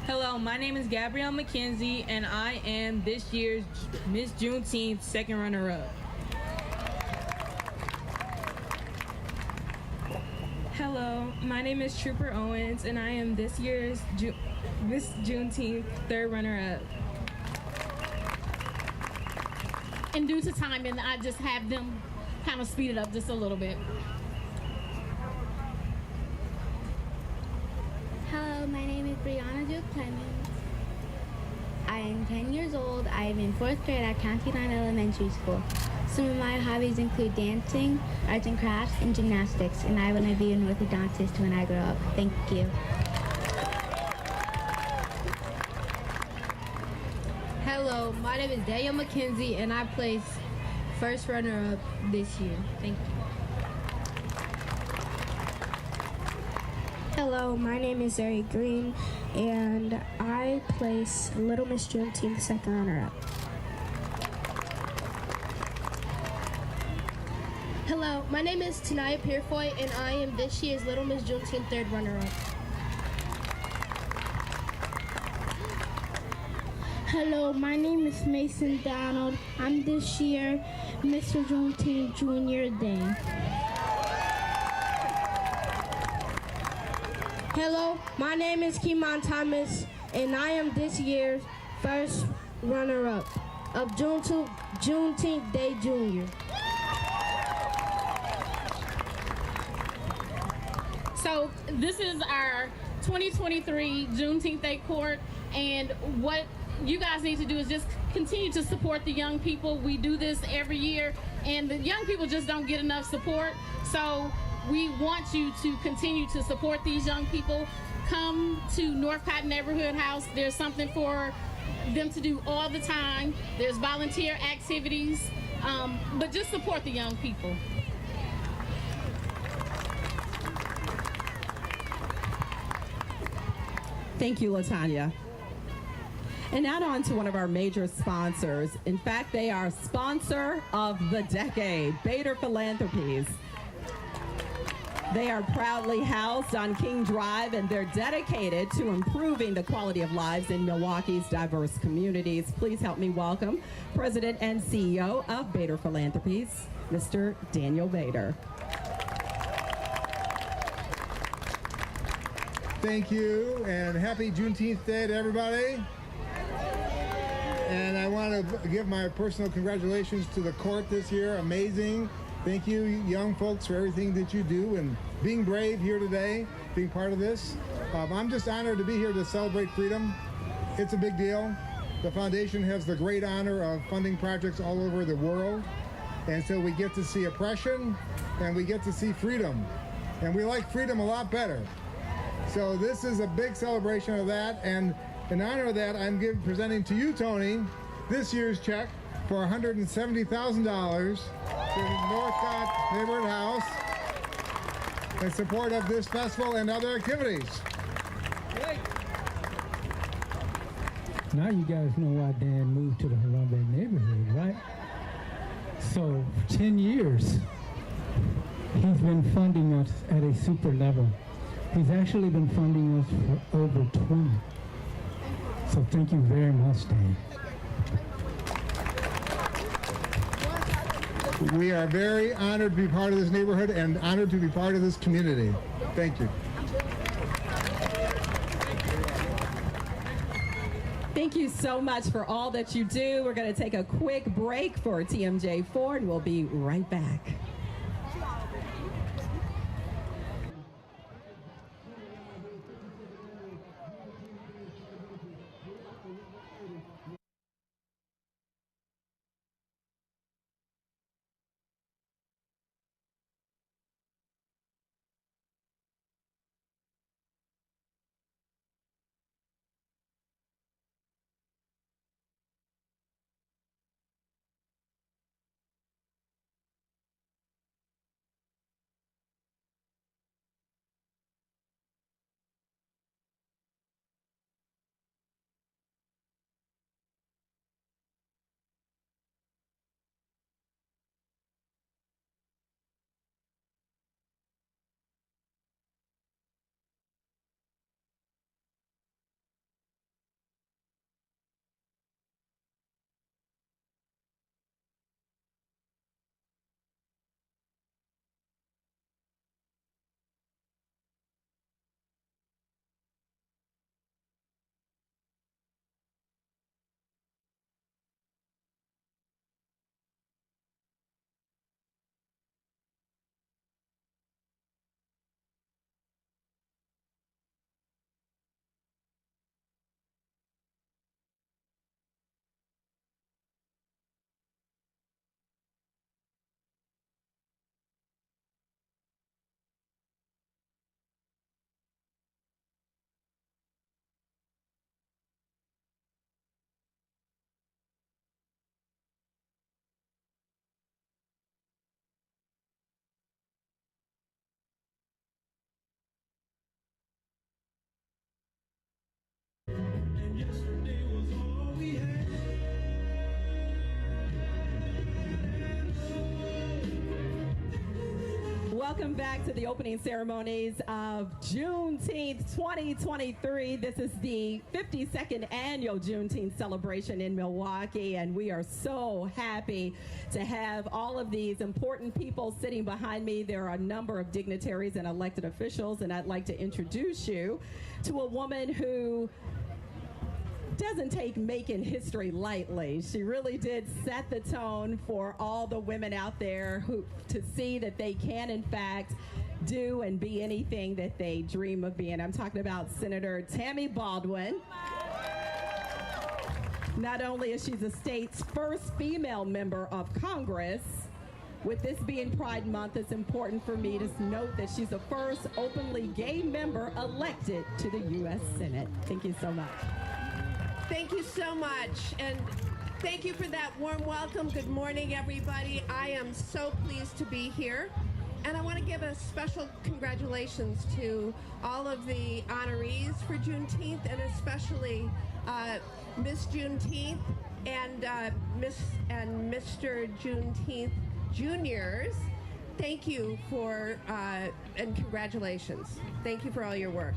Hello, my name is Gabrielle McKenzie, and I am this year's Miss Juneteenth second runner-up. Hello, my name is Trooper Owens, and I am this year's Miss Juneteenth third runner-up. And due to timing, I just have them kind of speed it up just a little bit. Hello, my name is Brianna Duke Clemens. I am 10 years old. I am in 4th grade at County Line Elementary School. Some of my hobbies include dancing, arts and crafts, and gymnastics, and I want to be an orthodontist when I grow up. Thank you. Hello, my name is Daniel McKenzie, and I placed first runner-up this year. Thank you. Hello, my name is Zari Green, and I place Little Miss Juneteenth second runner-up. Hello, my name is Tanaya Pierfoy, and I am this year's Little Miss Juneteenth third runner-up. Hello, my name is Mason Donald. I'm this year Mr. Juneteenth Junior Day. Hello, my name is Kimon Thomas, and I am this year's first runner-up of Juneteenth Day Junior. So this is our 2023 Juneteenth Day Court, and what you guys need to do is just continue to support the young people. We do this every year, and the young people just don't get enough support. So we want you to continue to support these young people. Come to Northcott Neighborhood House. There's something for them to do all the time. There's volunteer activities, but just support the young people. Thank you, LaTanya. And now on to one of our major sponsors. In fact, they are sponsor of the decade, Bader Philanthropies. They are proudly housed on King Drive, and they're dedicated to improving the quality of lives in Milwaukee's diverse communities. Please help me welcome President and CEO of Bader Philanthropies, Mr. Daniel Bader. Thank you, and happy Juneteenth Day to everybody. And I want to give my personal congratulations to the court this year. Amazing. Thank you, young folks, for everything that you do and being brave here today, being part of this. I'm just honored to be here to celebrate freedom. It's a big deal. The foundation has the great honor of funding projects all over the world. And so we get to see oppression and we get to see freedom. And we like freedom a lot better. So this is a big celebration of that. And in honor of that, I'm presenting to you, Tony, this year's check for $170,000 to Northcott Neighborhood House in support of this festival and other activities. Now you guys know why Dan moved to the Harambe neighborhood, right? So for 10 years, he's been funding us at a super level. He's actually been funding us for over 20. So thank you very much, Dan. We are very honored to be part of this neighborhood and honored to be part of this community. Thank you. Thank you so much for all that you do. We're going to take a quick break for TMJ4, and we'll be right back. Welcome back to the opening ceremonies of Juneteenth 2023. This is the 52nd annual Juneteenth celebration in Milwaukee, and we are so happy to have all of these important people sitting behind me. There are a number of dignitaries and elected officials, and I'd like to introduce you to a woman who doesn't take making history lightly. She really did set the tone for all the women out there who to see that they can in fact do and be anything that they dream of being. I'm talking about Senator Tammy Baldwin. Not only is she the state's first female member of Congress, with this being Pride Month, it's important for me to note that she's the first openly gay member elected to the U.S. Senate. Thank you so much. Thank you so much, and thank you for that warm welcome. Good morning, everybody. I am so pleased to be here, and I want to give a special congratulations to all of the honorees for Juneteenth, and especially Miss Juneteenth and Mr. Juneteenth Juniors. Thank you for, and congratulations. Thank you for all your work.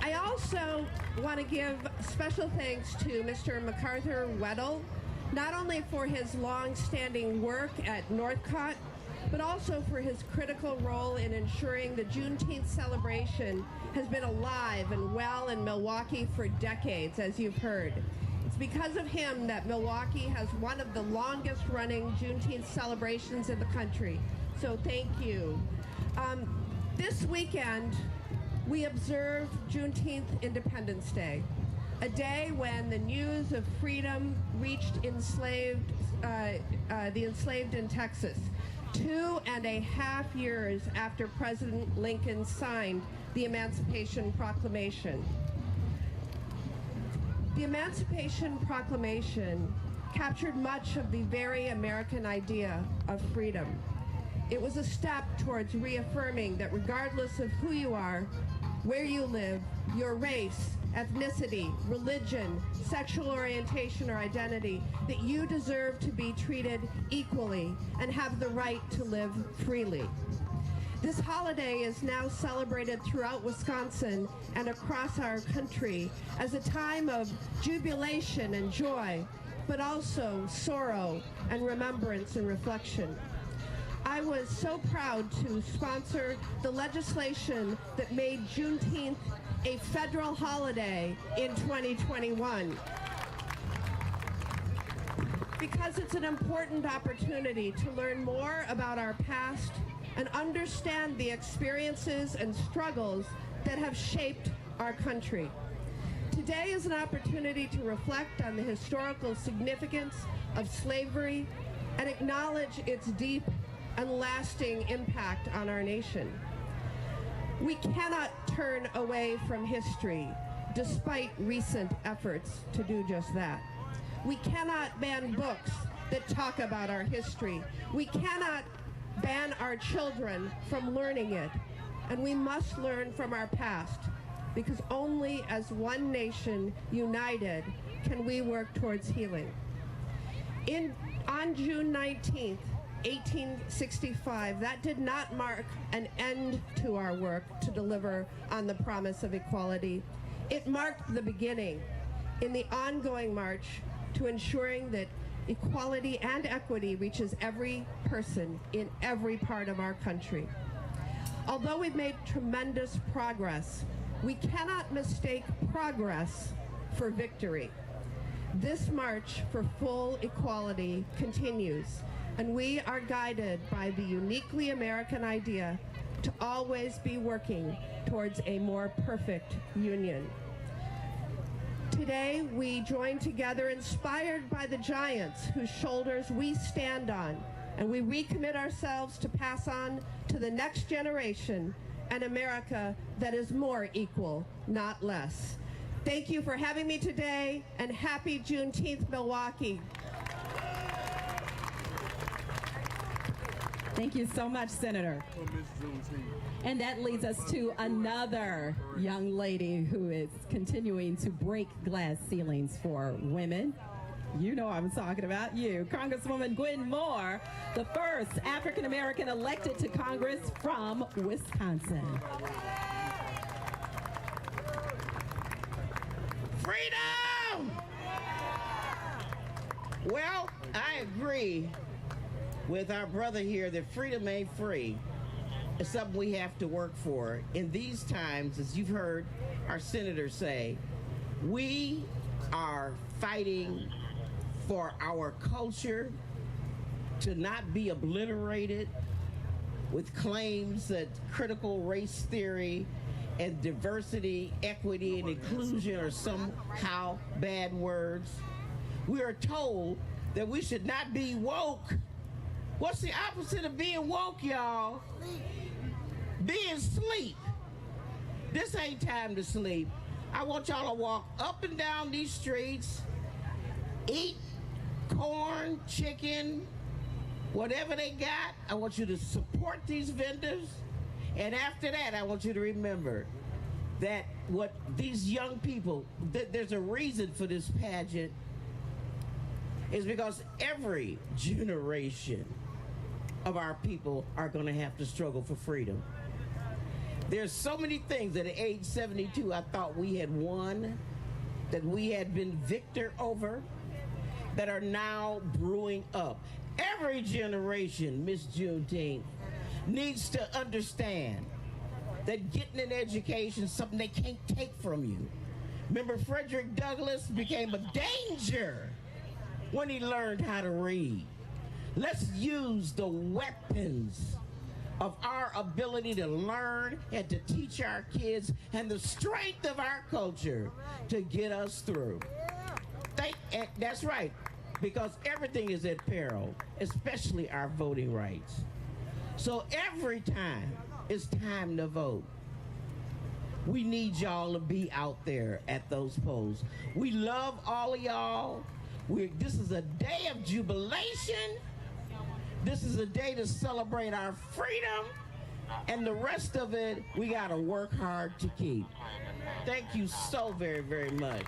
I also want to give special thanks to Mr. MacArthur Weddle, not only for his long-standing work at Northcott, but also for his critical role in ensuring the Juneteenth celebration has been alive and well in Milwaukee for decades, as you've heard. It's because of him that Milwaukee has one of the longest-running Juneteenth celebrations in the country. So thank you. This weekend, we observed Juneteenth Independence Day, a day when the news of freedom reached the enslaved in Texas, 2.5 years after President Lincoln signed the Emancipation Proclamation. The Emancipation Proclamation captured much of the very American idea of freedom. It was a step towards reaffirming that regardless of who you are, where you live, your race, ethnicity, religion, sexual orientation, or identity, that you deserve to be treated equally and have the right to live freely. This holiday is now celebrated throughout Wisconsin and across our country as a time of jubilation and joy, but also sorrow and remembrance and reflection. I was so proud to sponsor the legislation that made Juneteenth a federal holiday in 2021, because it's an important opportunity to learn more about our past and understand the experiences and struggles that have shaped our country. Today is an opportunity to reflect on the historical significance of slavery and acknowledge its deep and lasting impact on our nation. We cannot turn away from history, despite recent efforts to do just that. We cannot ban books that talk about our history. We cannot ban our children from learning it. And we must learn from our past, because only as one nation united can we work towards healing. On June 19th, 1865, that did not mark an end to our work to deliver on the promise of equality. It marked the beginning in the ongoing march to ensuring that equality and equity reaches every person in every part of our country. Although we've made tremendous progress, we cannot mistake progress for victory. This march for full equality continues, and we are guided by the uniquely American idea to always be working towards a more perfect union. Today, we join together inspired by the giants whose shoulders we stand on, and we recommit ourselves to pass on to the next generation an America that is more equal, not less. Thank you for having me today, and happy Juneteenth, Milwaukee. Thank you so much, Senator. And that leads us to another young lady who is continuing to break glass ceilings for women. You know I'm talking about you, Congresswoman Gwen Moore, the first African-American elected to Congress from Wisconsin. Freedom! Well, I agree with our brother here that freedom ain't free. It's something we have to work for. In these times, as you've heard our senator say, we are fighting for our culture to not be obliterated with claims that critical race theory and diversity, equity, and inclusion are somehow bad words. We are told that we should not be woke. What's the opposite of being woke, y'all? Being sleep. This ain't time to sleep. I want y'all to walk up and down these streets, eat corn, chicken, whatever they got. I want you to support these vendors. And after that, I want you to remember that what these young people, there's a reason for this pageant, is because every generation of our people are going to have to struggle for freedom. There's so many things that at age 72 I thought we had won, that we had been victor over, that are now brewing up. Every generation, Miss Juneteenth, needs to understand that getting an education is something they can't take from you. Remember, Frederick Douglass became a danger when he learned how to read. Let's use the weapons of our ability to learn and to teach our kids and the strength of our culture to get us through. That's right, because everything is at peril, especially our voting rights. So every time it's time to vote, we need y'all to be out there at those polls. We love all of y'all. This is a day of jubilation. This is a day to celebrate our freedom, and the rest of it, we gotta work hard to keep. Thank you so very, very much.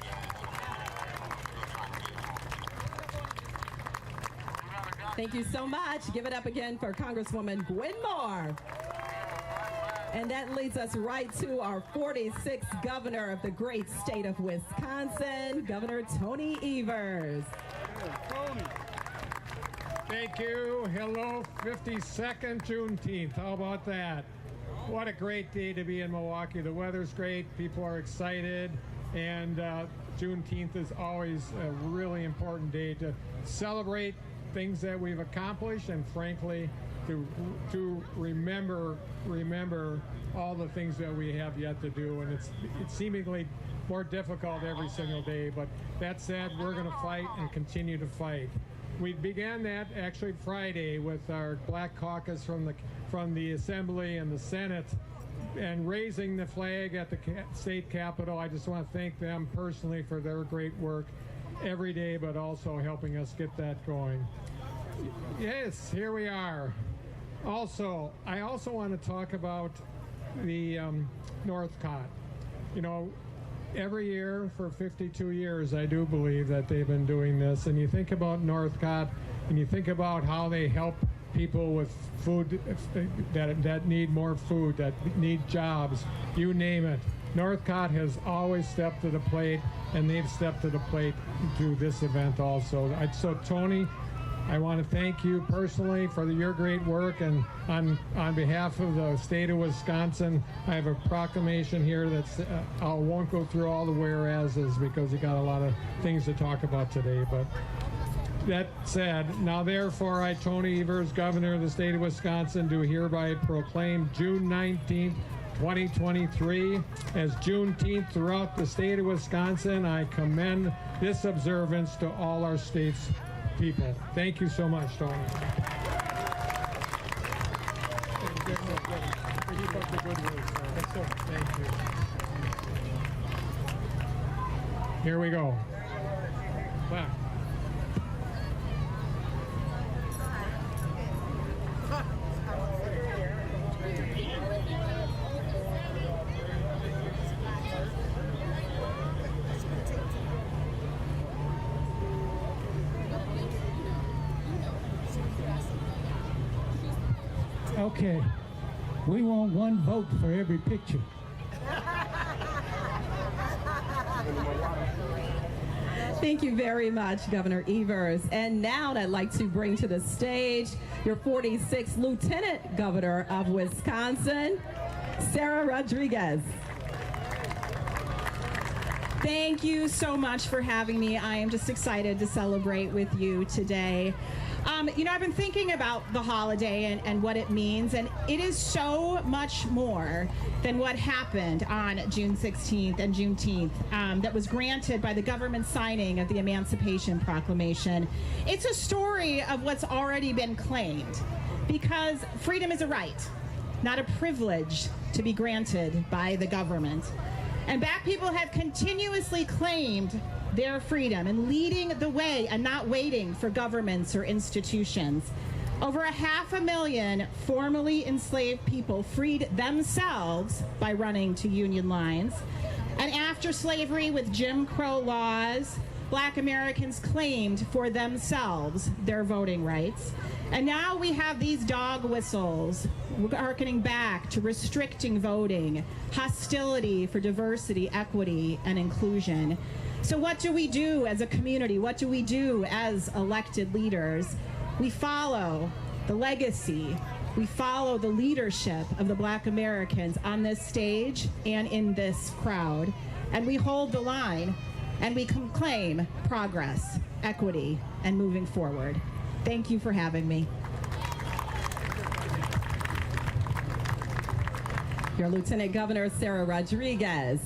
Thank you so much. Give it up again for Congresswoman Gwen Moore. And that leads us right to our 46th governor of the great state of Wisconsin, Governor Tony Evers. Thank you. Hello, 52nd Juneteenth. How about that? What a great day to be in Milwaukee. The weather's great. People are excited. And Juneteenth is always a really important day to celebrate things that we've accomplished, and frankly, to remember all the things that we have yet to do. And it's seemingly more difficult every single day. But that said, we're going to fight and continue to fight. We began that actually Friday with our Black Caucus from the Assembly and the Senate, and raising the flag at the state capitol. I just want to thank them personally for their great work every day, but also helping us get that going. Yes, here we are. Also, I also want to talk about the Northcott. You know, every year for 52 years, I do believe that they've been doing this. And you think about Northcott, and you think about how they help people with food that need more food, that need jobs, you name it. Northcott has always stepped to the plate, and they've stepped to the plate through this event also. So Tony, I want to thank you personally for your great work, and on behalf of the state of Wisconsin, I have a proclamation here that's, I won't go through all the whereases because you got a lot of things to talk about today, but that said, now therefore I, Tony Evers, Governor of the state of Wisconsin, do hereby proclaim June 19th, 2023 as Juneteenth throughout the state of Wisconsin. I commend this observance to all our state's people. Thank you so much, Tony. Keep up the good work. Thank you. Here we go. Back. Okay. We want one vote for every picture. Thank you very much, Governor Evers. And now I'd like to bring to the stage your 46th Lieutenant Governor of Wisconsin, Sarah Rodriguez. Thank you so much for having me. I am just excited to celebrate with you today. You know, I've been thinking about the holiday and what it means, and it is so much more than what happened on June 16th and Juneteenth that was granted by the government signing of the Emancipation Proclamation. It's a story of what's already been claimed, because freedom is a right, not a privilege to be granted by the government. And Black people have continuously claimed their freedom and leading the way and not waiting for governments or institutions. Over 500,000 formerly enslaved people freed themselves by running to Union lines. And after slavery with Jim Crow laws, Black Americans claimed for themselves their voting rights. And now we have these dog whistles harkening back to restricting voting, hostility for diversity, equity, and inclusion. So what do we do as a community? What do we do as elected leaders? We follow the legacy. We follow the leadership of the Black Americans on this stage and in this crowd. And we hold the line, and we claim progress, equity, and moving forward. Thank you for having me. Your Lieutenant Governor, Sarah Rodriguez.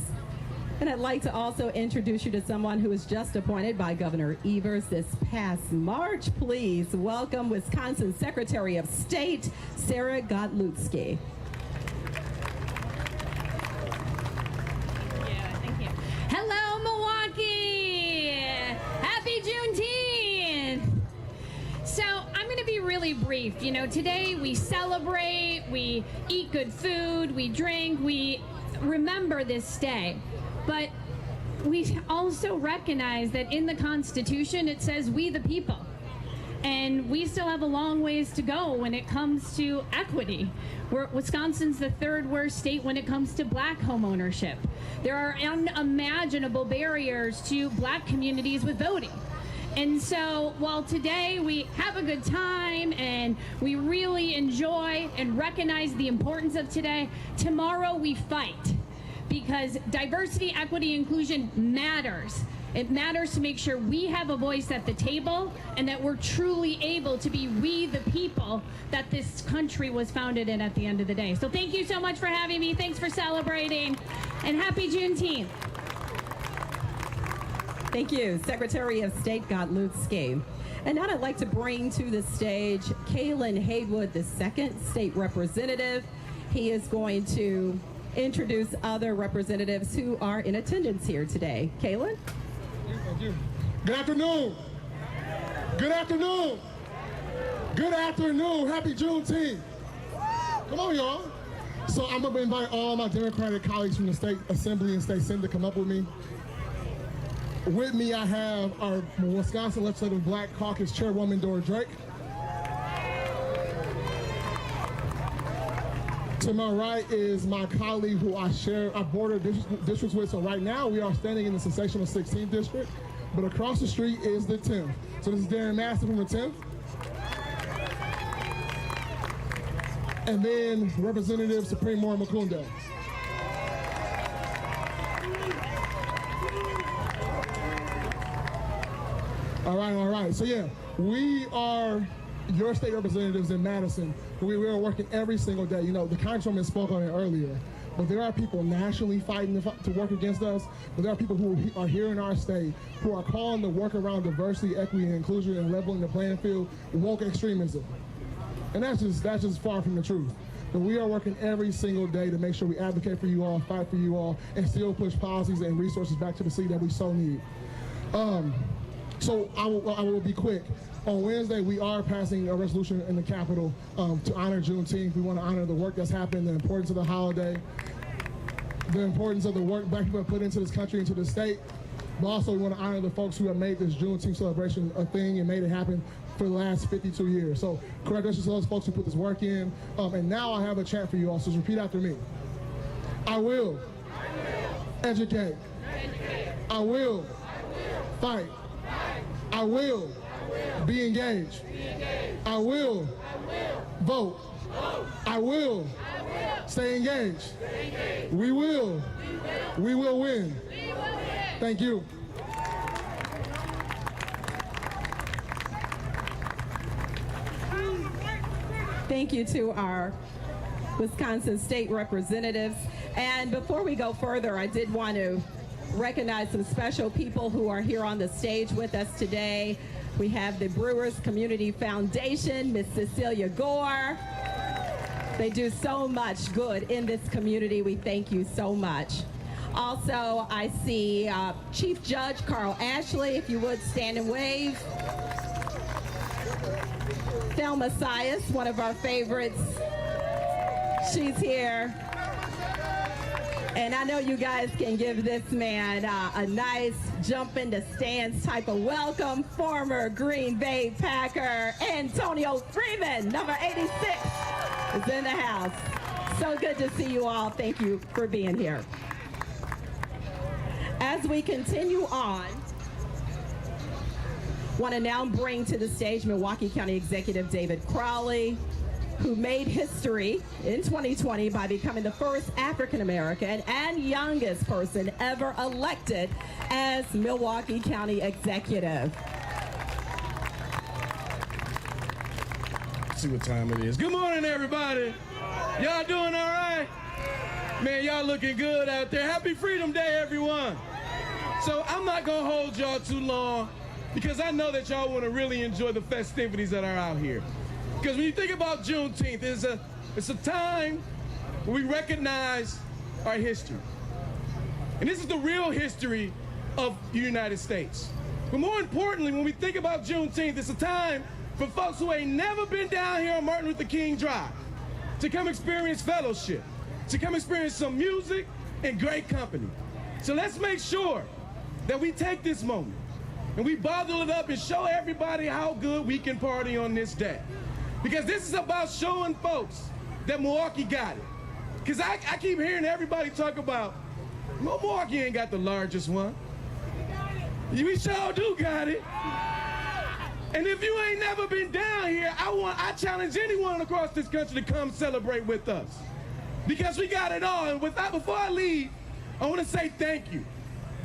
And I'd like to also introduce you to someone who was just appointed by Governor Evers this past March. Please welcome Wisconsin Secretary of State, Sarah Godlutsky. Thank you. Hello, Milwaukee! Happy Juneteenth! So I'm going to be really brief. You know, today we celebrate, we eat good food, we drink, we remember this day. But we also recognize that in the Constitution it says we the people. And we still have a long ways to go when it comes to equity. Wisconsin's the third worst state when it comes to Black home ownership. There are unimaginable barriers to Black communities with voting. And so while today we have a good time and we really enjoy and recognize the importance of today, tomorrow we fight. Because diversity, equity, inclusion matters. It matters to make sure we have a voice at the table and that we're truly able to be we the people that this country was founded in at the end of the day. So thank you so much for having me. Thanks for celebrating. And happy Juneteenth. Thank you, Secretary of State Godlutsky. And now I'd like to bring to the stage Kalen Haywood, the second state representative. He is going to introduce other representatives who are in attendance here today. Kalen? Thank you. Good afternoon. Good afternoon. Good afternoon. Happy Juneteenth. Come on, y'all. So I'm going to invite all my Democratic colleagues from the State Assembly and State Senate to come up with me. With me, I have our Wisconsin Legislative Black Caucus Chairwoman, Dora Drake. To my right is my colleague who I share our border districts with. So right now we are standing in the sensational 16th district, but across the street is the 10th. So this is Darren Master from the 10th. And then Representative Supreme Moore Mukunda. All right. So yeah, we are your state representatives in Madison. We are working every single day. You know, the Congresswoman spoke on it earlier, but there are people nationally fighting to work against us, but there are people who are here in our state who are calling to work around diversity, equity, and inclusion and leveling the playing field, woke extremism. And that's just far from the truth. But we are working every single day to make sure we advocate for you all, fight for you all, and still push policies and resources back to the city that we so need. So I will be quick. On Wednesday, we are passing a resolution in the Capitol to honor Juneteenth. We want to honor the work that's happened, the importance of the holiday, the importance of the work Black people have put into this country, into the state. but also we want to honor the folks who have made this Juneteenth celebration a thing and made it happen for the last 52 years. So congratulations to those folks who put this work in. And now I have a chant for you all, so repeat after me. I will educate. I will fight. I will be engaged. I will vote. I will stay engaged. We will win. Thank you. Thank you to our Wisconsin state representatives. And before we go further, I did want to recognize some special people who are here on the stage with us today. We have the Brewers Community Foundation, Miss Cecilia Gore. They do so much good in this community. We thank you so much. Also, I see Chief Judge Carl Ashley, if you would stand and wave. Thelma Sias, one of our favorites. She's here. And I know you guys can give this man a nice jump in the stands type of welcome. Former Green Bay Packer Antonio Freeman, number 86, is in the house. So good to see you all. Thank you for being here. As we continue on, want to now bring to the stage Milwaukee County Executive David Crowley, who made history in 2020 by becoming the first African-American and youngest person ever elected as Milwaukee County Executive. Let's see what time it is. Good morning, everybody. Y'all doing all right? Man, y'all looking good out there. Happy Freedom Day, everyone. So I'm not going to hold y'all too long because I know that y'all want to really enjoy the festivities that are out here. Because when you think about Juneteenth, it's a time where we recognize our history. And this is the real history of the United States. But more importantly, when we think about Juneteenth, it's a time for folks who ain't never been down here on Martin Luther King Drive to come experience fellowship, to come experience some music and great company. So let's make sure that we take this moment and we bottle it up and show everybody how good we can party on this day. Because this is about showing folks that Milwaukee got it. Because I keep hearing everybody talk about, Milwaukee ain't got the largest one. We sure do got it. And if you ain't never been down here, I challenge anyone across this country to come celebrate with us. Because we got it all. And before I leave, I want to say thank you.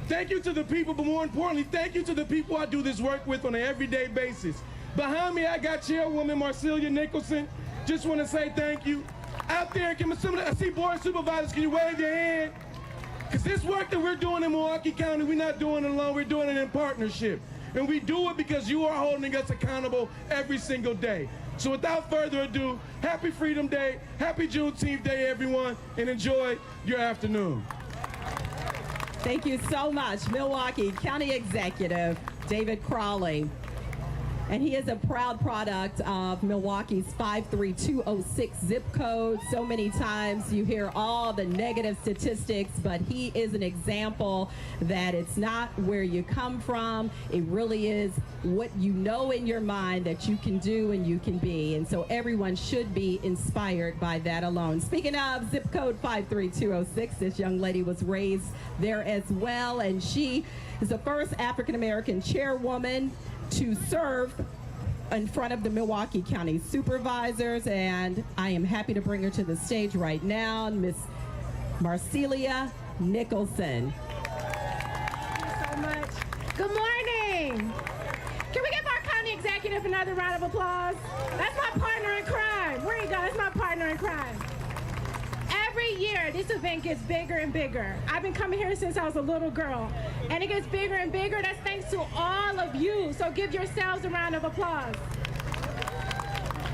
Thank you to the people, but more importantly, thank you to the people I do this work with on an everyday basis. Behind me, I got Chairwoman Marcelia Nicholson. Just want to say thank you. Out there, I see board supervisors, can you wave your hand? Because this work that we're doing in Milwaukee County, we're not doing it alone, we're doing it in partnership. And we do it because you are holding us accountable every single day. So without further ado, happy Freedom Day, happy Juneteenth Day, everyone, and enjoy your afternoon. Thank you so much, Milwaukee County Executive David Crowley. And he is a proud product of Milwaukee's 53206 zip code. So many times you hear all the negative statistics, but he is an example that it's not where you come from. It really is what you know in your mind that you can do and you can be. And so everyone should be inspired by that alone. Speaking of zip code 53206, this young lady was raised there as well, and she is the first African-American chairwoman to serve in front of the Milwaukee County Supervisors, and I am happy to bring her to the stage right now, Miss Marcelia Nicholson. Thank you so much. Good morning. Can we give our county executive another round of applause? That's my partner in crime. Where you go? That's my partner in crime. Every year, this event gets bigger and bigger. I've been coming here since I was a little girl, and it gets bigger and bigger. That's thanks to all of you, so give yourselves a round of applause.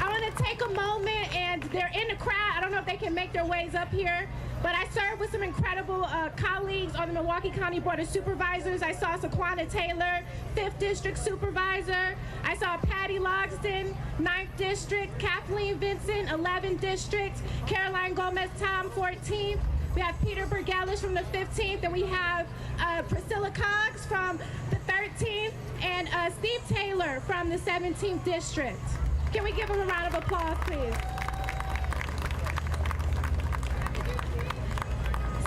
I want to take a moment, and they're in the crowd. I don't know if they can make their ways up here, but I served with some incredible colleagues on the Milwaukee County Board of Supervisors. I saw Saquana Taylor, 5th District Supervisor. I saw Patty Logston, 9th District, Kathleen Vincent, 11th District, Caroline Gomez-Tom, 14th. We have Peter Bergelis from the 15th, and we have Priscilla Cox from the 13th, and Steve Taylor from the 17th District. Can we give them a round of applause, please?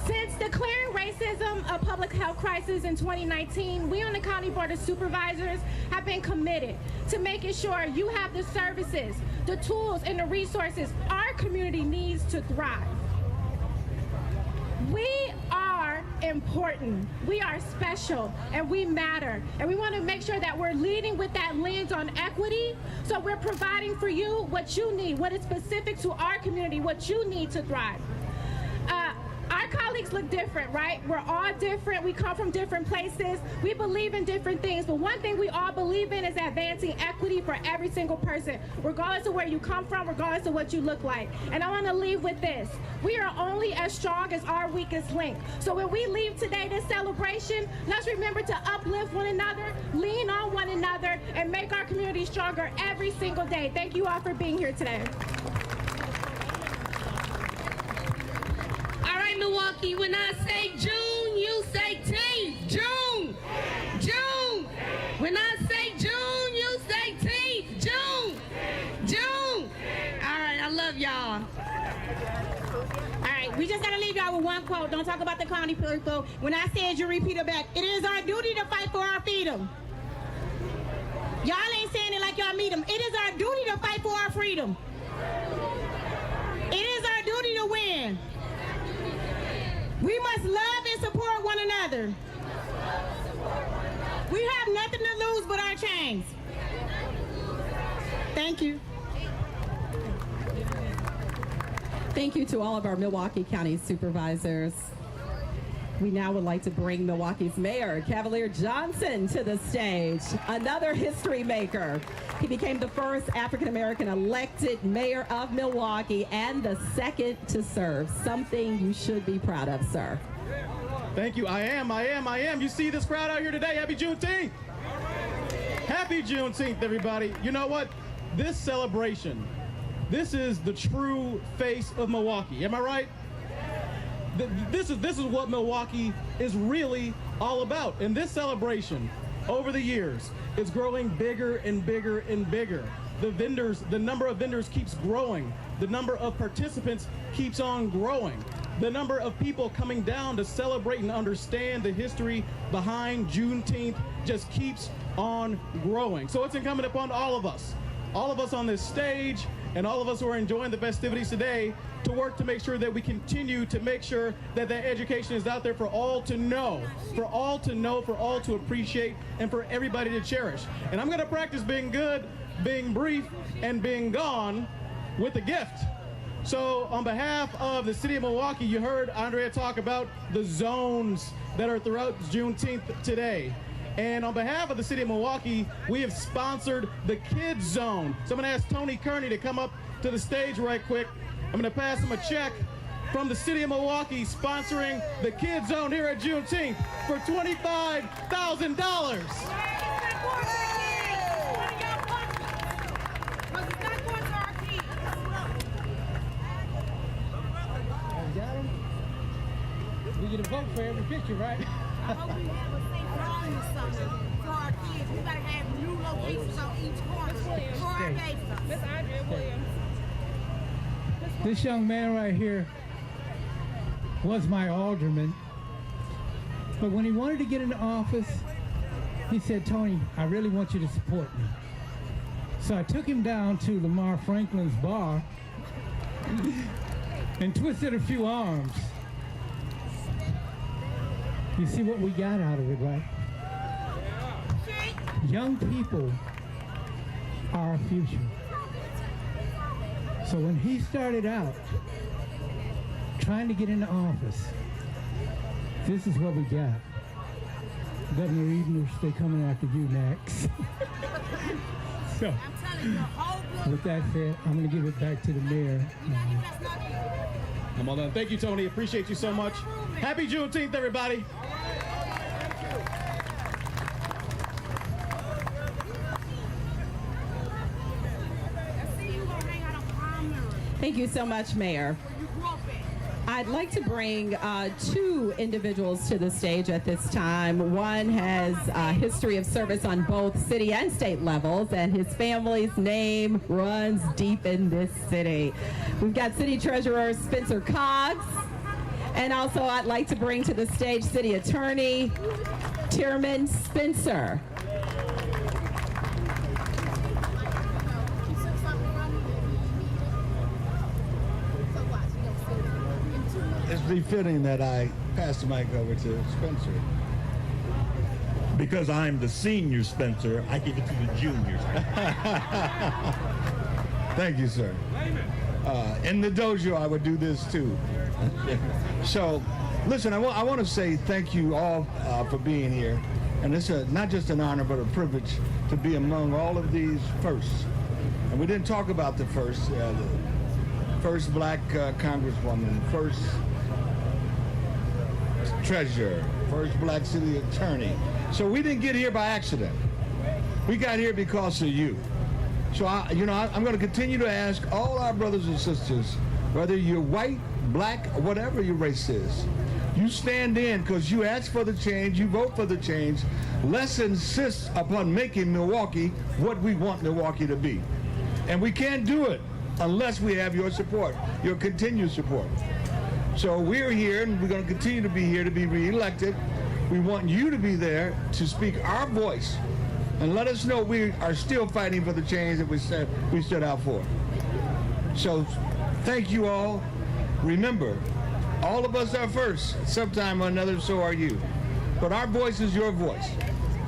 Since declaring racism a public health crisis in 2019, we on the County Board of Supervisors have been committed to making sure you have the services, the tools, and the resources our community needs to thrive. We are important, we are special, and we matter. And we want to make sure that we're leading with that lens on equity, so we're providing for you what you need, what is specific to our community, what you need to thrive. Our colleagues look different, right? We're all different. We come from different places. We believe in different things. But one thing we all believe in is advancing equity for every single person, regardless of where you come from, regardless of what you look like. And I want to leave with this. We are only as strong as our weakest link. So when we leave today, this celebration, let's remember to uplift one another, lean on one another, and make our community stronger every single day. Thank you all for being here today. Milwaukee, when I say June, you say teen. June, June. When I say June, you say teen. June, June. All right, I love y'all. All right, we just gotta leave y'all with one quote. Don't talk about the county people. When I say it, you repeat it back. It is our duty to fight for our freedom. Y'all ain't saying it like y'all meet them. It is our duty to fight for our freedom. It is our duty to win. We must love and support one another. We have nothing to lose but our chains. Thank you. Thank you to all of our Milwaukee County supervisors. We now would like to bring Milwaukee's Mayor, Cavalier Johnson, to the stage, another history maker. He became the first African-American elected mayor of Milwaukee and the second to serve, something you should be proud of, sir. Thank you. I am. You see this crowd out here today. Happy Juneteenth. Happy Juneteenth, everybody. You know what? This celebration, this is the true face of Milwaukee. Am I right? This is what Milwaukee is really all about. And this celebration, over the years, is growing bigger and bigger and bigger. The number of vendors keeps growing. The number of participants keeps on growing. The number of people coming down to celebrate and understand the history behind Juneteenth just keeps on growing. So it's incumbent upon all of us on this stage, and all of us who are enjoying the festivities today, to work to make sure that we continue to make sure that that education is out there for all to know, for all to appreciate, and for everybody to cherish. And I'm gonna practice being good, being brief, and being gone with a gift. So on behalf of the city of Milwaukee, you heard Andrea talk about the zones that are throughout Juneteenth today. And on behalf of the city of Milwaukee, we have sponsored the Kids Zone. So I'm gonna ask Tony Kearney to come up to the stage right quick. I'm gonna pass him a check from the city of Milwaukee sponsoring the Kids Zone here at Juneteenth for $25,000. We get a vote for every picture, right? I hope we have a safe drawing this summer for our kids. We gotta have new locations on each corner for our babies. Miss Andrea Williams. This young man right here was my alderman, but when he wanted to get into office, he said, Tony, I really want you to support me. So I took him down to Lamar Franklin's bar and twisted a few arms. You see what we got out of it, right? Young people are our future. So when he started out trying to get into office, this is what we got. Governor Edeners, they coming after you next. So, with that said, I'm going to give it back to the mayor. I'm all done. Thank you, Tony. Appreciate you so much. Happy Juneteenth, everybody. Thank you so much, Mayor. I'd like to bring two individuals to the stage at this time. One has a history of service on both city and state levels, and his family's name runs deep in this city. We've got City Treasurer Spencer Coggs, and also I'd like to bring to the stage City Attorney Tierman Spencer. It's befitting that I pass the mic over to Spencer. Because I'm the senior Spencer, I give it to the juniors. Thank you, sir. In the dojo, I would do this too. So, listen, I want to say thank you all for being here. And it's not just an honor, but a privilege to be among all of these firsts. And we didn't talk about the first black congresswoman, first treasurer, first black city attorney. So we didn't get here by accident. We got here because of you. So I'm going to continue to ask all our brothers and sisters, whether you're white, black, or whatever your race is, you stand in because you ask for the change, you vote for the change. Let's insist upon making Milwaukee what we want Milwaukee to be. And we can't do it unless we have your support, your continued support. So we're here, and we're going to continue to be here to be reelected. We want you to be there to speak our voice and let us know we are still fighting for the change that we set out for. So thank you all. Remember, all of us are first. Sometime or another, so are you. But our voice is your voice.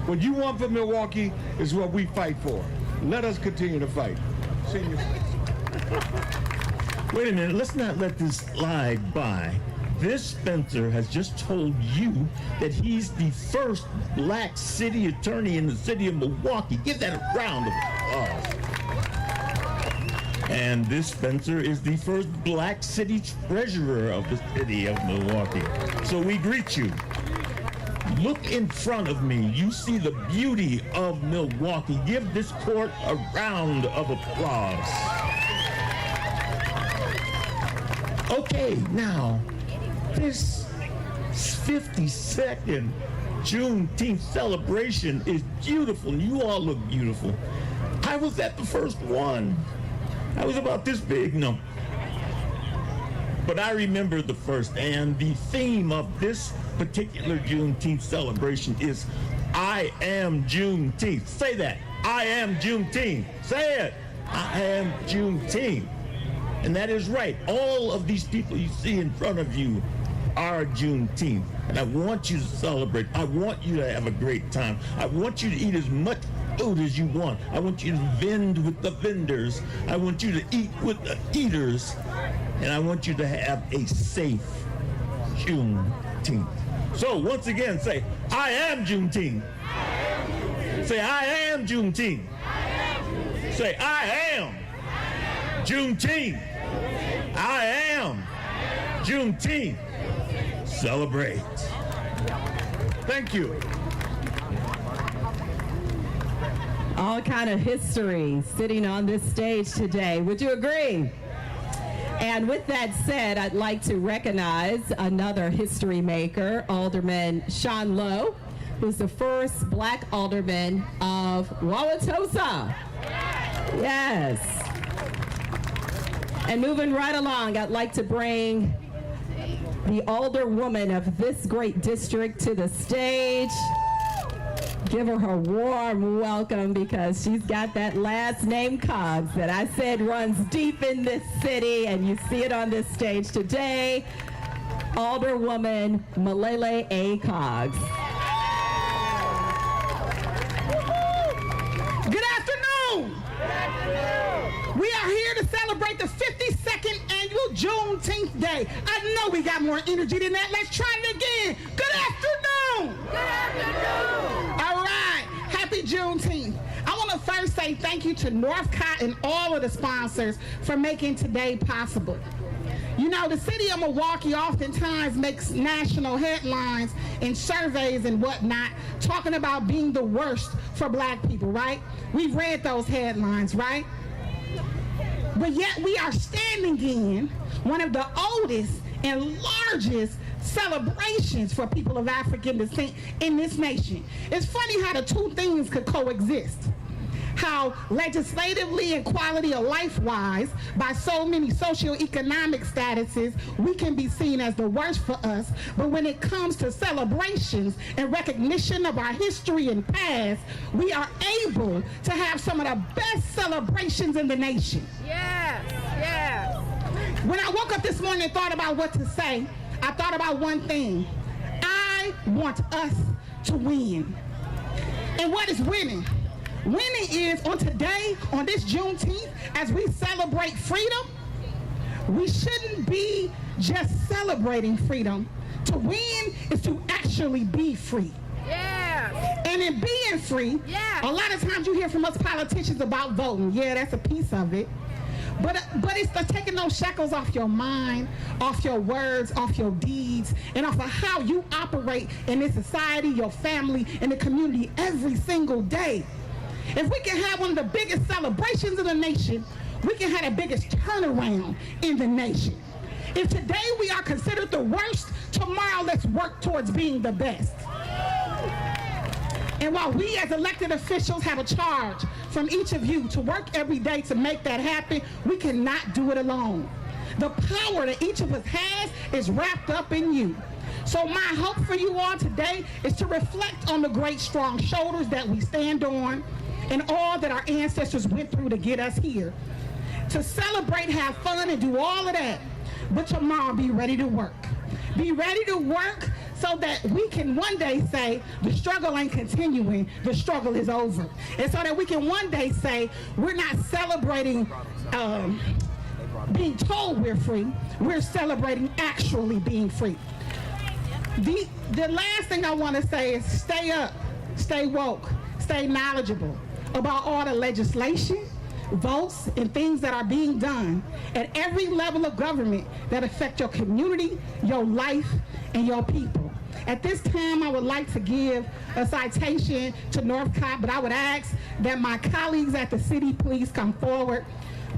What you want for Milwaukee is what we fight for. Let us continue to fight. Senior. Wait a minute, let's not let this slide by. This Spencer has just told you that he's the first black city attorney in the city of Milwaukee. Give that a round of applause. And this Spencer is the first black city treasurer of the city of Milwaukee. So we greet you. Look in front of me. You see the beauty of Milwaukee. Give this court a round of applause. Okay, now, this 52nd Juneteenth celebration is beautiful, and you all look beautiful. I was at the first one. I was about this big, no. But I remember the first, and the theme of this particular Juneteenth celebration is, I am Juneteenth. Say that. I am Juneteenth. Say it. I am Juneteenth. And that is right. All of these people you see in front of you are Juneteenth. And I want you to celebrate. I want you to have a great time. I want you to eat as much food as you want. I want you to vend with the vendors. I want you to eat with the eaters. And I want you to have a safe Juneteenth. So once again, say, I am Juneteenth. Say, I am Juneteenth. Say, I am Juneteenth. I am Juneteenth. Celebrate. Thank you. All kind of history sitting on this stage today. Would you agree? And with that said, I'd like to recognize another history maker, Alderman Sean Lowe, who's the first black alderman of Wauwatosa. Yes. And moving right along, I'd like to bring the alderwoman of this great district to the stage. Give her a warm welcome because she's got that last name Coggs that I said runs deep in this city, and you see it on this stage today. Alderwoman Malele A. Coggs. Good afternoon. We are here to celebrate the 52nd annual Juneteenth Day. I know we got more energy than that. Let's try it again. Good afternoon. Good afternoon. All right. Happy Juneteenth. I want to first say thank you to Northcott and all of the sponsors for making today possible. You know, the city of Milwaukee oftentimes makes national headlines in surveys and whatnot, talking about being the worst for black people, right? We've read those headlines, right? But yet we are standing in one of the oldest and largest celebrations for people of African descent in this nation. It's funny how the two things could coexist. How legislatively and quality of life-wise, by so many socioeconomic statuses, we can be seen as the worst for us. But when it comes to celebrations and recognition of our history and past, we are able to have some of the best celebrations in the nation. Yes, yes. When I woke up this morning and thought about what to say, I thought about one thing. I want us to win. And what is winning? Winning is on today, on this Juneteenth, as we celebrate freedom, we shouldn't be just celebrating freedom. To win is to actually be free. Yeah. And in being free, a lot of times you hear from us politicians about voting. Yeah, that's a piece of it. But it's the taking those shackles off your mind, off your words, off your deeds, and off of how you operate in this society, your family, and the community every single day. If we can have one of the biggest celebrations in the nation, we can have the biggest turnaround in the nation. If today we are considered the worst, tomorrow let's work towards being the best. And while we as elected officials have a charge from each of you to work every day to make that happen, we cannot do it alone. The power that each of us has is wrapped up in you. So my hope for you all today is to reflect on the great strong shoulders that we stand on and all that our ancestors went through to get us here. To celebrate, have fun, and do all of that. But tomorrow, be ready to work. Be ready to work so that we can one day say, the struggle ain't continuing, the struggle is over. And so that we can one day say, we're not celebrating being told we're free, we're celebrating actually being free. The last thing I want to say is stay up, stay woke, stay knowledgeable about all the legislation, votes, and things that are being done at every level of government that affect your community, your life, and your people. At this time, I would like to give a citation to Northcott, but I would ask that my colleagues at the city please come forward.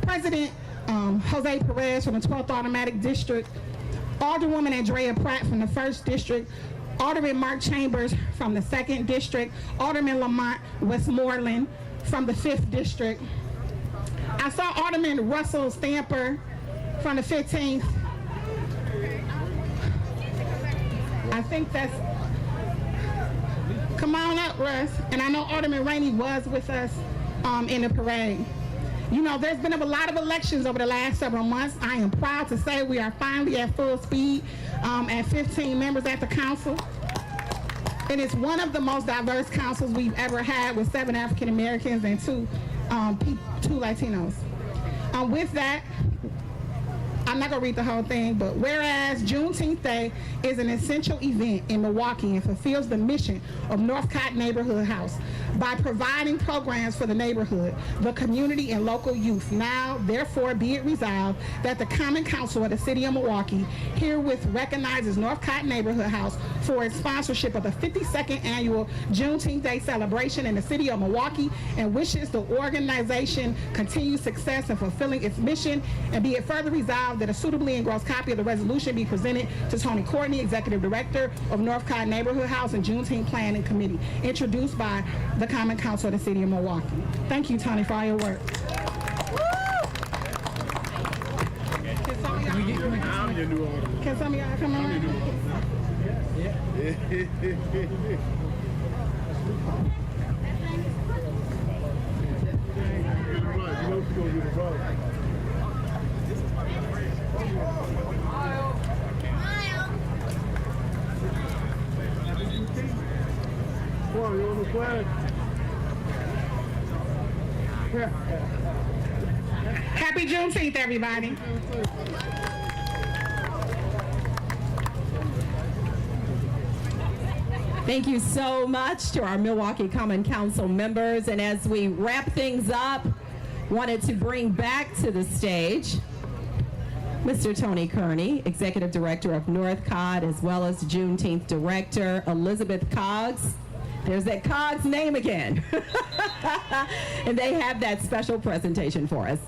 President Jose Perez from the 12th Automatic District, Alderwoman Andrea Pratt from the 1st District, Alderman Mark Chambers from the 2nd District, Alderman Lamont Westmoreland from the 5th District. I saw Alderman Russell Stamper from the 15th. I think that's, come on up, Russ. And I know Alderman Rainey was with us in the parade. You know, there's been a lot of elections over the last several months. I am proud to say we are finally at full speed at 15 members at the council. It is one of the most diverse councils we've ever had, with 7 African Americans and 2 Latinos. With that, I'm not going to read the whole thing, but whereas Juneteenth Day is an essential event in Milwaukee and fulfills the mission of Northcott Neighborhood House by providing programs for the neighborhood, the community, and local youth. Now, therefore, be it resolved that the Common Council of the City of Milwaukee herewith recognizes Northcott Neighborhood House for its sponsorship of the 52nd annual Juneteenth Day celebration in the City of Milwaukee and wishes the organization continued success in fulfilling its mission, and be it further resolved that a suitably engrossed copy of the resolution be presented to Tony Courtney, Executive Director of Northcott Neighborhood House and Juneteenth Planning Committee, introduced by the Common Council of the City of Milwaukee. Thank you, Tony, for all your work. Can some of y'all come on? Happy Juneteenth, everybody. Thank you so much to our Milwaukee Common Council members. And as we wrap things up, wanted to bring back to the stage Mr. Tony Kearney, Executive Director of Northcott, as well as Juneteenth Director Elizabeth Coggs. There's that Coggs name again. And they have that special presentation for us.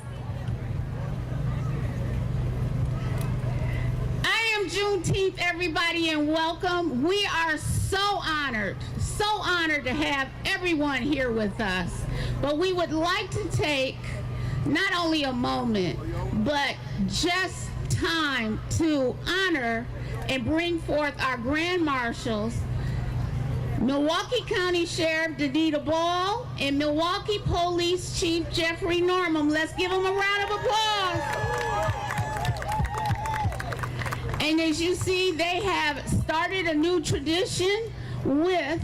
I am Juneteenth, everybody, and welcome. We are so honored to have everyone here with us. But we would like to take not only a moment, but just time to honor and bring forth our Grand Marshals, Milwaukee County Sheriff Danita Ball, and Milwaukee Police Chief Jeffrey Norman. Let's give them a round of applause. And as you see, they have started a new tradition with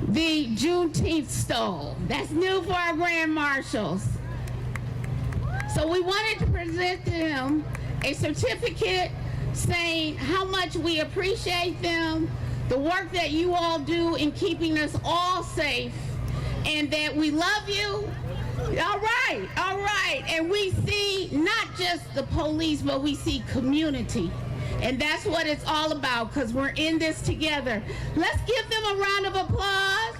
the Juneteenth stole. That's new for our Grand Marshals. So we wanted to present them a certificate saying how much we appreciate them, the work that you all do in keeping us all safe, and that we love you. All right. And we see not just the police, but we see community. And that's what it's all about, because we're in this together. Let's give them a round of applause.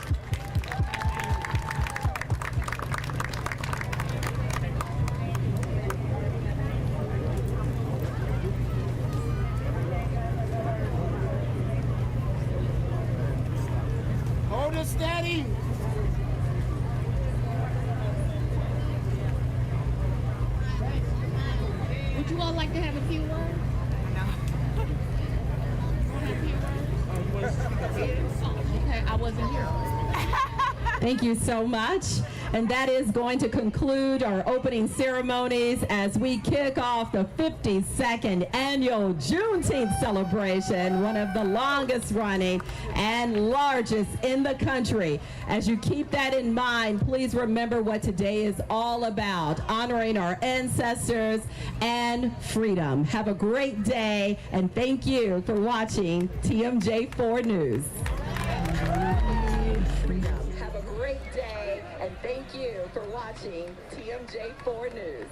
Hold it steady. Would you all like to have a few words? Okay, I wasn't here. Thank you so much. And that is going to conclude our opening ceremonies as we kick off the 52nd annual Juneteenth celebration, one of the longest running and largest in the country. As you keep that in mind, please remember what today is all about, honoring our ancestors and freedom. Have a great day, and thank you for watching TMJ4 News. Have a great day, and thank you for watching TMJ4 News.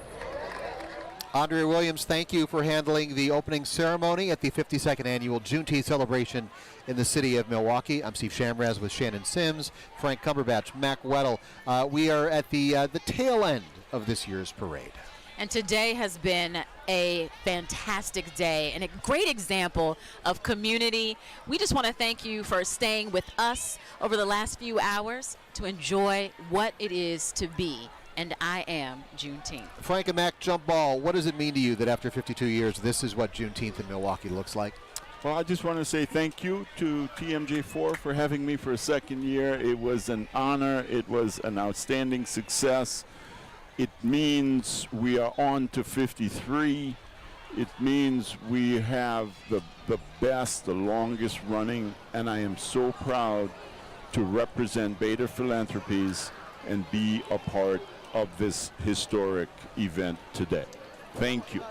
Andrea Williams, thank you for handling the opening ceremony at the 52nd annual Juneteenth celebration in the city of Milwaukee. I'm Steve Shamraz with Shannon Sims, Frank Cumberbatch, Mac Weddle. We are at the tail end of this year's parade. And today has been a fantastic day and a great example of community. We just want to thank you for staying with us over the last few hours to enjoy what it is to be, and I am, Juneteenth. Frank and Mac, jump ball. What does it mean to you that after 52 years, this is what Juneteenth in Milwaukee looks like? Well, I just want to say thank you to TMJ4 for having me for a second year. It was an honor. It was an outstanding success. It means we are on to 53. It means we have the best, the longest running, and I am so proud to represent Bader Philanthropies and be a part of this historic event today. Thank you.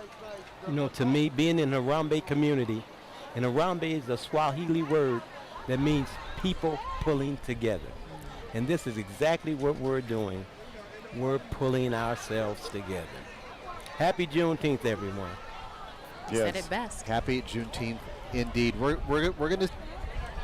You know, to me, being in the Harambe community, and Harambe is a Swahili word that means people pulling together. And this is exactly what we're doing. We're pulling ourselves together. Happy Juneteenth, everyone. You said it best. Happy Juneteenth, indeed. We're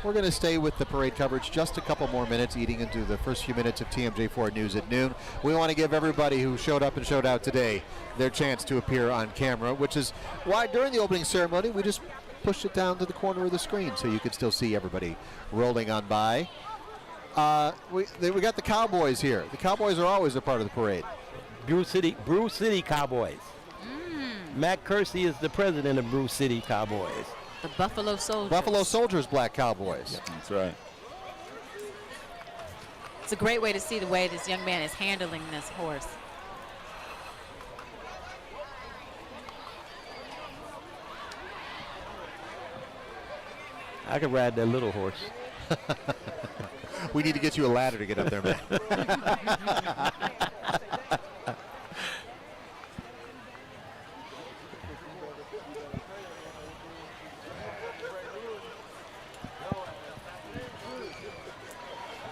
gonna stay with the parade coverage just a couple more minutes, eating into the first few minutes of TMJ4 News at noon. We want to give everybody who showed up and showed out today their chance to appear on camera, which is why during the opening ceremony we just pushed it down to the corner of the screen so you could still see everybody rolling on by. We got the Cowboys here. The Cowboys are always a part of the parade. Brew City Cowboys. Matt Kersey is the president of Brew City Cowboys. The Buffalo Soldiers. Buffalo Soldiers Black Cowboys. That's right. It's a great way to see the way this young man is handling this horse. I could ride that little horse. We need to get you a ladder to get up there, man.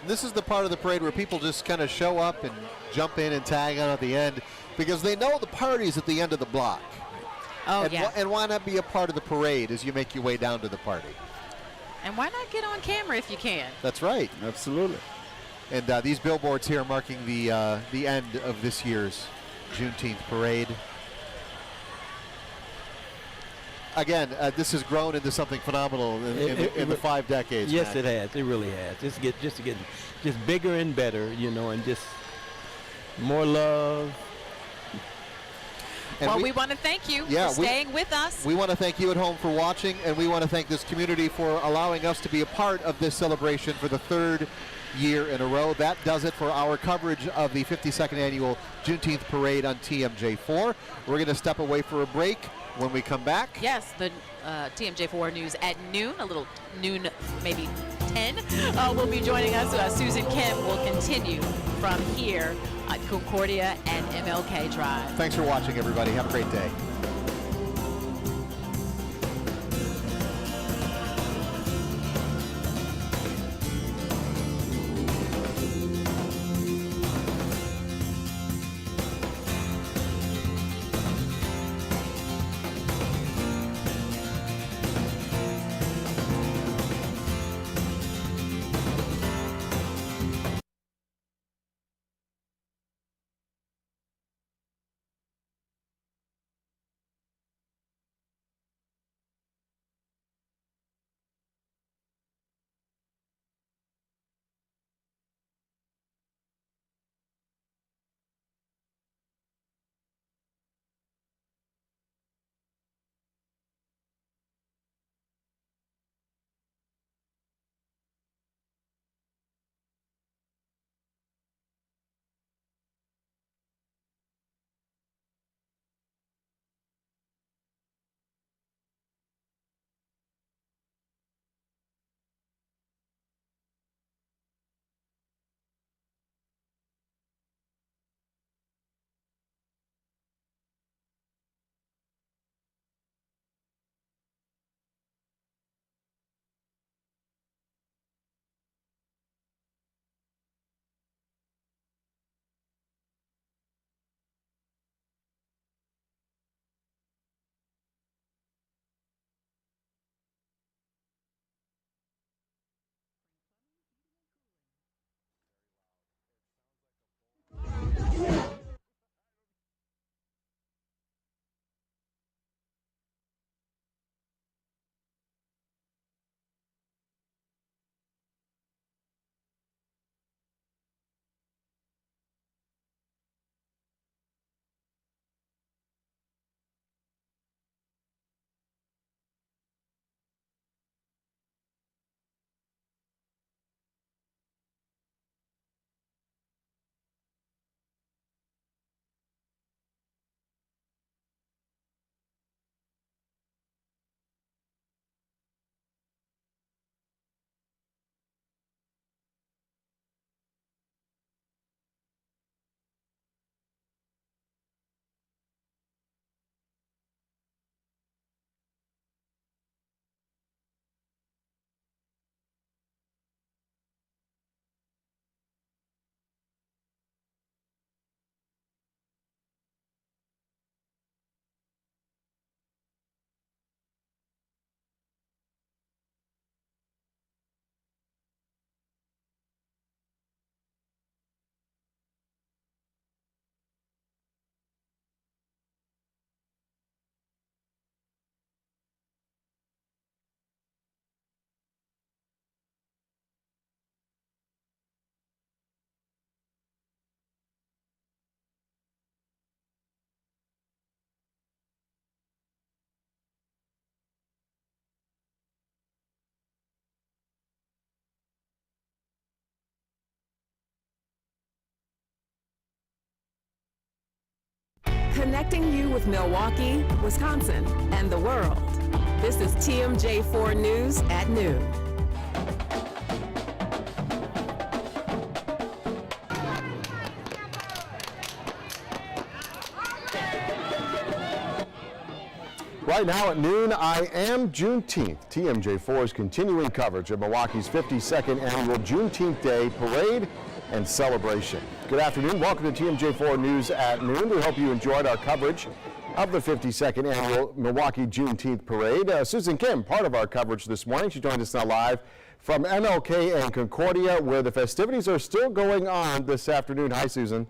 This is the part of the parade where people just kind of show up and jump in and tag on at the end because they know the party's at the end of the block. Oh, and yeah. And why not be a part of the parade as you make your way down to the party? And why not get on camera if you can? That's right. Absolutely. And these billboards here marking the end of this year's Juneteenth parade. again, this has grown into something phenomenal in the 5 decades. Yes, Matt. it has. It really has. It's getting bigger and better, and just more love. And well, we want to thank you for staying with us. We want to thank you at home for watching, and we want to thank this community for allowing us to be a part of this celebration for the 3rd year in a row. That does it for our coverage of the 52nd annual Juneteenth parade on TMJ4. We're going to step away for a break. When we come back, yes, the TMJ4 news at noon, a little noon, maybe 10, will be joining us. Susan Kim will continue from here at Concordia and MLK Drive. Thanks for watching, everybody. Have a great day. Connecting you with Milwaukee, Wisconsin, and the world. This is TMJ4 News at noon. Right now at noon, I am Juneteenth. TMJ4's continuing coverage of Milwaukee's 52nd annual Juneteenth Day parade and celebration. Good afternoon. Welcome to TMJ4 News at noon. We hope you enjoyed our coverage of the 52nd annual Milwaukee Juneteenth parade. Susan Kim, part of our coverage this morning. She joined us now live from MLK and Concordia, where the festivities are still going on this afternoon. Hi, Susan.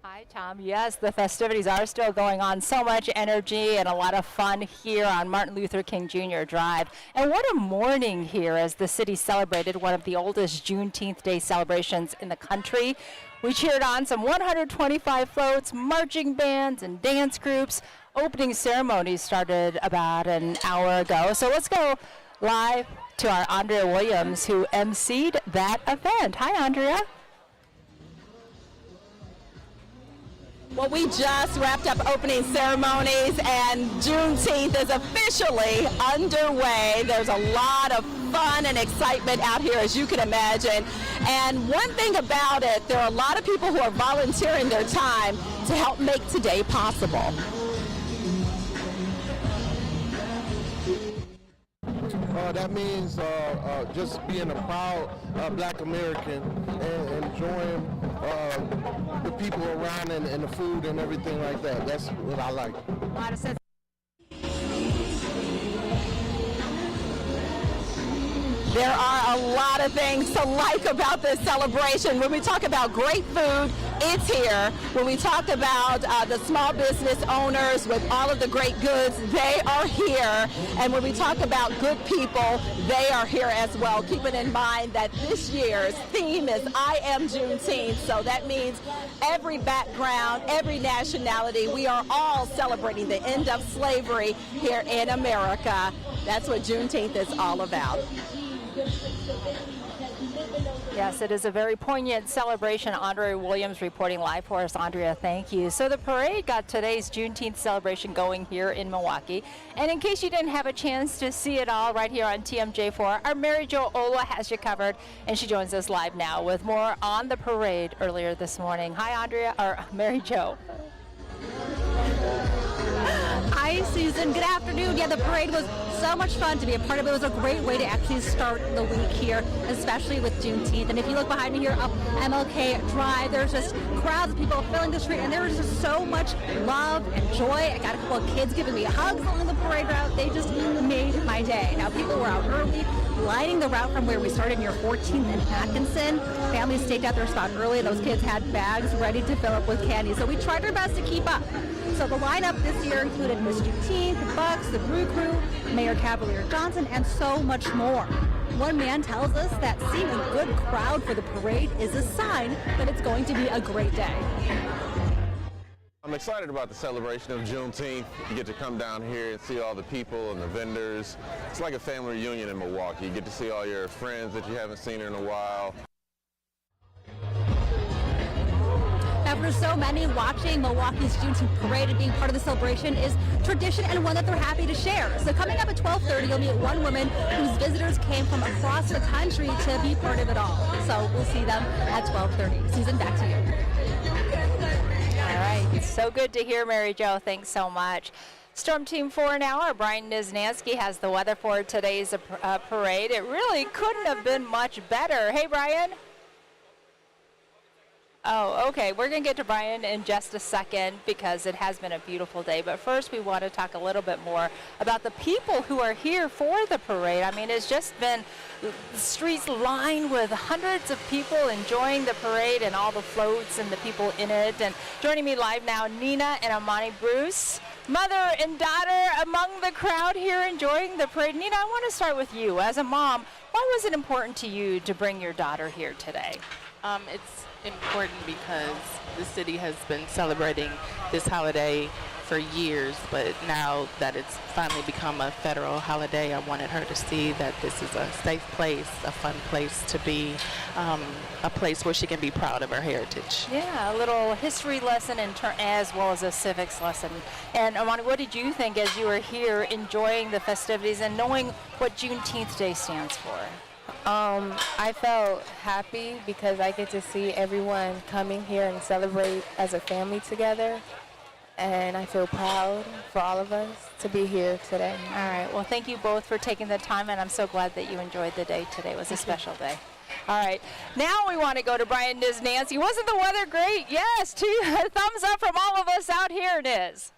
Hi, Hi, Tom. Yes, the festivities are still going on. So much energy and a lot of fun here on Martin Luther King Jr. Drive. And what a morning here as the city celebrated one of the oldest Juneteenth Day celebrations in the country. We cheered on some 125 floats, marching bands, and dance groups. Opening ceremonies started about an hour ago. So let's go live to our Andrea Williams, who emceed that event. Hi, Andrea. Well, we just wrapped up opening ceremonies and Juneteenth is officially underway. There's a lot of fun and excitement out here, as you can imagine. And one thing about it, there are a lot of people who are volunteering their time to help make today possible. That means just being a proud Black American and enjoying the people around and the food and everything like that. That's what I like. A lot of sense. There are a lot of things to like about this celebration. When we talk about great food, it's here. When we talk about the small business owners with all of the great goods, they are here. And when we talk about good people, they are here as well. Keeping in mind that this year's theme is I Am Juneteenth. So that means every background, every nationality, we are all celebrating the end of slavery here in America. That's what Juneteenth is all about. Yes, it is a very poignant celebration. Andrea Williams reporting live for us. Andrea, thank you. So the parade got today's Juneteenth celebration going here in Milwaukee. And in case you didn't have a chance to see it all right here on TMJ4, our Mary Jo Ola has you covered, and she joins us live now with more on the parade earlier this morning. Hi, Andrea, or Mary Jo. Hi, Susan. Good afternoon. Yeah, the parade was so much fun to be a part of. It was a great way to actually start the week here, especially with Juneteenth. And if you look behind me here up MLK Drive, there's just crowds of people filling the street, and there was just so much love and joy. I got a couple of kids giving me hugs along the parade route. They just made my day. Now, people were out early, lining the route from where we started near 14th and Atkinson. Families staked out their spot early. Those kids had bags ready to fill up with candy. So we tried our best to keep up. So the lineup this year included Miss Juneteenth, the Bucks, the Brew Crew, Mayor Cavalier Johnson, and so much more. One man tells us that seeing a good crowd for the parade is a sign that it's going to be a great day. I'm excited about the celebration of Juneteenth. You get to come down here and see all the people and the vendors. It's like a family reunion in Milwaukee. You get to see all your friends that you haven't seen in a while. Now, for so many, watching Milwaukee's Juneteenth parade and being part of the celebration is tradition and one that they're happy to share. So coming up at 12:30, you'll meet one woman whose visitors came from across the country to be part of it all. So we'll see them at 12:30. Susan, back to you. All right, it's so good to hear, Mary Jo. Thanks so much. Storm Team 4 now, our Brian Niznansky has the weather for today's parade. It really couldn't have been much better. Hey, Brian. Oh, okay. We're going to get to Brian in just a second because it has been a beautiful day. But first, we want to talk a little bit more about the people who are here for the parade. I mean, it's just been the streets lined with hundreds of people enjoying the parade and all the floats and the people in it. And joining me live now, Nina and Amani Bruce, mother and daughter among the crowd here enjoying the parade. Nina, I want to start with you. As a mom, why was it important to you to bring your daughter here today? It's important because the city has been celebrating this holiday for years, but now that it's finally become a federal holiday, I wanted her to see that this is a safe place, a fun place to be, a place where she can be proud of her heritage. Yeah, a little history lesson as well as a civics lesson. And Amani, what did you think as you were here enjoying the festivities and knowing what Juneteenth Day stands for? I felt happy because I get to see everyone coming here and celebrate as a family together. And I feel proud for all of us to be here today. All right. Well, thank you both for taking the time, and I'm so glad that you enjoyed the day today. It was a special day. All right. Now we want to go to Brian Niznansky. Wasn't the weather great? Yes. 2 thumbs up from all of us out here, Niz.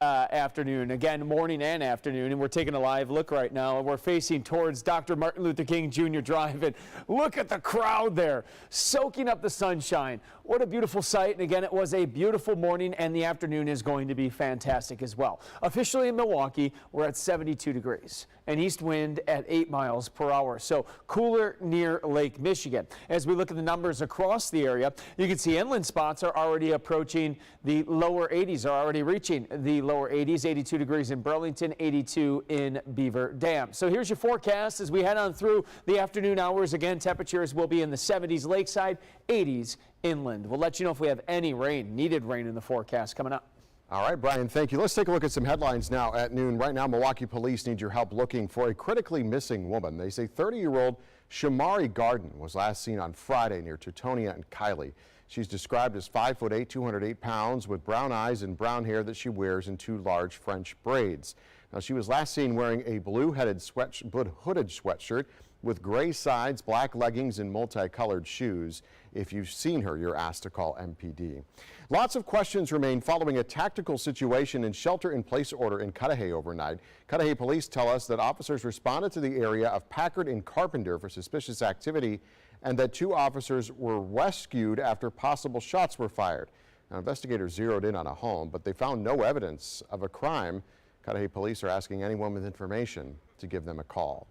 Afternoon, again morning and afternoon, and we're taking a live look right now, and we're facing towards Dr. Martin Luther King Jr. Drive, and look at the crowd there soaking up the sunshine. What a beautiful sight. And again, it was a beautiful morning, and the afternoon is going to be fantastic as well. Officially in Milwaukee, we're at 72 degrees. An east wind at 8 miles per hour. So cooler near Lake Michigan. As we look at the numbers across the area, you can see inland spots are already approaching the lower 80s, are already reaching the lower 80s. 82 degrees in Burlington, 82 in Beaver Dam. So here's your forecast as we head on through the afternoon hours. Again, temperatures will be in the 70s lakeside, 80s inland. We'll let you know if we have any rain, needed rain in the forecast coming up. All right, Brian, thank you. Let's take a look at some headlines now at noon. Right now, Milwaukee police need your help looking for a critically missing woman. They say 30-year-old Shamari Garden was last seen on Friday near Teutonia and Kiley. She's described as 5'8", 208 pounds, with brown eyes and brown hair that she wears in 2 large French braids. Now, she was last seen wearing a blue-hooded sweatshirt with gray sides, black leggings, and multicolored shoes. If you've seen her, you're asked to call MPD. Lots of questions remain following a tactical situation and shelter-in-place order in Cudahy overnight. Cudahy police tell us that officers responded to the area of Packard and Carpenter for suspicious activity, and that 2 officers were rescued after possible shots were fired. Now, investigators zeroed in on a home, but they found no evidence of a crime. Cudahy police are asking anyone with information to give them a call.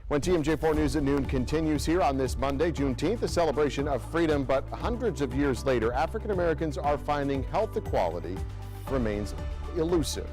When TMJ4 News at noon continues here on this Monday, Juneteenth, a celebration of freedom, but hundreds of years later, African Americans are finding health equality remains elusive.